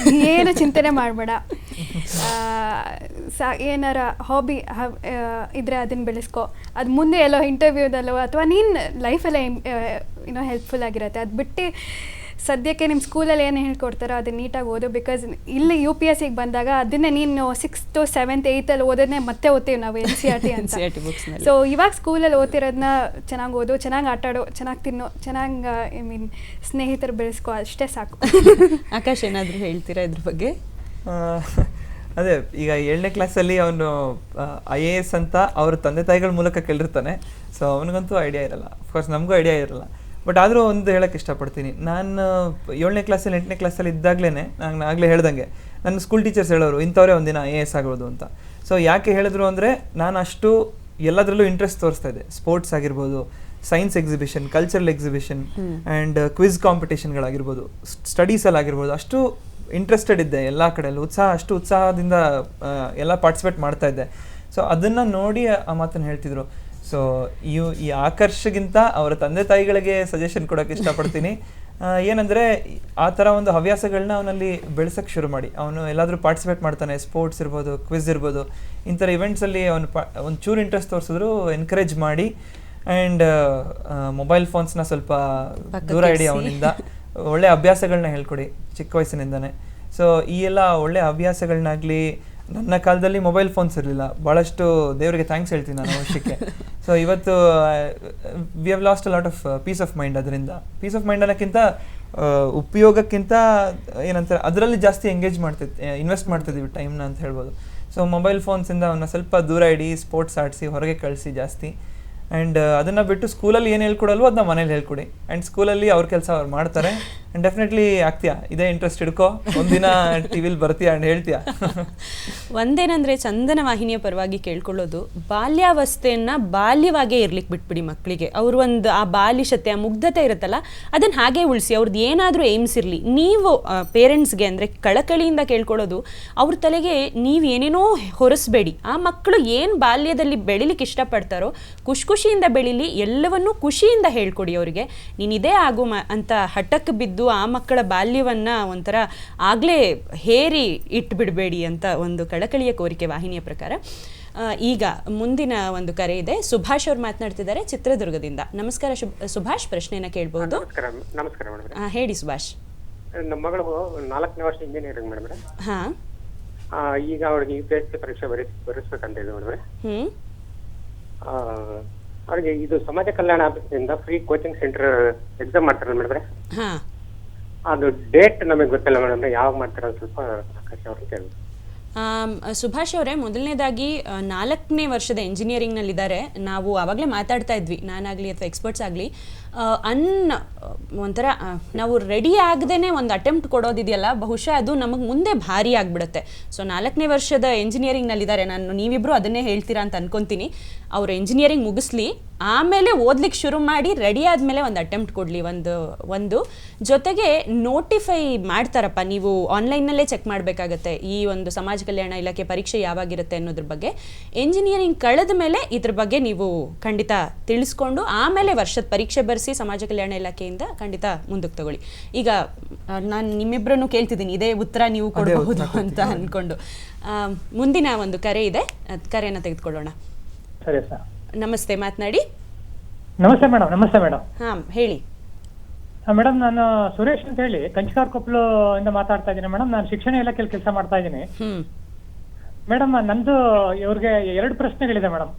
Speaker 2: ಏನು ಚಿಂತನೆ ಮಾಡಬೇಡ. ಏನಾರ ಹಾಬಿ ಇದ್ರೆ ಅದನ್ನು ಬೆಳೆಸ್ಕೊ. ಅದು ಮುಂದೆ ಎಲ್ಲೋ ಇಂಟರ್ವ್ಯೂದಲ್ಲೋ ಅಥವಾ ನೀನು ಲೈಫಲ್ಲೇ ಹೆಲ್ಪ್ಫುಲ್ ಆಗಿರುತ್ತೆ. ಅದು ಬಿಟ್ಟು ಸದ್ಯಕ್ಕೆ ನಿಮ್ಮ ಸ್ಕೂಲಲ್ಲಿ ಏನು ಹೇಳ್ಕೊಡ್ತಾರೋ ಅದನ್ನ ನೀಟಾಗಿ ಓದು. ಬಿಕಾಸ್ ಇಲ್ಲಿ UPSCಗೆ ಬಂದಾಗ ಅದನ್ನೇ ನೀನು 6th 7th 8th ಓದೋದನ್ನೇ ಮತ್ತೆ ಓದ್ತೀವಿ ನಾವು NCERT ಅಂತ. ಸೊ ಇವಾಗ ಸ್ಕೂಲಲ್ಲಿ ಓದ್ತಿರೋದನ್ನ ಚೆನ್ನಾಗಿ ಓದು, ಚೆನ್ನಾಗಿ ಆಟಾಡು, ಚೆನ್ನಾಗಿ ತಿನ್ನು, ಚೆನ್ನಾಗಿ ಸ್ನೇಹಿತರು ಬೆಳೆಸ್ಕೊ, ಅಷ್ಟೇ ಸಾಕು.
Speaker 1: ಆಕಾಶ್, ಏನಾದರೂ ಹೇಳ್ತೀರಾ ಇದ್ರ ಬಗ್ಗೆ?
Speaker 3: ಅದೇ, ಈಗ 7ನೇ ಕ್ಲಾಸಲ್ಲಿ ಅವನು IAS ಅಂತ ಅವ್ರ ತಂದೆ ತಾಯಿಗಳ ಮೂಲಕ ಕೇಳಿರ್ತಾನೆ. ಸೊ ಅವನಿಗಂತೂ ಐಡಿಯಾ ಇರಲ್ಲ. ಅಫ್ಕೋರ್ಸ್ ನಮಗೂ ಐಡಿಯಾ ಇರಲ್ಲ. ಬಟ್ ಆದರೂ ಒಂದು ಹೇಳೋಕ್ಕೆ ಇಷ್ಟಪಡ್ತೀನಿ. ನಾನು 7ನೇ ಕ್ಲಾಸಲ್ಲಿ 8ನೇ ಕ್ಲಾಸಲ್ಲಿ ಇದ್ದಾಗಲೇ ನಾನು ಆಗಲೇ ಹೇಳ್ದಂಗೆ ನನ್ನ ಸ್ಕೂಲ್ ಟೀಚರ್ಸ್ ಹೇಳೋರು ಇಂಥವರೇ ಒಂದಿನ IAS ಆಗೋದು ಅಂತ. ಸೊ ಯಾಕೆ ಹೇಳಿದ್ರು ಅಂದರೆ, ನಾನು ಅಷ್ಟು ಎಲ್ಲದರಲ್ಲೂ ಇಂಟ್ರೆಸ್ಟ್ ತೋರಿಸ್ತಾ ಇದ್ದೆ. ಸ್ಪೋರ್ಟ್ಸ್ ಆಗಿರ್ಬೋದು, science exhibition, cultural exhibition and quiz ಕಾಂಪಿಟೇಷನ್ಗಳಾಗಿರ್ಬೋದು, ಸ್ಟಡೀಸಲ್ಲಾಗಿರ್ಬೋದು, ಅಷ್ಟು ಇಂಟ್ರೆಸ್ಟೆಡ್ ಇದ್ದೆ. ಎಲ್ಲ ಕಡೆಯಲ್ಲೂ ಅಷ್ಟು ಉತ್ಸಾಹದಿಂದ ಎಲ್ಲ ಪಾರ್ಟಿಸಿಪೇಟ್ ಮಾಡ್ತಾ ಇದ್ದೆ. ಸೊ ಅದನ್ನು ನೋಡಿ ಆ ಮಾತನ್ನು ಹೇಳ್ತಿದ್ರು. ಸೊ ಈ ಆಕರ್ಷಗಿಂತ ಅವರ ತಂದೆ ತಾಯಿಗಳಿಗೆ ಸಜೆಷನ್ ಕೊಡೋಕ್ಕೆ ಇಷ್ಟಪಡ್ತೀನಿ. ಏನಂದರೆ, ಆ ಥರ ಒಂದು ಹವ್ಯಾಸಗಳನ್ನ ಅವನಲ್ಲಿ ಬೆಳೆಸೋಕ್ಕೆ ಶುರು ಮಾಡಿ. ಅವನು ಎಲ್ಲಾದರೂ ಪಾರ್ಟಿಸಿಪೇಟ್ ಮಾಡ್ತಾನೆ, ಸ್ಪೋರ್ಟ್ಸ್ ಇರ್ಬೋದು, ಕ್ವಿಜ್ ಇರ್ಬೋದು, ಇಂಥರ ಇವೆಂಟ್ಸಲ್ಲಿ ಅವನು ಒಂದು ಚೂರು ಇಂಟ್ರೆಸ್ಟ್ ತೋರಿಸಿದ್ರು ಎನ್ಕರೇಜ್ ಮಾಡಿ. ಆ್ಯಂಡ್ ಮೊಬೈಲ್ ಫೋನ್ಸ್ನ ಸ್ವಲ್ಪ ದೂರ ಇಡಿ ಅವನಿಂದ. ಒಳ್ಳೆ ಅಭ್ಯಾಸಗಳನ್ನ ಹೇಳ್ಕೊಡಿ ಚಿಕ್ಕ ವಯಸ್ಸಿನಿಂದನೇ. ಸೊ ಈ ಎಲ್ಲ ಒಳ್ಳೆ ಹವ್ಯಾಸಗಳನ್ನಾಗಲಿ, ನನ್ನ ಕಾಲದಲ್ಲಿ ಮೊಬೈಲ್ ಫೋನ್ಸ್ ಇರಲಿಲ್ಲ. ಭಾಳಷ್ಟು ದೇವರಿಗೆ ಥ್ಯಾಂಕ್ಸ್ ಹೇಳ್ತೀನಿ ನಾನು ವಿಷಯಕ್ಕೆ. ಸೊ ಇವತ್ತು we have lost a lot of piece of mind. ಅದರಿಂದ ಪೀಸ್ ಆಫ್ ಮೈಂಡ್ ಅನ್ನೋಕ್ಕಿಂತ ಉಪಯೋಗಕ್ಕಿಂತ ಏನಂತಾರೆ ಅದರಲ್ಲಿ ಜಾಸ್ತಿ ಎಂಗೇಜ್ ಇನ್ವೆಸ್ಟ್ ಮಾಡ್ತಿದ್ದೀವಿ ಟೈಮ್ನ ಅಂತ ಹೇಳ್ಬೋದು. ಸೊ ಮೊಬೈಲ್ ಫೋನ್ಸಿಂದ ಅವನ್ನ ಸ್ವಲ್ಪ ದೂರ ಇಡಿ, ಸ್ಪೋರ್ಟ್ಸ್ ಆಡಿಸಿ, ಹೊರಗೆ ಕಳಿಸಿ ಜಾಸ್ತಿ. ಆ್ಯಂಡ್ ಅದನ್ನು ಬಿಟ್ಟು ಸ್ಕೂಲಲ್ಲಿ ಏನು ಹೇಳ್ಕೊಡಲ್ವೋ ಅದನ್ನ ಮನೇಲಿ ಹೇಳ್ಕೊಡಿ. ಆ್ಯಂಡ್ ಸ್ಕೂಲಲ್ಲಿ ಅವ್ರ ಕೆಲಸ ಅವ್ರು ಮಾಡ್ತಾರೆ. ಆ್ಯಂಡ್ ಡೆಫಿನೆಟ್ಲಿ ಆಗ್ತೀಯಾ, ಇದೇ ಇಂಟ್ರೆಸ್ಟ್ ಇಡ್ಕೋ, ಒಂದಿನ ಟಿವಿಲಿ ಬರ್ತೀಯಾ ಆ್ಯಂಡ್ ಹೇಳ್ತೀಯಾ.
Speaker 1: ಒಂದೇನಂದರೆ, ಚಂದನ ವಾಹಿನಿಯ ಪರವಾಗಿ ಕೇಳ್ಕೊಳ್ಳೋದು, ಬಾಲ್ಯಾವಸ್ಥೆಯನ್ನು ಬಾಲ್ಯವಾಗೇ ಇರ್ಲಿಕ್ಕೆ ಬಿಟ್ಬಿಡಿ ಮಕ್ಕಳಿಗೆ. ಅವರು ಒಂದು ಆ ಬಾಲಿಶತೆ, ಆ ಮುಗ್ಧತೆ ಇರುತ್ತಲ್ಲ, ಅದನ್ನು ಹಾಗೇ ಉಳಿಸಿ. ಅವ್ರದ್ದು ಏನಾದರೂ ಏಮ್ಸ್ ಇರಲಿ. ನೀವು ಪೇರೆಂಟ್ಸ್ಗೆ ಅಂದರೆ ಕಳಕಳಿಯಿಂದ ಕೇಳ್ಕೊಳ್ಳೋದು, ಅವ್ರ ತಲೆಗೆ ನೀವು ಏನೇನೋ ಹೊರಿಸ್ಬೇಡಿ. ಆ ಮಕ್ಕಳು ಏನು ಬಾಲ್ಯದಲ್ಲಿ ಬೆಳಿಲಿಕ್ಕೆ ಇಷ್ಟಪಡ್ತಾರೋ ಖುಷಿಯಿಂದ ಬೆಳೀಲಿ, ಎಲ್ಲವನ್ನೂ ಖುಷಿಯಿಂದ ಹೇಳ್ಕೊಡಿ ಅವರಿಗೆ. ನೀನು ಇದೇ ಆಗು ಅಂತ ಹಠಕ್ಕೆ ಬಿದ್ದು ಆ ಮಕ್ಕಳ ಬಾಲ್ಯವನ್ನು ಒಂಥರ ಆಗಲೇ ಹೇರಿ ಇಟ್ಬಿಡಬೇಡಿ ಅಂತ ಒಂದು ಕಳಕಳಿಯ ಕೋರಿಕೆ ವಾಹಿನಿಯ ಪ್ರಕಾರ. ಈಗ ಮುಂದಿನ ಒಂದು ಕರೆ ಇದೆ. ಸುಭಾಷ್ ಅವ್ರು ಮಾತನಾಡ್ತಿದ್ದಾರೆ ಚಿತ್ರದುರ್ಗದಿಂದ. ನಮಸ್ಕಾರ ಸುಭಾಷ್, ಪ್ರಶ್ನೆನ ಕೇಳ್ಬೋದು?
Speaker 17: ನಮಸ್ಕಾರ ಮೇಡಮ್.
Speaker 1: ಹೇಳಿ ಸುಭಾಷ್.
Speaker 17: ನಮ್ಮ ಮಗಳು 4ನೇ ವರ್ಷ ಇಂಜಿನಿಯರಿಂಗ್ ಮೇಡಮ್.
Speaker 1: ಹಾಂ,
Speaker 17: ಈಗ ಅವ್ರಿಗೆ UPSC ಪರೀಕ್ಷೆ ಬರೆಸ್ಬೇಕಂತ ಇದೆ ಮೇಡಮ್. ಅವ್ರಿಗೆ ಇದು ಸಮಾಜ ಕಲ್ಯಾಣ ಆಫೀಸಿಂದ ಫ್ರೀ ಕೋಚಿಂಗ್ ಸೆಂಟರ್ ಎಕ್ಸಾಮ್ ಮಾಡ್ತಾರಲ್ಲ ಮೇಡಮ್. ಅದು ಡೇಟ್ ನಮಗೆ ಗೊತ್ತಿಲ್ಲ ಮೇಡಮ್, ಯಾವಾಗ ಮಾಡ್ತಾರ ಸ್ವಲ್ಪ ಆಕಾಶ್ ಅವ್ರಿಗೆ ಕೇಳಿ.
Speaker 1: ಸುಭಾಷ್ ಅವರೇ, ಮೊದಲನೇದಾಗಿ 4ನೇ ವರ್ಷದ ಎಂಜಿನಿಯರಿಂಗ್ನಲ್ಲಿದ್ದಾರೆ. ನಾವು ಆವಾಗಲೇ ಮಾತಾಡ್ತಾ ಇದ್ವಿ, ನಾನಾಗಲಿ ಅಥವಾ ಎಕ್ಸ್ಪರ್ಟ್ಸ್ ಆಗಲಿ, ಒಂಥರ ನಾವು ರೆಡಿ ಆಗದೇ ಒಂದು ಅಟೆಂಪ್ಟ್ ಕೊಡೋದಿದೆಯಲ್ಲ, ಬಹುಶಃ ಅದು ನಮಗೆ ಮುಂದೆ ಭಾರಿ ಆಗಿಬಿಡುತ್ತೆ. ಸೊ 4ನೇ ವರ್ಷದ ಎಂಜಿನಿಯರಿಂಗ್ನಲ್ಲಿದ್ದಾರೆ. ನೀವಿಬ್ಬರು ಅದನ್ನೇ ಹೇಳ್ತೀರಾ ಅಂತ ಅನ್ಕೊತೀನಿ. ಅವರು ಎಂಜಿನಿಯರಿಂಗ್ ಮುಗಿಸ್ಲಿ, ಆಮೇಲೆ ಓದ್ಲಿಕ್ಕೆ ಶುರು ಮಾಡಿ, ರೆಡಿ ಆದಮೇಲೆ ಒಂದು ಅಟೆಂಪ್ಟ್ ಕೊಡಲಿ. ಒಂದು ಜೊತೆಗೆ ನೋಟಿಫೈ ಮಾಡ್ತಾರಪ್ಪ, ನೀವು ಆನ್ಲೈನ್ನಲ್ಲೇ ಚೆಕ್ ಮಾಡಬೇಕಾಗತ್ತೆ ಈ ಒಂದು ಸಮಾಜ ಕಲ್ಯಾಣ ಇಲಾಖೆ ಪರೀಕ್ಷೆ ಯಾವಾಗಿರುತ್ತೆ ಅನ್ನೋದ್ರ ಬಗ್ಗೆ. ಎಂಜಿನಿಯರಿಂಗ್ ಕಳೆದ ಮೇಲೆ ಇದ್ರ ಬಗ್ಗೆ ನೀವು ಖಂಡಿತ ತಿಳಿಸ್ಕೊಂಡು ಆಮೇಲೆ ವರ್ಷದ ಪರೀಕ್ಷೆ ಬರೆಸಿ ಸಮಾಜ ಕಲ್ಯಾಣ ಇಲಾಖೆಯಿಂದ ಖಂಡಿತ ಮುಂದಕ್ಕೆ ತಗೊಳ್ಳಿ. ಈಗ ನಾನು ನಿಮ್ಮಿಬ್ಬರನ್ನು ಕೇಳ್ತಿದ್ದೀನಿ, ಇದೇ ಉತ್ತರ ನೀವು ಕೊಡಬಹುದು ಅಂತ ಅಂದ್ಕೊಂಡು. ಮುಂದಿನ ಒಂದು ಕರೆ ಇದೆ, ಕರೆಯನ್ನು ತೆಗೆದುಕೊಳ್ಳೋಣ.
Speaker 18: ಸರಿ ಸರ್.
Speaker 1: ನಮಸ್ತೆ, ಮಾತನಾಡಿ.
Speaker 18: ನಮಸ್ತೆ ಮೇಡಮ್. ನಮಸ್ತೆ ಮೇಡಮ್.
Speaker 1: ಹಾಂ, ಹೇಳಿ
Speaker 18: ಮೇಡಮ್. ನಾನು ಸುರೇಶ್ ಅಂತ ಹೇಳಿ ಕಂಚಿಕಾರ್ ಕೊಪ್ಪಲು ಇಂದ ಮಾತಾಡ್ತಾ ಇದ್ದೀನಿ ಮೇಡಮ್. ನಾನು ಶಿಕ್ಷಣ ಇಲಾಖೆಯಲ್ಲಿ ಕೆಲಸ ಮಾಡ್ತಾ ಇದ್ದೀನಿ ಮೇಡಮ್. ನಂದು ಇವ್ರಿಗೆ 2 ಪ್ರಶ್ನೆಗಳಿದೆ ಮೇಡಮ್.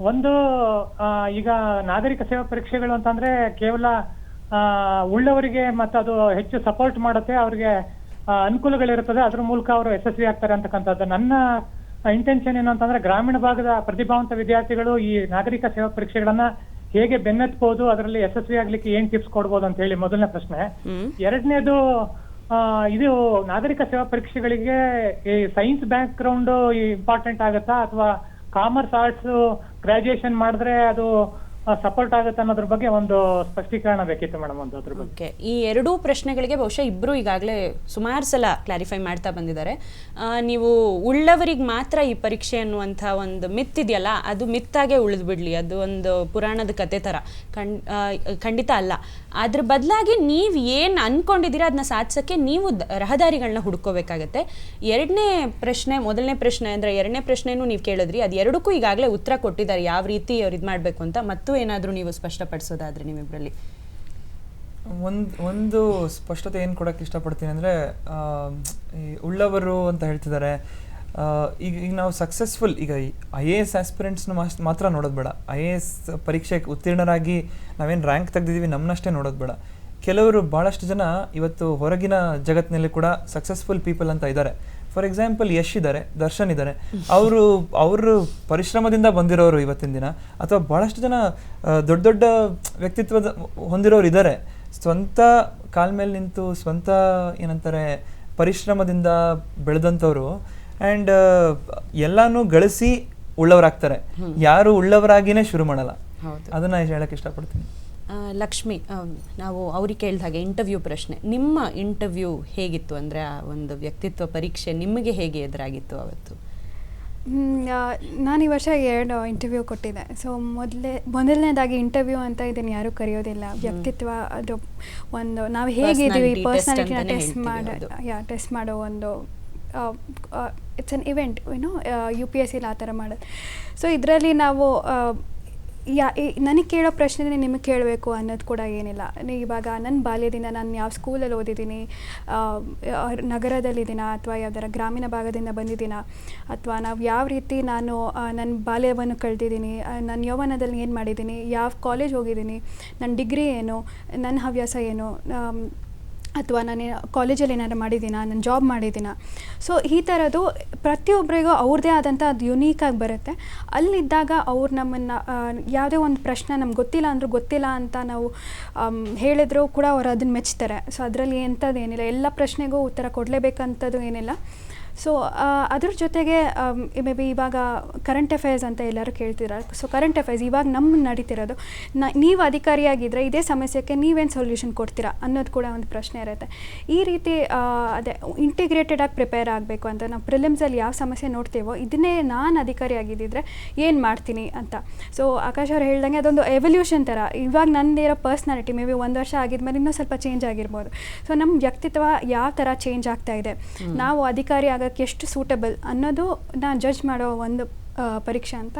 Speaker 18: ಒಂದು, ಈಗ ನಾಗರಿಕ ಸೇವಾ ಪರೀಕ್ಷೆಗಳು ಅಂತಂದ್ರೆ ಕೇವಲ ಉಳ್ಳವರಿಗೆ ಮತ್ತು ಅದು ಹೆಚ್ಚು ಸಪೋರ್ಟ್ ಮಾಡುತ್ತೆ, ಅವ್ರಿಗೆ ಅನುಕೂಲಗಳಿರುತ್ತದೆ, ಅದ್ರ ಮೂಲಕ ಅವರು ಯಶಸ್ವಿ ಆಗ್ತಾರೆ ಅಂತಕ್ಕಂಥದ್ದು. ನನ್ನ ಇಂಟೆನ್ಷನ್ ಏನು ಅಂತಂದ್ರೆ, ಗ್ರಾಮೀಣ ಭಾಗದ ಪ್ರತಿಭಾವಂತ ವಿದ್ಯಾರ್ಥಿಗಳು ಈ ನಾಗರಿಕ ಸೇವಾ ಪರೀಕ್ಷೆಗಳನ್ನ ಹೇಗೆ ಬೆನ್ನತ್ಬಹುದು, ಅದರಲ್ಲಿ ಯಶಸ್ವಿ ಆಗ್ಲಿಕ್ಕೆ ಏನ್ ಟಿಪ್ಸ್ ಕೊಡ್ಬೋದು ಅಂತ ಹೇಳಿ ಮೊದಲನೇ ಪ್ರಶ್ನೆ. ಎರಡನೇದು, ಇದು ನಾಗರಿಕ ಸೇವಾ ಪರೀಕ್ಷೆಗಳಿಗೆ ಈ ಸೈನ್ಸ್ ಬ್ಯಾಕ್ ಗ್ರೌಂಡ್ ಇಂಪಾರ್ಟೆಂಟ್ ಆಗುತ್ತಾ, ಅಥವಾ ಕಾಮರ್ಸ್ ಆರ್ಟ್ಸ್ ಗ್ರಾಜುಯೇಷನ್ ಮಾಡಿದ್ರೆ ಅದು ಸಪೋರ್ಟ್ ಆಗುತ್ತೆ ಅನ್ನೋದ್ರ ಬಗ್ಗೆ ಒಂದು ಸ್ಪಷ್ಟೀಕರಣ ಬೇಕಿತ್ತು ಮೇಡಮ್ ಒಂದು ಅದ್ರ ಬಗ್ಗೆ.
Speaker 1: ಓಕೆ, ಈ ಎರಡೂ ಪ್ರಶ್ನೆಗಳಿಗೆ ಬಹುಶಃ ಇಬ್ಬರು ಈಗಾಗಲೇ ಸುಮಾರು ಸಲ ಕ್ಲಾರಿಫೈ ಮಾಡ್ತಾ ಬಂದಿದ್ದಾರೆ. ನೀವು ಉಳ್ಳವರಿಗೆ ಮಾತ್ರ ಈ ಪರೀಕ್ಷೆ ಅನ್ನುವಂಥ ಒಂದು ಮಿತ್ ಇದೆಯಲ್ಲ, ಅದು ಮಿತ್ತಾಗೆ ಉಳಿದು ಬಿಡಲಿ, ಅದು ಒಂದು ಪುರಾಣದ ಕತೆ ಥರ ಖಂಡಿತ ಅಲ್ಲ. ಅದ್ರ ಬದಲಾಗಿ ನೀವು ಏನು ಅಂದ್ಕೊಂಡಿದ್ದೀರಾ ಅದನ್ನ ಸಾಧಿಸೋಕ್ಕೆ ನೀವು ರಹದಾರಿಗಳನ್ನ ಹುಡ್ಕೋಬೇಕಾಗತ್ತೆ. ಮೊದಲನೇ ಪ್ರಶ್ನೆ ಅಂದರೆ ಎರಡನೇ ಪ್ರಶ್ನೆನೂ ನೀವು ಕೇಳಿದ್ರಿ, ಅದು ಎರಡಕ್ಕೂ ಈಗಾಗಲೇ ಉತ್ತರ ಕೊಟ್ಟಿದ್ದಾರೆ, ಯಾವ ರೀತಿ ಅವ್ರು ಇದು ಮಾಡಬೇಕು ಅಂತ. ಮತ್ತು ಏನಾದರೂ ನೀವು ಸ್ಪಷ್ಟಪಡಿಸೋದಾದ್ರೆ ನಿಮ್ಮಿಬ್ಬರಲ್ಲಿ?
Speaker 3: ಒಂದು ಸ್ಪಷ್ಟತೆ ಏನು ಕೊಡೋಕ್ಕೆ ಇಷ್ಟಪಡ್ತೀನಿ ಅಂದರೆ, ಈ ಉಳ್ಳವರು ಅಂತ ಹೇಳ್ತಿದ್ದಾರೆ. ಈಗ ನಾವು ಸಕ್ಸಸ್ಫುಲ್ ಈಗ IAS ಆಸ್ಪಿರೆಂಟ್ಸ್ನ ಮಾತ್ರ ನೋಡೋದು ಬೇಡ. IAS ಪರೀಕ್ಷೆಗೆ ಉತ್ತೀರ್ಣರಾಗಿ ನಾವೇನು ರ್ಯಾಂಕ್ ತೆಗೆದಿದ್ದೀವಿ ನಮ್ಮನ್ನಷ್ಟೇ ನೋಡೋದು ಬೇಡ. ಕೆಲವರು ಭಾಳಷ್ಟು ಜನ ಇವತ್ತು ಹೊರಗಿನ ಜಗತ್ತಿನಲ್ಲಿ ಕೂಡ ಸಕ್ಸಸ್ಫುಲ್ ಪೀಪಲ್ ಅಂತ ಇದ್ದಾರೆ. ಫಾರ್ ಎಕ್ಸಾಂಪಲ್ ಯಶ್ ಇದ್ದಾರೆ, ದರ್ಶನ್ ಇದ್ದಾರೆ. ಅವರು ಪರಿಶ್ರಮದಿಂದ ಬಂದಿರೋರು ಇವತ್ತಿನ ದಿನ. ಅಥವಾ ಭಾಳಷ್ಟು ಜನ ದೊಡ್ಡ ದೊಡ್ಡ ವ್ಯಕ್ತಿತ್ವದ ಹೊಂದಿರೋರು ಇದ್ದಾರೆ. ಸ್ವಂತ ಕಾಲ ಮೇಲೆ ನಿಂತು ಸ್ವಂತ ಏನಂತಾರೆ ಪರಿಶ್ರಮದಿಂದ ಬೆಳೆದಂಥವ್ರು. ಆ್ಯಂಡ್ ಎಲ್ಲನೂ ಗಳಿಸಿ ಉಳ್ಳವರಾಗ್ತಾರೆ. ಯಾರು ಉಳ್ಳವರಾಗಿನೇ ಶುರು ಮಾಡಲ್ಲ. ಅದನ್ನು ಹೇಳಕ್ಕೆ ಇಷ್ಟಪಡ್ತೀನಿ.
Speaker 1: ಲಕ್ಷ್ಮಿ, ನಾವು ಅವ್ರಿಗೆ ಕೇಳಿದ ಹಾಗೆ ಇಂಟರ್ವ್ಯೂ ಪ್ರಶ್ನೆ, ನಿಮ್ಮ ಇಂಟರ್ವ್ಯೂ ಹೇಗಿತ್ತು? ಅಂದರೆ ಆ ಒಂದು ವ್ಯಕ್ತಿತ್ವ ಪರೀಕ್ಷೆ ನಿಮಗೆ ಹೇಗೆ ಎದುರಾಗಿತ್ತು ಅವತ್ತು?
Speaker 2: ನಾನು ಈ ವರ್ಷ 2 ಇಂಟರ್ವ್ಯೂ ಕೊಟ್ಟಿದ್ದೆ. ಸೊ ಮೊದಲನೇದಾಗಿ ಇಂಟರ್ವ್ಯೂ ಅಂತ ಇದನ್ನು ಯಾರೂ ಕರೆಯೋದಿಲ್ಲ. ವ್ಯಕ್ತಿತ್ವ ಅದು ಒಂದು ನಾವು ಹೇಗಿದ್ದೀವಿ ಪರ್ಸನಾಲಿಟಿನ ಟೆಸ್ಟ್ ಮಾಡೋ ಒಂದು ಇಟ್ಸ್ ಅನ್ ಇವೆಂಟ್, UPSC ಆ ಥರ ಮಾಡೋದು. ಸೊ ಇದರಲ್ಲಿ ನಾವು ನನಗೆ ಕೇಳೋ ಪ್ರಶ್ನೆ ನಿಮಗೆ ಕೇಳಬೇಕು ಅನ್ನೋದು ಕೂಡ ಏನಿಲ್ಲ. ಇವಾಗ ನನ್ನ ಬಾಲ್ಯದಿಂದ ನಾನು ಯಾವ ಸ್ಕೂಲಲ್ಲಿ ಓದಿದ್ದೀನಿ, ನಗರದಲ್ಲಿದ್ದೀನ ಅಥವಾ ಯಾವ್ದಾರ ಗ್ರಾಮೀಣ ಭಾಗದಿಂದ ಬಂದಿದ್ದೀನ, ಅಥವಾ ನಾವು ಯಾವ ರೀತಿ ನಾನು ನನ್ನ ಬಾಲ್ಯವನ್ನು ಕಳೆದಿದ್ದೀನಿ, ನನ್ನ ಯೌವನದಲ್ಲಿ ಏನು ಮಾಡಿದ್ದೀನಿ, ಯಾವ ಕಾಲೇಜ್ ಹೋಗಿದ್ದೀನಿ, ನನ್ನ ಡಿಗ್ರಿ ಏನು, ನನ್ನ ಹವ್ಯಾಸ ಏನು, ಅಥವಾ ನಾನು ಕಾಲೇಜಲ್ಲಿ ಏನಾದ್ರು ಮಾಡಿದ್ದೀನ, ನಾನು ಜಾಬ್ ಮಾಡಿದ್ದೀನ. ಸೊ ಈ ಥರದ್ದು ಪ್ರತಿಯೊಬ್ಬರಿಗೂ ಅವ್ರದ್ದೇ ಆದಂಥ ಅದು ಯುನೀಕಾಗಿ ಬರುತ್ತೆ. ಅಲ್ಲಿದ್ದಾಗ ಅವ್ರು ನಮ್ಮನ್ನು ಯಾವುದೇ ಒಂದು ಪ್ರಶ್ನೆ ನಮ್ಗೆ ಗೊತ್ತಿಲ್ಲ ಅಂದರೂ ಗೊತ್ತಿಲ್ಲ ಅಂತ ನಾವು ಹೇಳಿದ್ರು ಕೂಡ ಅವ್ರು ಅದನ್ನು ಮೆಚ್ತಾರೆ. ಸೊ ಅದರಲ್ಲಿ ಎಂಥದ್ದು ಏನಿಲ್ಲ, ಎಲ್ಲ ಪ್ರಶ್ನೆಗೂ ಉತ್ತರ ಕೊಡಲೇಬೇಕಂಥದ್ದು ಏನಿಲ್ಲ. ಸೊ ಅದ್ರ ಜೊತೆಗೆ ಮೇ ಬಿ ಇವಾಗ ಕರೆಂಟ್ ಅಫೇರ್ಸ್ ಅಂತ ಎಲ್ಲರೂ ಕೇಳ್ತಿದ್ದಾರೆ. ಸೊ ಕರೆಂಟ್ ಅಫೇರ್ಸ್ ಇವಾಗ ನಮ್ಮ ನಡೀತಿರೋದು, ನೀವು ಅಧಿಕಾರಿಯಾಗಿದ್ದರೆ ಇದೇ ಸಮಸ್ಯೆಗೆ ನೀವೇನು ಸೊಲ್ಯೂಷನ್ ಕೊಡ್ತೀರಾ ಅನ್ನೋದು ಕೂಡ ಒಂದು ಪ್ರಶ್ನೆ ಇರುತ್ತೆ. ಈ ರೀತಿ ಅದೇ ಇಂಟಿಗ್ರೇಟೆಡಾಗಿ ಪ್ರಿಪೇರ್ ಆಗಬೇಕು ಅಂತ. ನಾವು ಪ್ರಿಲಿಮ್ಸಲ್ಲಿ ಯಾವ ಸಮಸ್ಯೆ ನೋಡ್ತೀವೋ ಇದನ್ನೇ ನಾನು ಅಧಿಕಾರಿಯಾಗಿದ್ದಿದ್ರೆ ಏನು ಮಾಡ್ತೀನಿ ಅಂತ. ಸೊ ಆಕಾಶ್ ಅವ್ರು ಹೇಳ್ದಂಗೆ ಅದೊಂದು ಎವಲ್ಯೂಷನ್ ಥರ. ಇವಾಗ ನನ್ನದಿರೋ ಪರ್ಸ್ನಾಲಿಟಿ ಮೇ ಬಿ 1 ವರ್ಷ ಆಗಿದ್ಮೇಲೆ ಇನ್ನೂ ಸ್ವಲ್ಪ ಚೇಂಜ್ ಆಗಿರ್ಬೋದು. ಸೊ ನಮ್ಮ ವ್ಯಕ್ತಿತ್ವ ಯಾವ ಥರ ಚೇಂಜ್ ಆಗ್ತಾ ಇದೆ, ನಾವು ಅಧಿಕಾರಿ ಆಗೋಕ್ಕೆ ಎಷ್ಟು ಸೂಟಬಲ್ ಅನ್ನೋದು ನಾನು ಜಡ್ಜ್ ಮಾಡೋ ಒಂದು ಪರೀಕ್ಷೆ ಅಂತ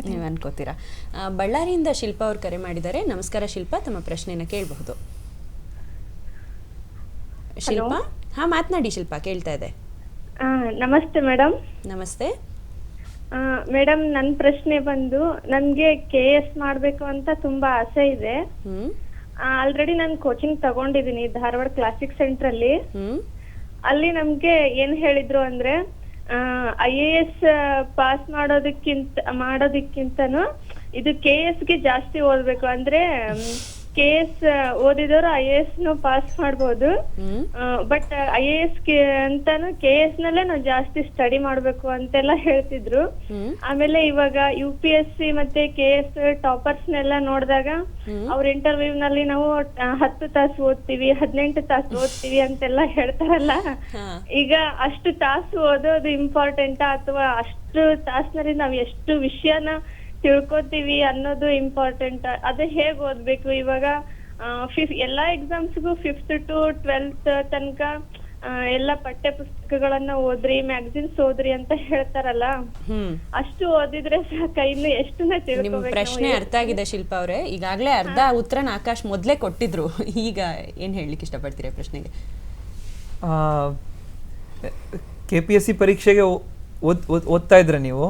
Speaker 1: ನೀವು ಅನ್ಕೋತೀರಾ. ಬಳ್ಳಾರಿಯಿಂದ ಶಿಲ್ಪಾ ಅವ್ರು ಕರೆ ಮಾಡಿದ್ದಾರೆ. ನಮಸ್ಕಾರ ಶಿಲ್ಪಾ, ತಮ್ಮ ಪ್ರಶ್ನೆನ ಕೇಳಬಹುದು. ಶಿಲ್ಪಾ, ಹಾ ಮಾತನಾಡಿ ಶಿಲ್ಪಾ, ಕೇಳ್ತಾ ಇದೆ.
Speaker 19: ನಮಸ್ತೆ ಮೇಡಮ್.
Speaker 1: ನಮಸ್ತೆ
Speaker 19: ಮೇಡಮ್, ನನ್ನ ಪ್ರಶ್ನೆ ಬಂದು, ನನಗೆ KS ಮಾಡಬೇಕು ಅಂತ ತುಂಬಾ ಆಸೆ ಇದೆ. ಆಲ್ರೆಡಿ ನಾನು ಕೋಚಿಂಗ್ ತಗೊಂಡಿದ್ದೀನಿ ಧಾರವಾಡ ಕ್ಲಾಸಿಕ್ ಸೆಂಟರ್ ಅಲ್ಲಿ. ಅಲ್ಲಿ ನಮ್ಗೆ ಏನ್ ಹೇಳಿದ್ರು ಅಂದ್ರೆ, IAS ಪಾಸ್ ಮಾಡೋದಕ್ಕಿಂತನೂ ಇದು KS ಗೆ ಜಾಸ್ತಿ ಓದ್ಬೇಕು. ಅಂದ್ರೆ KS ಓದಿದವರು IAS ಪಾಸ್ ಮಾಡ್ಬೋದು, ಬಟ್ IAS ಅಂತಾನು KS ನಲ್ಲೇ ನಾವು ಜಾಸ್ತಿ ಸ್ಟಡಿ ಮಾಡ್ಬೇಕು ಅಂತೆಲ್ಲ ಹೇಳ್ತಿದ್ರು. ಆಮೇಲೆ ಇವಾಗ UPSC ಮತ್ತೆ KS ಟಾಪರ್ಸ್ ನೆಲ್ಲ ನೋಡಿದಾಗ ಅವ್ರ ಇಂಟರ್ವ್ಯೂ ನಲ್ಲಿ ನಾವು 10 ತಾಸು ಓದ್ತೀವಿ, 18 ತಾಸು ಓದ್ತೀವಿ ಅಂತೆಲ್ಲ ಹೇಳ್ತಾರಲ್ಲ. ಈಗ ಅಷ್ಟು ತಾಸು ಓದೋದು ಇಂಪಾರ್ಟೆಂಟಾ ಅಥವಾ ಅಷ್ಟು ತಾಸಿನಲ್ಲಿ ನಾವ್ ಎಷ್ಟು ವಿಷಯನ ತಿಳ್ಕೊತೀವಿ ಅನ್ನೋದು ಇಂಪಾರ್ಟೆಂಟ್? ಅದೇ ಹೇಗ್ ಓದ್ಬೇಕು? ಇವಾಗ ಎಲ್ಲಾ ಎಕ್ಸಾಮ್ಸ್ಗೂ 5th to 12th ತನಕ ಎಲ್ಲ ಪಠ್ಯ ಪುಸ್ತಕಗಳನ್ನ ಓದ್ರಿ, ಮ್ಯಾಗಝಿನ್ಸ್ ಓದ್ರಿ ಅಂತ ಹೇಳ್ತಾರಲ್ಲ, ಅಷ್ಟು ಓದಿದ್ರೆ ಕೈಯಿಂದ ಎಷ್ಟು
Speaker 1: ನಿಮ್ ಪ್ರಶ್ನೆ ಅರ್ಥ ಆಗಿದೆ ಶಿಲ್ಪಾ ಅವ್ರೆ. ಈಗಾಗಲೇ ಅರ್ಧ ಉತ್ತರನ ಆಕಾಶ್ ಮೊದ್ಲೇ ಕೊಟ್ಟಿದ್ರು. ಈಗ ಏನ್ ಹೇಳ್ಲಿಕ್ಕೆ ಇಷ್ಟಪಡ್ತೀರಾ ಪ್ರಶ್ನೆಗೆ?
Speaker 3: KPSC ಪರೀಕ್ಷೆಗೆ ಓದ್ತಾ ಇದ್ರೆ ನೀವು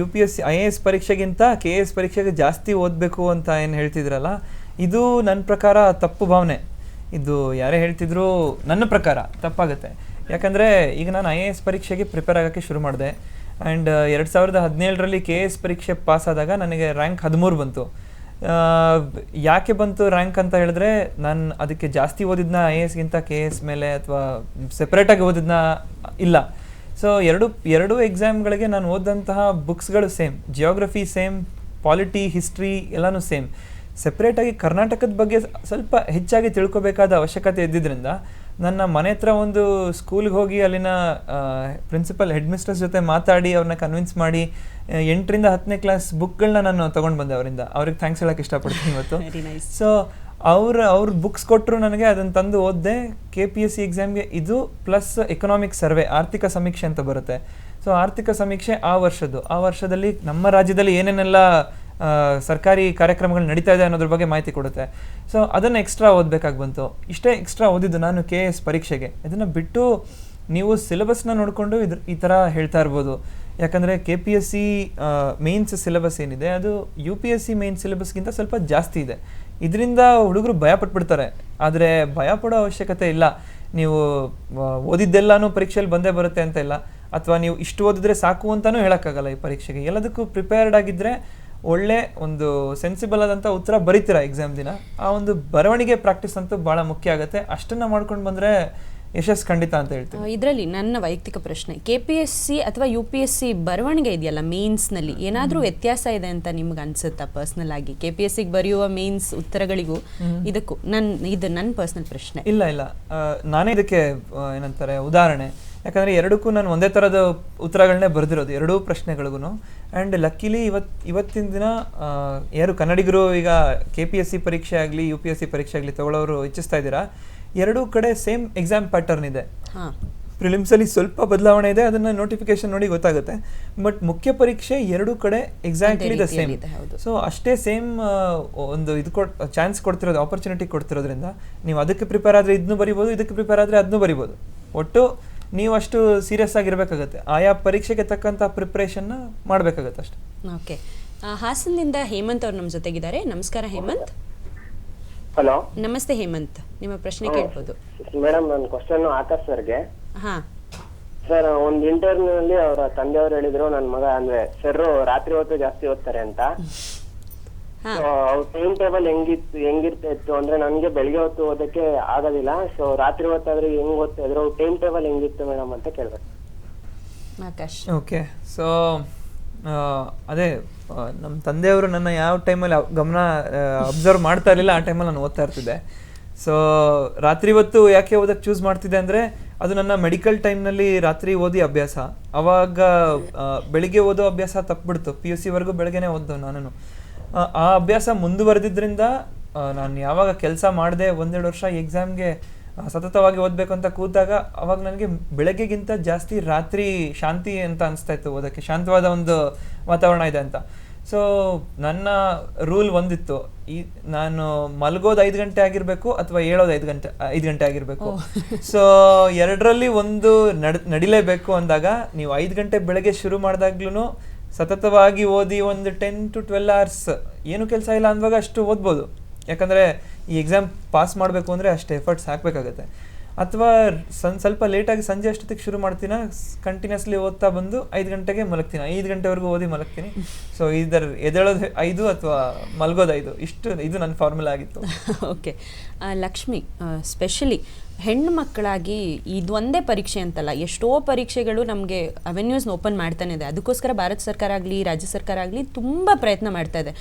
Speaker 3: UPSC IAS ಪರೀಕ್ಷೆಗಿಂತ KS ಪರೀಕ್ಷೆಗೆ ಜಾಸ್ತಿ ಓದಬೇಕು ಅಂತ ಏನು ಹೇಳ್ತಿದ್ರಲ್ಲ, ಇದು ನನ್ನ ಪ್ರಕಾರ ತಪ್ಪು ಭಾವನೆ. ಇದು ಯಾರೇ ಹೇಳ್ತಿದ್ರು ನನ್ನ ಪ್ರಕಾರ ತಪ್ಪಾಗುತ್ತೆ. ಯಾಕಂದರೆ ಈಗ ನಾನು IAS ಪರೀಕ್ಷೆಗೆ ಪ್ರಿಪೇರ್ ಆಗೋಕ್ಕೆ ಶುರು ಮಾಡಿದೆ. ಆ್ಯಂಡ್ 2017ರಲ್ಲಿ KS ಪರೀಕ್ಷೆ ಪಾಸ್ ಆದಾಗ ನನಗೆ ರ್ಯಾಂಕ್ 13 ಬಂತು. ಯಾಕೆ ಬಂತು ರ್ಯಾಂಕ್ ಅಂತ ಹೇಳಿದ್ರೆ, ನಾನು ಅದಕ್ಕೆ ಜಾಸ್ತಿ ಓದಿದ್ನ IASಗಿಂತ KS ಮೇಲೆ ಅಥವಾ ಸೆಪ್ರೇಟಾಗಿ ಓದಿದ್ನ ಇಲ್ಲ. ಸೊ ಎರಡು ಎಕ್ಸಾಮ್ಗಳಿಗೆ ನಾನು ಓದಂತಹ ಬುಕ್ಸ್ಗಳು same, geography same, polity, history ಎಲ್ಲನೂ ಸೇಮ್. ಸೆಪ್ರೇಟಾಗಿ ಕರ್ನಾಟಕದ ಬಗ್ಗೆ ಸ್ವಲ್ಪ ಹೆಚ್ಚಾಗಿ ತಿಳ್ಕೊಬೇಕಾದ ಅವಶ್ಯಕತೆ ಇದ್ದಿದ್ದರಿಂದ ನನ್ನ ಮನೆ ಹತ್ರ ಒಂದು ಸ್ಕೂಲ್ಗೆ ಹೋಗಿ ಅಲ್ಲಿನ ಪ್ರಿನ್ಸಿಪಲ್ ಹೆಡ್ ಮಿಸ್ಟ್ರೆಸ್ ಜೊತೆ ಮಾತಾಡಿ ಅವ್ರನ್ನ ಕನ್ವಿನ್ಸ್ ಮಾಡಿ 8ರಿಂದ 10ನೇ ಕ್ಲಾಸ್ ಬುಕ್ಗಳನ್ನ ನಾನು ತೊಗೊಂಡು ಬಂದೆ ಅವರಿಂದ. ಅವ್ರಿಗೆ ಥ್ಯಾಂಕ್ಸ್ ಹೇಳೋಕ್ಕೆ ಇಷ್ಟಪಡ್ತೀನಿ ಇವತ್ತು. ಸೊ ಅವ್ರ ಬುಕ್ಸ್ ಕೊಟ್ಟರು ನನಗೆ, ಅದನ್ನು ತಂದು ಓದಿದೆ. KPSC ಎಕ್ಸಾಮ್ಗೆ ಇದು ಪ್ಲಸ್ ಎಕನಾಮಿಕ್ ಸರ್ವೆ, ಆರ್ಥಿಕ ಸಮೀಕ್ಷೆ ಅಂತ ಬರುತ್ತೆ. ಸೊ ಆರ್ಥಿಕ ಸಮೀಕ್ಷೆ ಆ ವರ್ಷದಲ್ಲಿ ನಮ್ಮ ರಾಜ್ಯದಲ್ಲಿ ಏನೇನೆಲ್ಲ ಸರ್ಕಾರಿ ಕಾರ್ಯಕ್ರಮಗಳು ನಡೀತಾ ಇದೆ ಅನ್ನೋದ್ರ ಬಗ್ಗೆ ಮಾಹಿತಿ ಕೊಡುತ್ತೆ. ಸೊ ಅದನ್ನು ಎಕ್ಸ್ಟ್ರಾ ಓದಬೇಕಾಗಿ ಬಂತು. ಇಷ್ಟೇ ಎಕ್ಸ್ಟ್ರಾ ಓದಿದ್ದು ನಾನು KS ಪರೀಕ್ಷೆಗೆ. ಇದನ್ನು ಬಿಟ್ಟು ನೀವು ಸಿಲೆಬಸ್ನ ನೋಡಿಕೊಂಡು ಈ ಥರ ಹೇಳ್ತಾ ಇರ್ಬೋದು. ಯಾಕಂದರೆ KPSC ಮೇನ್ಸ್ ಸಿಲೆಬಸ್ ಏನಿದೆ ಅದು UPSC ಮೇನ್ ಸಿಲೆಬಸ್ಗಿಂತ ಸ್ವಲ್ಪ ಜಾಸ್ತಿ ಇದೆ. ಇದರಿಂದ ಹುಡುಗರು ಭಯ ಪಟ್ಬಿಡ್ತಾರೆ. ಆದರೆ ಭಯ ಪಡೋ ಅವಶ್ಯಕತೆ ಇಲ್ಲ. ನೀವು ಓದಿದ್ದೆಲ್ಲನೂ ಪರೀಕ್ಷೆಯಲ್ಲಿ ಬಂದೇ ಬರುತ್ತೆ ಅಂತ ಇಲ್ಲ, ಅಥವಾ ನೀವು ಇಷ್ಟು ಓದಿದ್ರೆ ಸಾಕು ಅಂತಲೂ ಹೇಳೋಕ್ಕಾಗಲ್ಲ. ಈ ಪರೀಕ್ಷೆಗೆ ಎಲ್ಲದಕ್ಕೂ ಪ್ರಿಪೇರ್ಡ್ ಆಗಿದ್ದರೆ ಒಳ್ಳೆ ಒಂದು ಸೆನ್ಸಿಬಲ್ ಆದಂಥ ಉತ್ತರ ಬರೀತೀರಾ ಎಕ್ಸಾಮ್ ದಿನ. ಆ ಒಂದು ಬರವಣಿಗೆ ಪ್ರಾಕ್ಟೀಸ್ ಅಂತೂ ಭಾಳ ಮುಖ್ಯ ಆಗುತ್ತೆ. ಅಷ್ಟನ್ನು ಮಾಡ್ಕೊಂಡು ಬಂದರೆ ಯಶಸ್ಸು ಖಂಡಿತ ಅಂತ ಹೇಳ್ತೀನಿ.
Speaker 1: ಇದರಲ್ಲಿ ನನ್ನ ವೈಯಕ್ತಿಕ ಪ್ರಶ್ನೆ, KPSC ಅಥವಾ UPSC ಬರವಣಿಗೆ ಇದೆಯಲ್ಲ ಮೇನ್ಸ್ನಲ್ಲಿ ಏನಾದರೂ ವ್ಯತ್ಯಾಸ ಇದೆ ಅಂತ ನಿಮ್ಗೆ ಅನ್ಸುತ್ತಾ ಪರ್ಸ್ನಲ್ ಆಗಿ? KPSCಗೆ ಬರೆಯುವ ಮೇನ್ಸ್ ಉತ್ತರಗಳಿಗೂ ಇದಕ್ಕೂ ಇದು ನನ್ನ ಪರ್ಸ್ನಲ್ ಪ್ರಶ್ನೆ.
Speaker 3: ಇಲ್ಲ, ನಾನೇ ಇದಕ್ಕೆ ಏನಂತಾರೆ ಉದಾಹರಣೆ. ಯಾಕಂದರೆ ಎರಡಕ್ಕೂ ನಾನು ಒಂದೇ ಥರದ ಉತ್ತರಗಳನ್ನೇ ಬರೆದಿರೋದು, ಎರಡೂ ಪ್ರಶ್ನೆಗಳಿಗೂ. ಆ್ಯಂಡ್ ಲಕ್ಕಿಲಿ ಇವತ್ತಿನ ದಿನ ಯಾರು ಕನ್ನಡಿಗರು ಈಗ KPSC ಪರೀಕ್ಷೆ ಆಗಲಿ UPSC ಪರೀಕ್ಷೆ ಆಗಲಿ ತಗೊಳ್ಳೋರು ಇಚ್ಛಿಸ್ತಾ ಇದ್ದೀರಾ, ಎರಡೂ ಕಡೆ ಸೇಮ್ ಎಕ್ಸಾಮ್ ಪ್ಯಾಟರ್ನ್ ಇದೆ. ಪ್ರಿಲಿಮ್ಸಲ್ಲಿ ಸ್ವಲ್ಪ ಬದಲಾವಣೆ ಇದೆ, ಅದನ್ನು ನೋಟಿಫಿಕೇಶನ್ ನೋಡಿ ಗೊತ್ತಾಗುತ್ತೆ. ಬಟ್ ಮುಖ್ಯ ಪರೀಕ್ಷೆ ಎರಡೂ ಕಡೆ ಎಕ್ಸಾಕ್ಟ್ಲಿ ದ ಸೇಮ್. ಸೊ ಅಷ್ಟೇ ಸೇಮ್ ಒಂದು ಚಾನ್ಸ್ ಕೊಡ್ತಿರೋದು, ಆಪರ್ಚುನಿಟಿ ಕೊಡ್ತಿರೋದ್ರಿಂದ ನೀವು ಅದಕ್ಕೆ ಪ್ರಿಪೇರ್ ಆದರೆ ಇದನ್ನು ಬರಿಬೋದು, ಇದಕ್ಕೆ ಪ್ರಿಪೇರ್ ಆದರೆ ಅದನ್ನು ಬರಿಬೋದು. ಒಟ್ಟು ನೀವು ಅಷ್ಟು ಸೀರಿಯಸ್ ಆಗಿರಬೇಕಾಗತ್ತೆ. ಆಯಾ ಪರೀಕ್ಷೆಗೆ ತಕ್ಕಂಥ ಪ್ರಿಪ್ರೇಷನ್ನ ಮಾಡಬೇಕಾಗತ್ತೆ ಅಷ್ಟೇ.
Speaker 1: ಓಕೆ, ಹಾಸನದಿಂದ ಹೇಮಂತ್ ಅವ್ರು ನಮ್ಮ ಜೊತೆಗಿದ್ದಾರೆ. ನಮಸ್ಕಾರ ಹೇಮಂತ್.
Speaker 20: ಹಲೋ,
Speaker 1: ನಮಸ್ತೆ ಹೇಮಂತ್, ನಿಮ್ಮ ಪ್ರಶ್ನೆ ಕೇಳ್ಬೋದು.
Speaker 20: ಮೇಡಮ್ ನನ್ನ ಕ್ವಶನ್ ಆಕಾಶ್ ಸರ್ಗೆ.
Speaker 1: ಹಾ
Speaker 20: ಸರ್, ಒಂದು ಇಂಟರ್ವ್ಯೂ ನಲ್ಲಿ ಅವರ ತಂದೆಯವರು ಹೇಳಿದ್ರು ನನ್ನ ಮಗ ಅಂದ್ರೆ ಸರ್ ರಾತ್ರಿ ಹೊತ್ತು ಜಾಸ್ತಿ ಓದ್ತಾರೆ ಅಂತ. ಅವ್ರ ಟೈಮ್ ಟೇಬಲ್ ಹೆಂಗಿರ್ತಾ ಇತ್ತು ಅಂದ್ರೆ ನನ್ಗೆ ಬೆಳಿಗ್ಗೆ ಹೊತ್ತು ಓದಕ್ಕೆ ಆಗೋದಿಲ್ಲ. ಸೊ ರಾತ್ರಿ ಹೊತ್ತಾದ್ರೆ ಹೆಂಗ್ ಓದ್ತಾ ಇದ್ರು, ಟೈಮ್ ಟೇಬಲ್ ಹೆಂಗಿತ್ತು ಮೇಡಮ್ ಅಂತ ಕೇಳ್ಬೇಕು.
Speaker 1: ಆಕಾಶ್.
Speaker 3: ಓಕೆ, ಸೊ ಅದೇ ನಮ್ಮ ತಂದೆಯವರು ನನ್ನ ಯಾವ ಟೈಮಲ್ಲಿ ಗಮನ ಅಬ್ಸರ್ವ್ ಮಾಡ್ತಾ ಇರಲಿಲ್ಲ, ಆ ಟೈಮಲ್ಲಿ ನಾನು ಓದ್ತಾ ಇರ್ತಿದ್ದೆ. ಸೊ ರಾತ್ರಿ ಹೊತ್ತು ಯಾಕೆ ಓದಕ್ಕೆ ಚೂಸ್ ಮಾಡ್ತಿದ್ದೆ ಅಂದರೆ ಅದು ನನ್ನ ಮೆಡಿಕಲ್ ಟೈಮ್ನಲ್ಲಿ ರಾತ್ರಿ ಓದಿ ಅಭ್ಯಾಸ. ಅವಾಗ ಬೆಳಿಗ್ಗೆ ಓದೋ ಅಭ್ಯಾಸ ತಪ್ಪಿಬಿಡ್ತು. PUC ಬೆಳಗ್ಗೆನೇ ಓದ್ದೋ ನಾನು. ಆ ಅಭ್ಯಾಸ ಮುಂದುವರೆದಿದ್ದರಿಂದ ನಾನು ಯಾವಾಗ ಕೆಲಸ ಮಾಡಿದೆ 1-2 ವರ್ಷ ಎಕ್ಸಾಮ್ಗೆ ಸತತವಾಗಿ ಓದಬೇಕು ಅಂತ ಕೂತಾಗ ಅವಾಗ ನನಗೆ ಬೆಳಗ್ಗೆಗಿಂತ ಜಾಸ್ತಿ ರಾತ್ರಿ ಶಾಂತಿ ಅಂತ ಅನಿಸ್ತಾ ಇತ್ತು ಓದೋಕ್ಕೆ, ಶಾಂತವಾದ ಒಂದು ವಾತಾವರಣ ಇದೆ ಅಂತ. ಸೊ ನನ್ನ ರೂಲ್ ಒಂದಿತ್ತು, ನಾನು ಮಲಗೋದು 5 ಗಂಟೆ ಆಗಿರಬೇಕು ಅಥವಾ ಹೇಳೋದು 5 ಗಂಟೆ ಆಗಿರಬೇಕು. ಸೊ ಎರಡರಲ್ಲಿ ಒಂದು ನಡಿಲೇಬೇಕು ಅಂದಾಗ ನೀವು 5 ಗಂಟೆ ಬೆಳಗ್ಗೆ ಶುರು ಮಾಡಿದಾಗ್ಲೂ ಸತತವಾಗಿ ಓದಿ ಒಂದು 10 to 12 hours ಏನು ಕೆಲಸ ಇಲ್ಲ ಅಂದಾಗ ಅಷ್ಟು ಓದ್ಬೋದು. ಯಾಕಂದರೆ ಈ ಎಕ್ಸಾಮ್ ಪಾಸ್ ಮಾಡಬೇಕು ಅಂದರೆ ಅಷ್ಟು ಎಫರ್ಟ್ಸ್ ಹಾಕಬೇಕಾಗತ್ತೆ. ಅಥವಾ ಸ್ವಲ್ಪ ಲೇಟಾಗಿ ಸಂಜೆ ಅಷ್ಟೊತ್ತಿಗೆ ಶುರು ಮಾಡ್ತೀನಿ, ಕಂಟಿನ್ಯೂಸ್ಲಿ ಓದ್ತಾ ಬಂದು 5 ಗಂಟೆಗೆ ಮಲಗ್ತೀನಿ, 5 ಗಂಟೆವರೆಗೂ ಓದಿ ಮಲಗ್ತೀನಿ. ಸೊ ಎದ್ದೇಳೋದು 5 ಅಥವಾ ಮಲಗೋದು 5, ಇದು ನನ್ನ ಫಾರ್ಮುಲಾ ಆಗಿತ್ತು.
Speaker 1: ಓಕೆ, ಲಕ್ಷ್ಮಿ, ಸ್ಪೆಷಲಿ ಹೆಣ್ಣು ಮಕ್ಕಳಾಗಿ ಇದೊಂದೇ ಪರೀಕ್ಷೆ ಅಂತಲ್ಲ, ಎಷ್ಟೋ ಪರೀಕ್ಷೆಗಳು ನಮಗೆ ಅವೆನ್ಯೂಸ್ನ ಓಪನ್ ಮಾಡ್ತಾನೆ ಇದೆ. ಅದಕ್ಕೋಸ್ಕರ ಭಾರತ ಸರ್ಕಾರ ಆಗಲಿ ರಾಜ್ಯ ಸರ್ಕಾರ ಆಗಲಿ ತುಂಬ ಪ್ರಯತ್ನ ಮಾಡ್ತಾ ಇದೆ.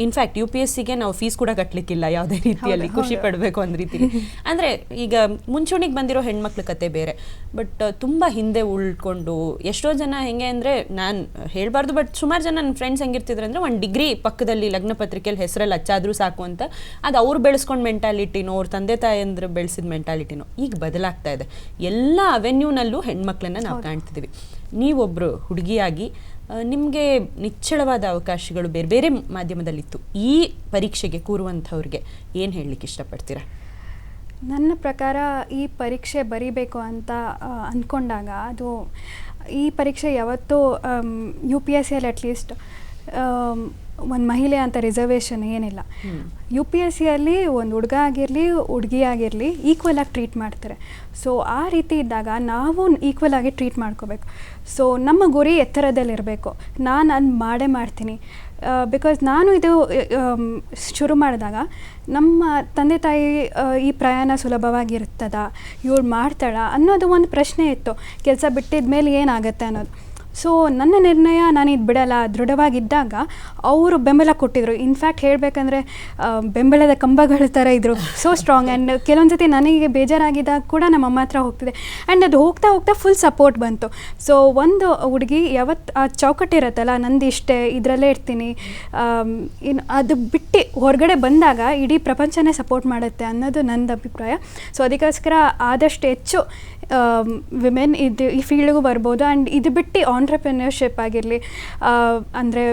Speaker 1: ಇನ್ಫ್ಯಾಕ್ಟ್ UPSCಗೆ ನಾವು ಫೀಸ್ ಕೂಡ ಕಟ್ಟಲಿಕ್ಕಿಲ್ಲ ಯಾವುದೇ ರೀತಿಯಲ್ಲಿ, ಖುಷಿ ಪಡಬೇಕು ಒಂದು ರೀತಿಲಿ. ಅಂದರೆ ಈಗ ಮುಂಚೂಣಿಗೆ ಬಂದಿರೋ ಹೆಣ್ಮಕ್ಳ ಕತೆ ಬೇರೆ, ಬಟ್ ತುಂಬ ಹಿಂದೆ ಉಳ್ಕೊಂಡು ಎಷ್ಟೋ ಜನ ಹೆಂಗೆ ಅಂದರೆ, ನಾನು ಹೇಳಬಾರ್ದು ಬಟ್ ಸುಮಾರು ಜನ ನನ್ನ ಫ್ರೆಂಡ್ಸ್ ಹೆಂಗಿರ್ತಿದ್ರು ಅಂದರೆ, ಒಂದು ಡಿಗ್ರಿ ಪಕ್ಕದಲ್ಲಿ ಲಗ್ನ ಪತ್ರಿಕೆಯಲ್ಲಿ ಹೆಸರಲ್ಲಿ ಹಚ್ಚಾದರೂ ಸಾಕು ಅಂತ, ಅದು ಅವ್ರು ಬೆಳೆಸ್ಕೊಂಡು ಮೆಂಟಾಲಿಟಿನೋ ಅವ್ರ ತಂದೆ ತಾಯಂದ್ರು ಬೆಳೆಸಿದ ಮೆಂಟಾಲಿಟಿನೋ ಈಗ ಬದಲಾಗ್ತಾ ಇದೆ. ಎಲ್ಲ ಅವೆನ್ಯೂನಲ್ಲೂ ಹೆಣ್ಮಕ್ಳನ್ನ ನಾವು ಕಾಣ್ತಿದ್ದೀವಿ. ನೀವೊಬ್ಬರು ಹುಡುಗಿಯಾಗಿ ನಿಮಗೆ ನಿಚ್ಚಳವಾದ ಅವಕಾಶಗಳು ಬೇರೆ ಬೇರೆ ಮಾಧ್ಯಮದಲ್ಲಿತ್ತು, ಈ ಪರೀಕ್ಷೆಗೆ ಕೂರುವಂಥವ್ರಿಗೆ ಏನು ಹೇಳಲಿಕ್ಕೆ ಇಷ್ಟಪಡ್ತೀರಾ?
Speaker 2: ನನ್ನ ಪ್ರಕಾರ ಈ ಪರೀಕ್ಷೆ ಬರೀಬೇಕು ಅಂತ ಅಂದ್ಕೊಂಡಾಗ ಅದು ಈ ಪರೀಕ್ಷೆ ಯಾವತ್ತೂ UPSCಯಲ್ಲಿ ಅಟ್ಲೀಸ್ಟ್ ಒಂದು ಮಹಿಳೆ ಅಂತ ರಿಸರ್ವೇಷನ್ ಏನಿಲ್ಲ. UPSCಯಲ್ಲಿ ಒಂದು ಹುಡುಗ ಆಗಿರಲಿ ಹುಡುಗಿ ಆಗಿರಲಿ ಈಕ್ವಲ್ ಆಗಿ ಟ್ರೀಟ್ ಮಾಡ್ತಾರೆ. ಸೊ ಆ ರೀತಿ ಇದ್ದಾಗ ನಾವು ಈಕ್ವಲ್ ಆಗಿ ಟ್ರೀಟ್ ಮಾಡ್ಕೋಬೇಕು. ಸೊ ನಮ್ಮ ಗುರಿ ಎತ್ತರದಲ್ಲಿರಬೇಕು. ನಾನು ಅದು ಮಾಡ್ತೀನಿ. ಬಿಕಾಸ್ ನಾನು ಇದು ಶುರು ಮಾಡಿದಾಗ ನಮ್ಮ ತಂದೆ ತಾಯಿ ಈ ಪ್ರಯಾಣ ಸುಲಭವಾಗಿರ್ತದ, ಇವಳು ಮಾಡ್ತಾಳ ಅನ್ನೋದು ಒಂದು ಪ್ರಶ್ನೆ ಇತ್ತು. ಕೆಲಸ ಬಿಟ್ಟಿದ ಮೇಲೆ ಏನಾಗುತ್ತೆ ಅನ್ನೋದು. ಸೊ ನನ್ನ ನಿರ್ಣಯ ನಾನು ಇದು ಬಿಡಲ್ಲ ದೃಢವಾಗಿದ್ದಾಗ ಅವರು ಬೆಂಬಲ ಕೊಟ್ಟಿದ್ರು. ಇನ್ಫ್ಯಾಕ್ಟ್ ಹೇಳಬೇಕಂದ್ರೆ ಬೆಂಬಲದ ಕಂಬಗಳ ಥರ ಇದ್ದರು, ಸೋ ಸ್ಟ್ರಾಂಗ್. ಆ್ಯಂಡ್ ಕೆಲವೊಂದು ಸತಿ ನನಗೆ ಬೇಜಾರಾಗಿದ್ದಾಗ ಕೂಡ ನಮ್ಮ ಅಮ್ಮ ಹತ್ರ ಹೋಗ್ತಿದೆ ಆ್ಯಂಡ್ ಅದು ಹೋಗ್ತಾ ಹೋಗ್ತಾ ಫುಲ್ ಸಪೋರ್ಟ್ ಬಂತು. ಸೊ ಒಂದು ಹುಡುಗಿ ಯಾವತ್ತು ಆ ಚೌಕಟ್ಟಿರುತ್ತಲ್ಲ, ನಂದು ಇಷ್ಟೇ, ಇದರಲ್ಲೇ ಇರ್ತೀನಿ, ಇನ್ನು ಅದು ಬಿಟ್ಟು ಹೊರಗಡೆ ಬಂದಾಗ ಇಡೀ ಪ್ರಪಂಚನೇ ಸಪೋರ್ಟ್ ಮಾಡುತ್ತೆ ಅನ್ನೋದು ನನ್ನ ಅಭಿಪ್ರಾಯ. ಸೊ ಅದಕ್ಕೋಸ್ಕರ ಆದಷ್ಟು ಹೆಚ್ಚು ವಿಮೆನ್ ಈ ಫೀಲ್ಡ್ಗೂ ಬರ್ಬೋದು. ಆ್ಯಂಡ್ ಇದು ಬಿಟ್ಟು ಆಂಟ್ರಪ್ರಿನರ್ಶಿಪ್ ಆಗಿರಲಿ, ಅಂದರೆ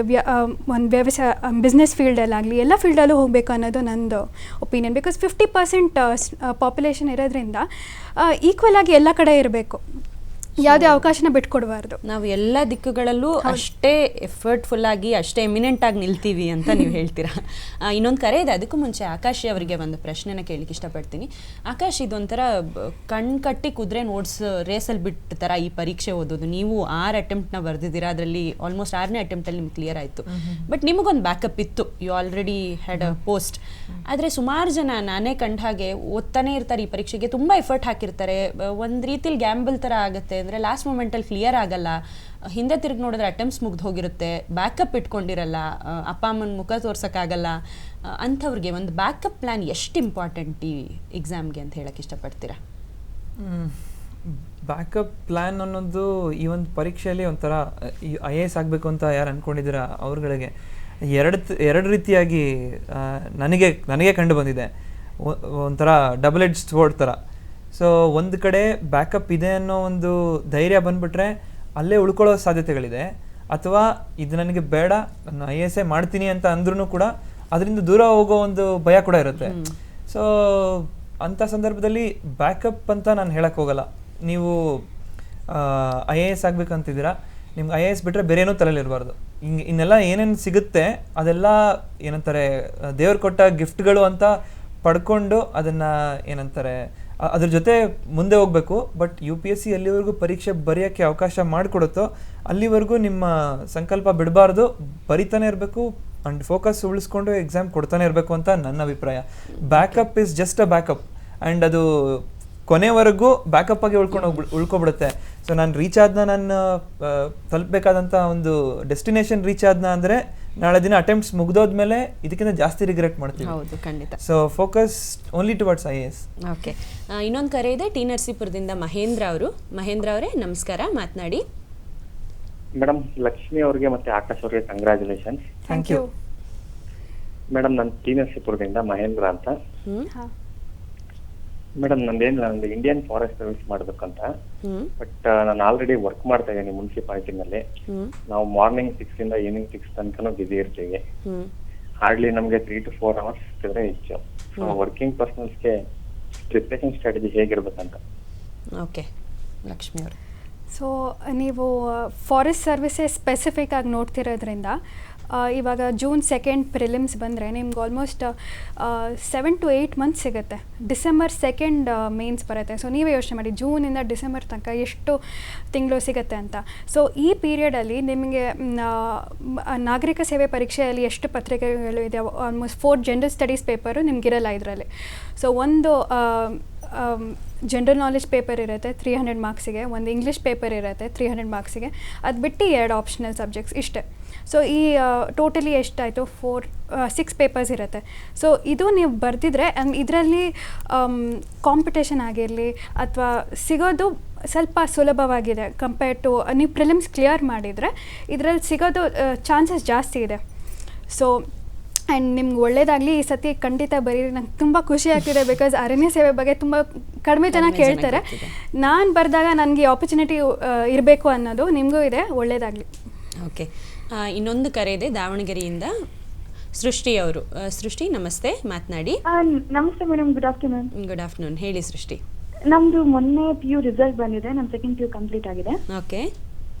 Speaker 2: ಒಂದು ವ್ಯವಸಾಯ ಬಿಸ್ನೆಸ್ ಫೀಲ್ಡಲ್ಲಾಗಲಿ ಎಲ್ಲ ಫೀಲ್ಡಲ್ಲೂ ಹೋಗಬೇಕು ಅನ್ನೋದು ನಂದು ಒಪಿನಿಯನ್. ಬಿಕಾಸ್ 50% ಪಾಪ್ಯುಲೇಷನ್ ಇರೋದ್ರಿಂದ ಈಕ್ವಲ್ ಆಗಿ ಎಲ್ಲ ಕಡೆ ಇರಬೇಕು, ಯಾವುದೇ ಅವಕಾಶನ ಬಿಟ್ಕೊಡ್ಬಾರ್ದು.
Speaker 1: ನಾವು ಎಲ್ಲ ದಿಕ್ಕುಗಳಲ್ಲೂ ಅಷ್ಟೇ ಎಫರ್ಟ್ಫುಲ್ ಆಗಿ ಅಷ್ಟೇ ಎಮಿನೆಂಟ್ ಆಗಿ ನಿಲ್ತೀವಿ ಅಂತ ನೀವು ಹೇಳ್ತೀರಾ. ಇನ್ನೊಂದು ಕರೆ ಇದೆ, ಅದಕ್ಕೂ ಮುಂಚೆ ಆಕಾಶ್ ಅವರಿಗೆ ಒಂದು ಪ್ರಶ್ನೆನ ಕೇಳಲಿಕ್ಕೆ ಇಷ್ಟಪಡ್ತೀನಿ. ಆಕಾಶ್, ಇದೊಂಥರ ಕಣ್ಣು ಕಟ್ಟಿ ಕುದುರೆ ನೋಡ್ಸ್ ರೇಸಲ್ಲಿ ಬಿಟ್ಟ ಥರ ಈ ಪರೀಕ್ಷೆ ಓದೋದು. ನೀವು 6 ಅಟೆಂಪ್ಟ್ನ ಬರೆದಿದ್ದೀರಾ, ಅದರಲ್ಲಿ ಆಲ್ಮೋಸ್ಟ್ 6ನೇ ಅಟೆಂಪ್ಟಲ್ಲಿ ನಿಮ್ಗೆ ಕ್ಲಿಯರ್ ಆಯಿತು. ಬಟ್ ನಿಮಗೊಂದು ಬ್ಯಾಕಪ್ ಇತ್ತು, you already had a post. ಆದರೆ ಸುಮಾರು ಜನ ನಾನೇ ಕಂಡ ಹಾಗೆ ಓದ್ತಾನೆ ಇರ್ತಾರೆ, ಈ ಪರೀಕ್ಷೆಗೆ ತುಂಬ ಎಫರ್ಟ್ ಹಾಕಿರ್ತಾರೆ. ಒಂದು ರೀತಿಲಿ ಗ್ಯಾಂಬಲ್ ಥರ ಆಗುತ್ತೆ, ಅಂದರೆ ಲಾಸ್ಟ್ ಮೂಮೆಂಟಲ್ಲಿ ಕ್ಲಿಯರ್ ಆಗಲ್ಲ, ಹಿಂದೆ ತಿರುಗಿ ನೋಡಿದ್ರೆ ಅಟೆಂಪ್ಟ್ಸ್ ಮುಗ್ದು ಹೋಗಿರುತ್ತೆ, ಬ್ಯಾಕಪ್ ಇಟ್ಕೊಂಡಿರಲ್ಲ, ಅಪ್ಪ ಅಮ್ಮನ ಮುಖ ತೋರ್ಸೋಕ್ಕಾಗಲ್ಲ. ಅಂಥವ್ರಿಗೆ ಒಂದು ಬ್ಯಾಕಪ್ ಪ್ಲ್ಯಾನ್ ಎಷ್ಟು ಇಂಪಾರ್ಟೆಂಟ್ ಈ ಎಕ್ಸಾಮ್ಗೆ ಅಂತ ಹೇಳಕ್ಕೆ ಇಷ್ಟಪಡ್ತೀರಾ?
Speaker 3: ಬ್ಯಾಕಪ್ ಪ್ಲ್ಯಾನ್ ಅನ್ನೋದು ಈ ಒಂದು ಪರೀಕ್ಷೆಯಲ್ಲಿ ಒಂಥರ ಈ IAS ಆಗಬೇಕು ಅಂತ ಯಾರು ಅಂದ್ಕೊಂಡಿದ್ದೀರಾ ಅವ್ರಗಳಿಗೆ ಎರಡು ರೀತಿಯಾಗಿ ನನಗೆ ಕಂಡು ಬಂದಿದೆ. ಒಂಥರ ಡಬಲ್ ಎಡ್ಜ್ ಸ್ವೋರ್ಡ್ ಥರ. ಸೊ ಒಂದು ಕಡೆ ಬ್ಯಾಕಪ್ ಇದೆ ಅನ್ನೋ ಒಂದು ಧೈರ್ಯ ಬಂದುಬಿಟ್ರೆ ಅಲ್ಲೇ ಉಳ್ಕೊಳ್ಳೋ ಸಾಧ್ಯತೆಗಳಿದೆ. ಅಥವಾ ಇದು ನನಗೆ ಬೇಡ, ನಾನು IAS ಮಾಡ್ತೀನಿ ಅಂತ ಅಂದ್ರೂ ಕೂಡ ಅದರಿಂದ ದೂರ ಹೋಗೋ ಒಂದು ಭಯ ಕೂಡ ಇರುತ್ತೆ. ಸೊ ಅಂಥ ಸಂದರ್ಭದಲ್ಲಿ ಬ್ಯಾಕಪ್ ಅಂತ ನಾನು ಹೇಳಕ್ಕೆ ಹೋಗಲ್ಲ. ನೀವು IAS ಆಗಬೇಕಂತಿದ್ದೀರಾ, ನಿಮ್ಗೆ IAS ಬಿಟ್ಟರೆ ಬೇರೆ ಏನೂ ತಲೆಯಲ್ಲಿರಬಾರ್ದು. ಇನ್ನೆಲ್ಲ ಏನೇನು ಸಿಗುತ್ತೆ ಅದೆಲ್ಲ ಏನಂತಾರೆ ದೇವ್ರು ಕೊಟ್ಟ ಗಿಫ್ಟ್ಗಳು ಅಂತ ಪಡ್ಕೊಂಡು ಅದನ್ನು ಏನಂತಾರೆ ಅದ್ರ ಜೊತೆ ಮುಂದೆ ಹೋಗಬೇಕು. ಬಟ್ UPSC ಎಲ್ಲಿವರೆಗೂ ಪರೀಕ್ಷೆ ಬರೆಯೋಕ್ಕೆ ಅವಕಾಶ ಮಾಡಿಕೊಡುತ್ತೋ ಅಲ್ಲಿವರೆಗೂ ನಿಮ್ಮ ಸಂಕಲ್ಪ ಬಿಡಬಾರ್ದು, ಬರಿತಾನೆ ಇರಬೇಕು ಆ್ಯಂಡ್ ಫೋಕಸ್ ಉಳಿಸ್ಕೊಂಡು ಎಕ್ಸಾಮ್ ಕೊಡ್ತಾನೆ ಇರಬೇಕು ಅಂತ ನನ್ನ ಅಭಿಪ್ರಾಯ. Backup is just a backup and ಅದು ಕೊನೆವರೆಗೂ ಬ್ಯಾಕಪ್ ಆಗಿ ಉಳ್ಕೊಬಿಡುತ್ತೆ. ಸೊ ನಾನು ರೀಚ್ ಆದ್ನ, ನಾನು ತಲುಪಬೇಕಾದಂಥ ಒಂದು ಡೆಸ್ಟಿನೇಷನ್ ರೀಚ್ ಆದ್ನ ಅಂದರೆ ನಾಳೆ ದಿನ ಅಟೆಂಪ್ಟ್ಸ್ ಮುಗ್ದೋದ್ಮೇಲೆ ಇದಕ್ಕಿಂತ ಜಾಸ್ತಿ ರಿಗ್ರೆಟ್ ಮಾಡ್ತೀವಿ.
Speaker 1: ಹೌದು, ಖಂಡಿತ.
Speaker 3: So focus only towards IAS.
Speaker 1: Okay, ಇನ್ನೊಂದು ಕರೆ ಇದೆ, ಟಿ ನರಸೀಪುರದಿಂದ ಮಹೇಂದ್ರ ಅವರು. ಮಹೇಂದ್ರ ಅವರೇ ನಮಸ್ಕಾರ, ಮಾತನಾಡಿ.
Speaker 11: ಮೇಡಮ್, ಲಕ್ಷ್ಮಿ ಅವ್ರಿಗೆ ಮತ್ತೆ ಆಕಾಶ್ ಅವ್ರಿಗೆ ಕಂಗ್ರ್ಯಾಚುಲೇಷನ್.
Speaker 3: Thank you
Speaker 11: madam. ನಾನು ಟಿ ನರಸೀಪುರದಿಂದ ಮಹೇಂದ್ರ ಅಂತ. ಮೇಡಮ್, ನಂದು ಇಂಡಿಯನ್ ಫಾರೆಸ್ಟ್ ಸರ್ವಿಸ್ ಮಾಡ್ಬೇಕಂತ. ಬಟ್ ನಾನು ಆಲ್ರೆಡಿ ವರ್ಕ್ ಮಾಡ್ತಾ ಇದ್ದೀನಿ ಮುನ್ಸಿಪಾಲಿಟಿನಲ್ಲಿ. ನಾವು ಮಾರ್ನಿಂಗ್ 6 ಇಂದ ಈವ್ನಿಂಗ್ 6 ತನಕನೂ ಬಿಸಿ ಇರ್ತೀವಿ. ಹಾರ್ಡ್ಲಿ ನಮಗೆ 3 to 4 hours ಸಿಕ್ಕಿದ್ರೆ ಹೆಚ್ಚು. ವರ್ಕಿಂಗ್ ಪರ್ಸನಲ್ಸ್ಗೆ ಪ್ರಿಪ್ರೇಷನ್ ಸ್ಟ್ರಾಟಜಿ ಹೇಗಿರ್ಬೇಕಂತ.
Speaker 1: ಓಕೆ, ಲಕ್ಷ್ಮಿ ಅವರು.
Speaker 2: ಸೊ ನೀವು ಫಾರೆಸ್ಟ್ ಸರ್ವಿಸಸ್ ಸ್ಪೆಸಿಫಿಕ್ ಆಗಿ ನೋಡ್ತಿರೋದ್ರಿಂದ ಇವಾಗ June 2 ಪ್ರಿಲಿಮ್ಸ್ ಬಂದರೆ ನಿಮ್ಗೆ ಆಲ್ಮೋಸ್ಟ್ 7 to 8 months ಸಿಗುತ್ತೆ. December 2 ಮೇನ್ಸ್ ಬರುತ್ತೆ. ಸೊ ನೀವೇ ಯೋಚನೆ ಮಾಡಿ, ಜೂನಿಂದ ಡಿಸೆಂಬರ್ ತನಕ ಎಷ್ಟು ತಿಂಗಳು ಸಿಗುತ್ತೆ ಅಂತ. ಸೊ ಈ ಪೀರಿಯಡಲ್ಲಿ ನಿಮಗೆ ನಾಗರಿಕ ಸೇವೆ ಪರೀಕ್ಷೆಯಲ್ಲಿ ಎಷ್ಟು ಪತ್ರಿಕೆಗಳು ಇದೆ, ಆಲ್ಮೋಸ್ಟ್ 4 ಜನರಲ್ ಸ್ಟಡೀಸ್ ಪೇಪರು ನಿಮಗಿರಲ್ಲ ಇದರಲ್ಲಿ. ಸೊ ಒಂದು ಜನರಲ್ ನಾಲೆಜ್ ಪೇಪರ್ ಇರುತ್ತೆ 300 ಮಾರ್ಕ್ಸಿಗೆ, ಒಂದು ಇಂಗ್ಲೀಷ್ ಪೇಪರ್ ಇರುತ್ತೆ 300 ಮಾರ್ಕ್ಸಿಗೆ, ಅದು ಬಿಟ್ಟು 2 ಆಪ್ಷನಲ್ ಸಬ್ಜೆಕ್ಟ್ಸ್ ಇಷ್ಟೇ. ಸೊ ಈ ಟೋಟಲಿ ಎಷ್ಟಾಯಿತು 6 ಪೇಪರ್ಸ್ ಇರುತ್ತೆ. ಸೊ ಇದು ನೀವು ಬರೆದಿದ್ರೆ ಇದರಲ್ಲಿ ಕಾಂಪಿಟೇಷನ್ ಆಗಿರಲಿ ಅಥವಾ ಸಿಗೋದು ಸ್ವಲ್ಪ ಸುಲಭವಾಗಿದೆ ಕಂಪೇರ್ ಟು ನೀವು ಪ್ರಿಲಿಮ್ಸ್ ಕ್ಲಿಯರ್ ಮಾಡಿದರೆ ಇದರಲ್ಲಿ ಸಿಗೋದು ಚಾನ್ಸಸ್ ಜಾಸ್ತಿ ಇದೆ. ಸೊ ಆ್ಯಂಡ್ ನಿಮ್ಗೆ ಒಳ್ಳೇದಾಗಲಿ, ಈ ಸತಿ ಖಂಡಿತ ಬರೀರಿ. ನಂಗೆ ತುಂಬ ಖುಷಿ ಆಗ್ತಿದೆ, ಬಿಕಾಸ್ ಅರಣ್ಯ ಸೇವೆ ಬಗ್ಗೆ ತುಂಬ ಕಡಿಮೆ ಜನ ಕೇಳ್ತಾರೆ. ನಾನು ಬರೆದಾಗ ನನಗೆ ಆಪರ್ಚುನಿಟಿ ಇರಬೇಕು ಅನ್ನೋದು ನಿಮಗೂ ಇದೆ. ಒಳ್ಳೇದಾಗಲಿ.
Speaker 1: ಓಕೆ, ಇನ್ನೊಂದು ಕರೆ ಇದೆ ದಾವಣಗೆರೆಯಿಂದ, ಸೃಷ್ಟಿ ಅವರು. ಸೃಷ್ಟಿ ನಮಸ್ತೆ, ಮಾತನಾಡಿ.
Speaker 21: ನಮಸ್ತೆ madam, good afternoon.
Speaker 1: Good afternoon, ಹೇಳಿ ಸೃಷ್ಟಿ.
Speaker 21: ನಮ್ದು ಮೊನ್ನೆ PU ರಿಸಲ್ಟ್ ಬಂದಿದೆ, ನಮ್ಮ ಸೆಕೆಂಡ್ PU ಕಂಪ್ಲೀಟ್ ಆಗಿದೆ.
Speaker 1: ಓಕೆ,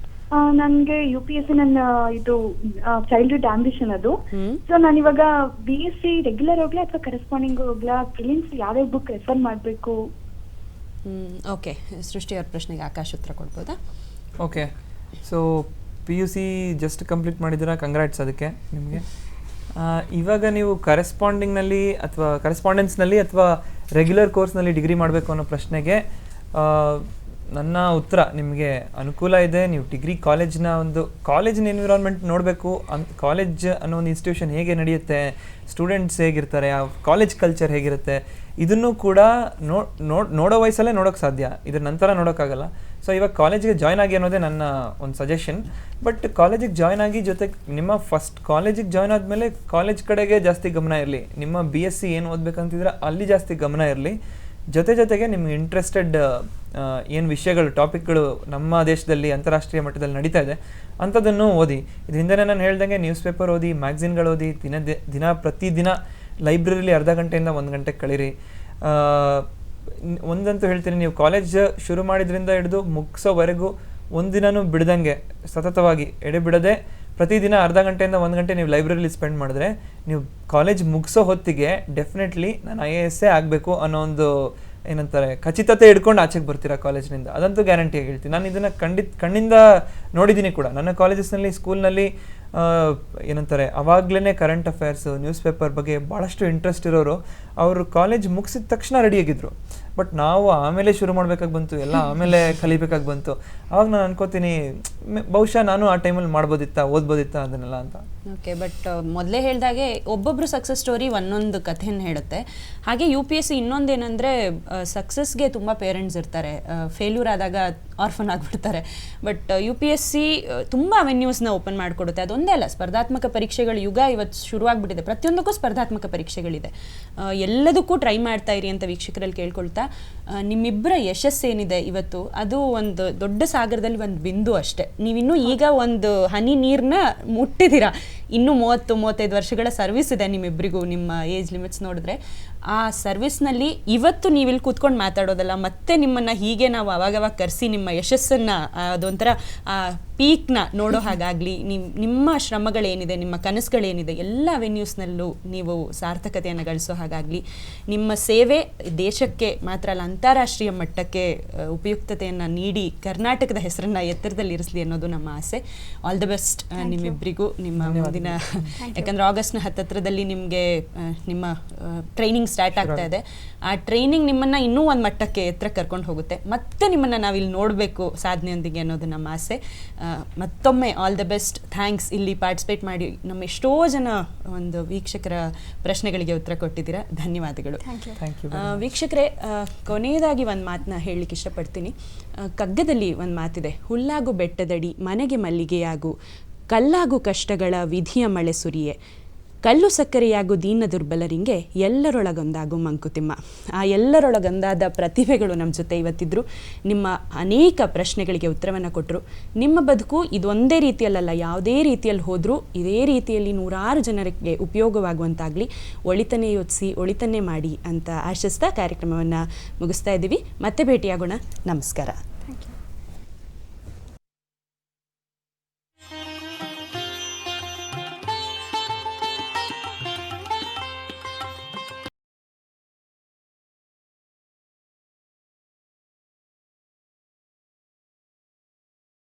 Speaker 21: ನನಗೆ UPSC ನನ್ನ ಇದು ಚೈಲ್ಡ್ಹುಡ್ ಆಂಬಿಷನ್ ಅದು. ಸೊ ನಾನು ಇವಾಗ BSc ರೆಗ್ಯುಲರ್ ಹೋಗ್ಲಾ ಅಥವಾ ಕರೆಸ್ಪಾಂಡಿಂಗ್ ಹೋಗ್ಲಾ, ಪ್ರಿಲಿಮ್ಸ್ ಯಾವ್ಯಾವ ಬುಕ್ ರೆಫರ್ ಮಾಡಬೇಕು?
Speaker 1: ಓಕೆ, ಸೃಷ್ಟಿ ಅವ್ರ ಪ್ರಶ್ನೆಗೆ ಆಕಾಶ್ ಉತ್ತರ ಕೊಡ್ಬೋದಾ?
Speaker 3: Okay, so PUC just complete ಮಾಡಿದ್ದೀರಾ, ಕಂಗ್ರಾಟ್ಸ್ ಅದಕ್ಕೆ ನಿಮಗೆ. ಇವಾಗ ನೀವು ಕರೆಸ್ಪಾಂಡಿಂಗ್ನಲ್ಲಿ ಅಥವಾ ಕರೆಸ್ಪಾಂಡೆನ್ಸ್ನಲ್ಲಿ ಅಥವಾ ರೆಗ್ಯುಲರ್ ಕೋರ್ಸ್ನಲ್ಲಿ ಡಿಗ್ರಿ ಮಾಡಬೇಕು ಅನ್ನೋ ಪ್ರಶ್ನೆಗೆ ನನ್ನ ಉತ್ತರ ನಿಮಗೆ ಅನುಕೂಲ ಇದೆ. ನೀವು ಡಿಗ್ರಿ ಕಾಲೇಜಿನ ಎನ್ವಿರಾನ್ಮೆಂಟ್ ನೋಡಬೇಕು. ಕಾಲೇಜ್ ಅನ್ನೋ ಒಂದು ಇನ್ಸ್ಟಿಟ್ಯೂಷನ್ ಹೇಗೆ ನಡೆಯುತ್ತೆ, ಸ್ಟೂಡೆಂಟ್ಸ್ ಹೇಗಿರ್ತಾರೆ, ಆ ಕಾಲೇಜ್ ಕಲ್ಚರ್ ಹೇಗಿರುತ್ತೆ, ಇದನ್ನು ಕೂಡ ನೋಡೋ ವಯಸ್ಸಲ್ಲೇ ನೋಡೋಕ್ಕೆ ಸಾಧ್ಯ, ಇದ್ರ ನಂತರ ನೋಡೋಕ್ಕಾಗಲ್ಲ. ಸೊ ಇವಾಗ ಕಾಲೇಜಿಗೆ ಜಾಯ್ನ್ ಆಗಿ ಅನ್ನೋದೇ ನನ್ನ ಒಂದು ಸಜೆಷನ್. ಬಟ್ ಕಾಲೇಜಿಗೆ ಜಾಯ್ನ್ ಆಗಿ ಜೊತೆಗೆ ನಿಮ್ಮ ಫಸ್ಟ್ ಕಾಲೇಜಿಗೆ ಜಾಯ್ನ್ ಆದಮೇಲೆ ಕಾಲೇಜ್ ಕಡೆಗೆ ಜಾಸ್ತಿ ಗಮನ ಇರಲಿ. ನಿಮ್ಮ BSc ಏನು ಓದಬೇಕಂತಿದ್ರೆ ಅಲ್ಲಿ ಜಾಸ್ತಿ ಗಮನ ಇರಲಿ. ಜೊತೆಗೆ ನಿಮ್ಗೆ ಇಂಟ್ರೆಸ್ಟೆಡ್ ಏನು ವಿಷಯಗಳು, ಟಾಪಿಕ್ಗಳು ನಮ್ಮ ದೇಶದಲ್ಲಿ ಅಂತಾರಾಷ್ಟ್ರೀಯ ಮಟ್ಟದಲ್ಲಿ ನಡೀತಾ ಇದೆ ಅಂಥದ್ದನ್ನು ಓದಿ. ಇದು ಹಿಂದೆ ನಾನು ಹೇಳ್ದಂಗೆ ನ್ಯೂಸ್ ಪೇಪರ್ ಓದಿ, ಮ್ಯಾಗ್ಝಿನ್ಗಳು ಓದಿ, ಪ್ರತಿದಿನ ಲೈಬ್ರರಿಲಿ ಅರ್ಧ ಗಂಟೆಯಿಂದ 1 ಗಂಟೆ ಕಳೀರಿ. ಒಂದಂತೂ ಹೇಳ್ತೀನಿ, ನೀವು ಕಾಲೇಜ್ ಶುರು ಮಾಡಿದ್ರಿಂದ ಹಿಡಿದು ಮುಗಿಸೋವರೆಗೂ ಒಂದಿನೂ ಬಿಡ್ದಂಗೆ ಸತತವಾಗಿ ಎಡೆಬಿಡದೆ ಪ್ರತಿದಿನ ಅರ್ಧ ಗಂಟೆಯಿಂದ 1 ಗಂಟೆ ನೀವು ಲೈಬ್ರರಿಲಿ ಸ್ಪೆಂಡ್ ಮಾಡಿದ್ರೆ ನೀವು ಕಾಲೇಜ್ ಮುಗಿಸೋ ಹೊತ್ತಿಗೆ ಡೆಫಿನೆಟ್ಲಿ ನಾನು IAS ಆಗಬೇಕು ಅನ್ನೋ ಒಂದು ಏನಂತಾರೆ ಖಚಿತತೆ ಹಿಡ್ಕೊಂಡು ಆಚೆಗೆ ಬರ್ತೀರಾ ಕಾಲೇಜಿನಿಂದ. ಅದಂತೂ ಗ್ಯಾರಂಟಿಯಾಗಿ ಹೇಳ್ತೀನಿ. ನಾನು ಇದನ್ನು ಕಣ್ಣಿಂದ ನೋಡಿದ್ದೀನಿ ಕೂಡ. ನನ್ನ ಕಾಲೇಜಸ್ನಲ್ಲಿ, ಸ್ಕೂಲ್ನಲ್ಲಿ ಏನಂತಾರೆ ಅವಾಗಲೇ ಕರೆಂಟ್ ಅಫೇರ್ಸ್, ನ್ಯೂಸ್ ಪೇಪರ್ ಬಗ್ಗೆ ಭಾಳಷ್ಟು ಇಂಟ್ರೆಸ್ಟ್ ಇರೋರು ಅವರು ಕಾಲೇಜ್ ಮುಗಿಸಿದ ತಕ್ಷಣ ರೆಡಿಯಾಗಿದ್ದರು. ಬಟ್ ನಾವು ಆಮೇಲೆ ಶುರು ಮಾಡಬೇಕಾಗಿ ಬಂತು, ಎಲ್ಲ ಆಮೇಲೆ ಕಲಿಬೇಕಾಗಿ ಬಂತು. ಆವಾಗ ನಾನು ಅನ್ಕೋತೀನಿ ಬಹುಶಃ ನಾನು ಆ ಟೈಮಲ್ಲಿ ಓದ್ಬೋದಿತ್ತಾ ಅದನ್ನೆಲ್ಲ ಅಂತ.
Speaker 1: ಓಕೆ, ಬಟ್ ಮೊದಲೇ ಹೇಳಿದಾಗೆ ಒಬ್ಬೊಬ್ಬರು ಸಕ್ಸಸ್ ಸ್ಟೋರಿ ಒಂದೊಂದು ಕಥೆಯನ್ನು ಹೇಳುತ್ತೆ. ಹಾಗೆ UPSC ಇನ್ನೊಂದೇನೆಂದರೆ ಸಕ್ಸಸ್ಗೆ ತುಂಬ ಪೇರೆಂಟ್ಸ್ ಇರ್ತಾರೆ, ಫೇಲ್ಯೂರ್ ಆದಾಗ ಆರ್ಫನ್ ಆಗಿಬಿಡ್ತಾರೆ. ಬಟ್ UPSC ತುಂಬ ಅವೆನ್ಯೂಸ್ನ ಓಪನ್ ಮಾಡಿಕೊಡುತ್ತೆ. ಅದೊಂದೇ ಅಲ್ಲ, ಸ್ಪರ್ಧಾತ್ಮಕ ಪರೀಕ್ಷೆಗಳ ಯುಗ ಇವತ್ತು ಶುರುವಾಗ್ಬಿಟ್ಟಿದೆ. ಪ್ರತಿಯೊಂದಕ್ಕೂ ಸ್ಪರ್ಧಾತ್ಮಕ ಪರೀಕ್ಷೆಗಳಿದೆ. ಎಲ್ಲದಕ್ಕೂ ಟ್ರೈ ಮಾಡ್ತಾ ಇರಿ ಅಂತ ವೀಕ್ಷಕರಲ್ಲಿ ಕೇಳ್ಕೊಳ್ತಾ, ನಿಮ್ಮಿಬ್ಬರ ಯಶಸ್ಸೇನಿದೆ ಇವತ್ತು ಅದು ಒಂದು ದೊಡ್ಡ ಸಾಗರದಲ್ಲಿ ಒಂದು ಬಿಂದು ಅಷ್ಟೇ. ನೀವಿನ್ನೂ ಈಗ ಒಂದು ಹನಿ ನೀರನ್ನ ಮುಟ್ಟಿದ್ದೀರಾ. ಇನ್ನೂ 30-35 ವರ್ಷಗಳ ಸರ್ವಿಸ್ ಇದೆ ನಿಮ್ಮಿಬ್ಬರಿಗೂ. ನಿಮ್ಮ ಏಜ್ ಲಿಮಿಟ್ಸ್ ನೋಡಿದ್ರೆ ಆ ಸರ್ವಿಸ್ನಲ್ಲಿ ಇವತ್ತು ನೀವಿಲ್ಲಿ ಕೂತ್ಕೊಂಡು ಮಾತಾಡೋದಲ್ಲ, ಮತ್ತೆ ನಿಮ್ಮನ್ನು ಹೀಗೆ ನಾವು ಅವಾಗವಾಗ ಕರೆಸಿ ನಿಮ್ಮ ಯಶಸ್ಸನ್ನು ಅದೊಂಥರ ಆ ಪೀಕ್ನ ನೋಡೋ ಹಾಗಾಗಲಿ, ನಿಮ್ಮ ಶ್ರಮಗಳೇನಿದೆ, ನಿಮ್ಮ ಕನಸುಗಳೇನಿದೆ ಎಲ್ಲ ವೆನ್ಯೂಸ್ನಲ್ಲೂ ನೀವು ಸಾರ್ಥಕತೆಯನ್ನು ಗಳಿಸೋ ಹಾಗಾಗಲಿ, ನಿಮ್ಮ ಸೇವೆ ದೇಶಕ್ಕೆ ಮಾತ್ರ ಅಲ್ಲ ಅಂತಾರಾಷ್ಟ್ರೀಯ ಮಟ್ಟಕ್ಕೆ ಉಪಯುಕ್ತತೆಯನ್ನು ನೀಡಿ ಕರ್ನಾಟಕದ ಹೆಸರನ್ನು ಎತ್ತರದಲ್ಲಿರಿಸಲಿ ಅನ್ನೋದು ನಮ್ಮ ಆಸೆ. ಆಲ್ ದ ಬೆಸ್ಟ್ ನಿಮ್ಮಿಬ್ಬರಿಗೂ. ನಿಮ್ಮ ಮುಂದಿನ ಯಾಕಂದರೆ ಆಗಸ್ಟ್ನ ಹತ್ತಿರದಲ್ಲಿ ನಿಮಗೆ ನಿಮ್ಮ ಟ್ರೈನಿಂಗ್ ಸ್ಟಾರ್ಟ್ ಆಗ್ತಾ ಇದೆ. ಆ ಟ್ರೈನಿಂಗ್ ನಿಮ್ಮನ್ನು ಇನ್ನೂ ಒಂದು ಮಟ್ಟಕ್ಕೆ ಎತ್ತರ ಕರ್ಕೊಂಡು ಹೋಗುತ್ತೆ. ಮತ್ತೆ ನಿಮ್ಮನ್ನು ನಾವಿಲ್ಲಿ ನೋಡಬೇಕು ಸಾಧನೆಯೊಂದಿಗೆ ಅನ್ನೋದು ನಮ್ಮ ಆಸೆ. ಮತ್ತೊಮ್ಮೆ ಆಲ್ ದ ಬೆಸ್ಟ್. ಥ್ಯಾಂಕ್ಸ್ ಇಲ್ಲಿ ಪಾರ್ಟಿಸಿಪೇಟ್ ಮಾಡಿ ನಮ್ಮ ಎಷ್ಟೋ ಜನ ಒಂದು ವೀಕ್ಷಕರ ಪ್ರಶ್ನೆಗಳಿಗೆ ಉತ್ತರ ಕೊಟ್ಟಿದ್ದೀರಾ. ಧನ್ಯವಾದಗಳು. ವೀಕ್ಷಕರೇ, ಕೊನೆಯದಾಗಿ ಒಂದು ಮಾತನ್ನ ಹೇಳಲಿಕ್ಕೆ ಇಷ್ಟಪಡ್ತೀನಿ. ಕಗ್ಗದಲ್ಲಿ ಒಂದು ಮಾತಿದೆ, ಹುಲ್ಲಾಗು ಬೆಟ್ಟದಡಿ ಮನೆಗೆ ಮಲ್ಲಿಗೆಯಾಗು, ಕಲ್ಲಾಗು ಕಷ್ಟಗಳ ವಿಧಿಯ ಮಳೆ ಸುರಿಯೆ, ಕಲ್ಲು ಸಕ್ಕರೆಯಾಗು ದೀನ ದುರ್ಬಲರಿಂಗೆ ಎಲ್ಲರೊಳಗೊಂದಾಗು ಮಂಕುತಿಮ್ಮ. ಆ ಎಲ್ಲರೊಳಗೊಂದಾದ ಪ್ರತಿಭೆಗಳು ನಮ್ಮ ಜೊತೆ ಇವತ್ತಿದ್ರು. ನಿಮ್ಮ ಅನೇಕ ಪ್ರಶ್ನೆಗಳಿಗೆ ಉತ್ತರವನ್ನು ಕೊಟ್ಟರು. ನಿಮ್ಮ ಬದುಕು ಇದೊಂದೇ ರೀತಿಯಲ್ಲ, ಯಾವುದೇ ರೀತಿಯಲ್ಲಿ ಹೋದರೂ ಇದೇ ರೀತಿಯಲ್ಲಿ 100 ಜನರಿಗೆ ಉಪಯೋಗವಾಗುವಂತಾಗಲಿ, ಒಳಿತನ್ನೇ ಯೋಚಿಸಿ ಒಳಿತನ್ನೇ ಮಾಡಿ ಅಂತ ಆಶಿಸ್ತಾ ಕಾರ್ಯಕ್ರಮವನ್ನು ಮುಗಿಸ್ತಾ ಇದ್ದೀವಿ. ಮತ್ತೆ ಭೇಟಿಯಾಗೋಣ. ನಮಸ್ಕಾರ.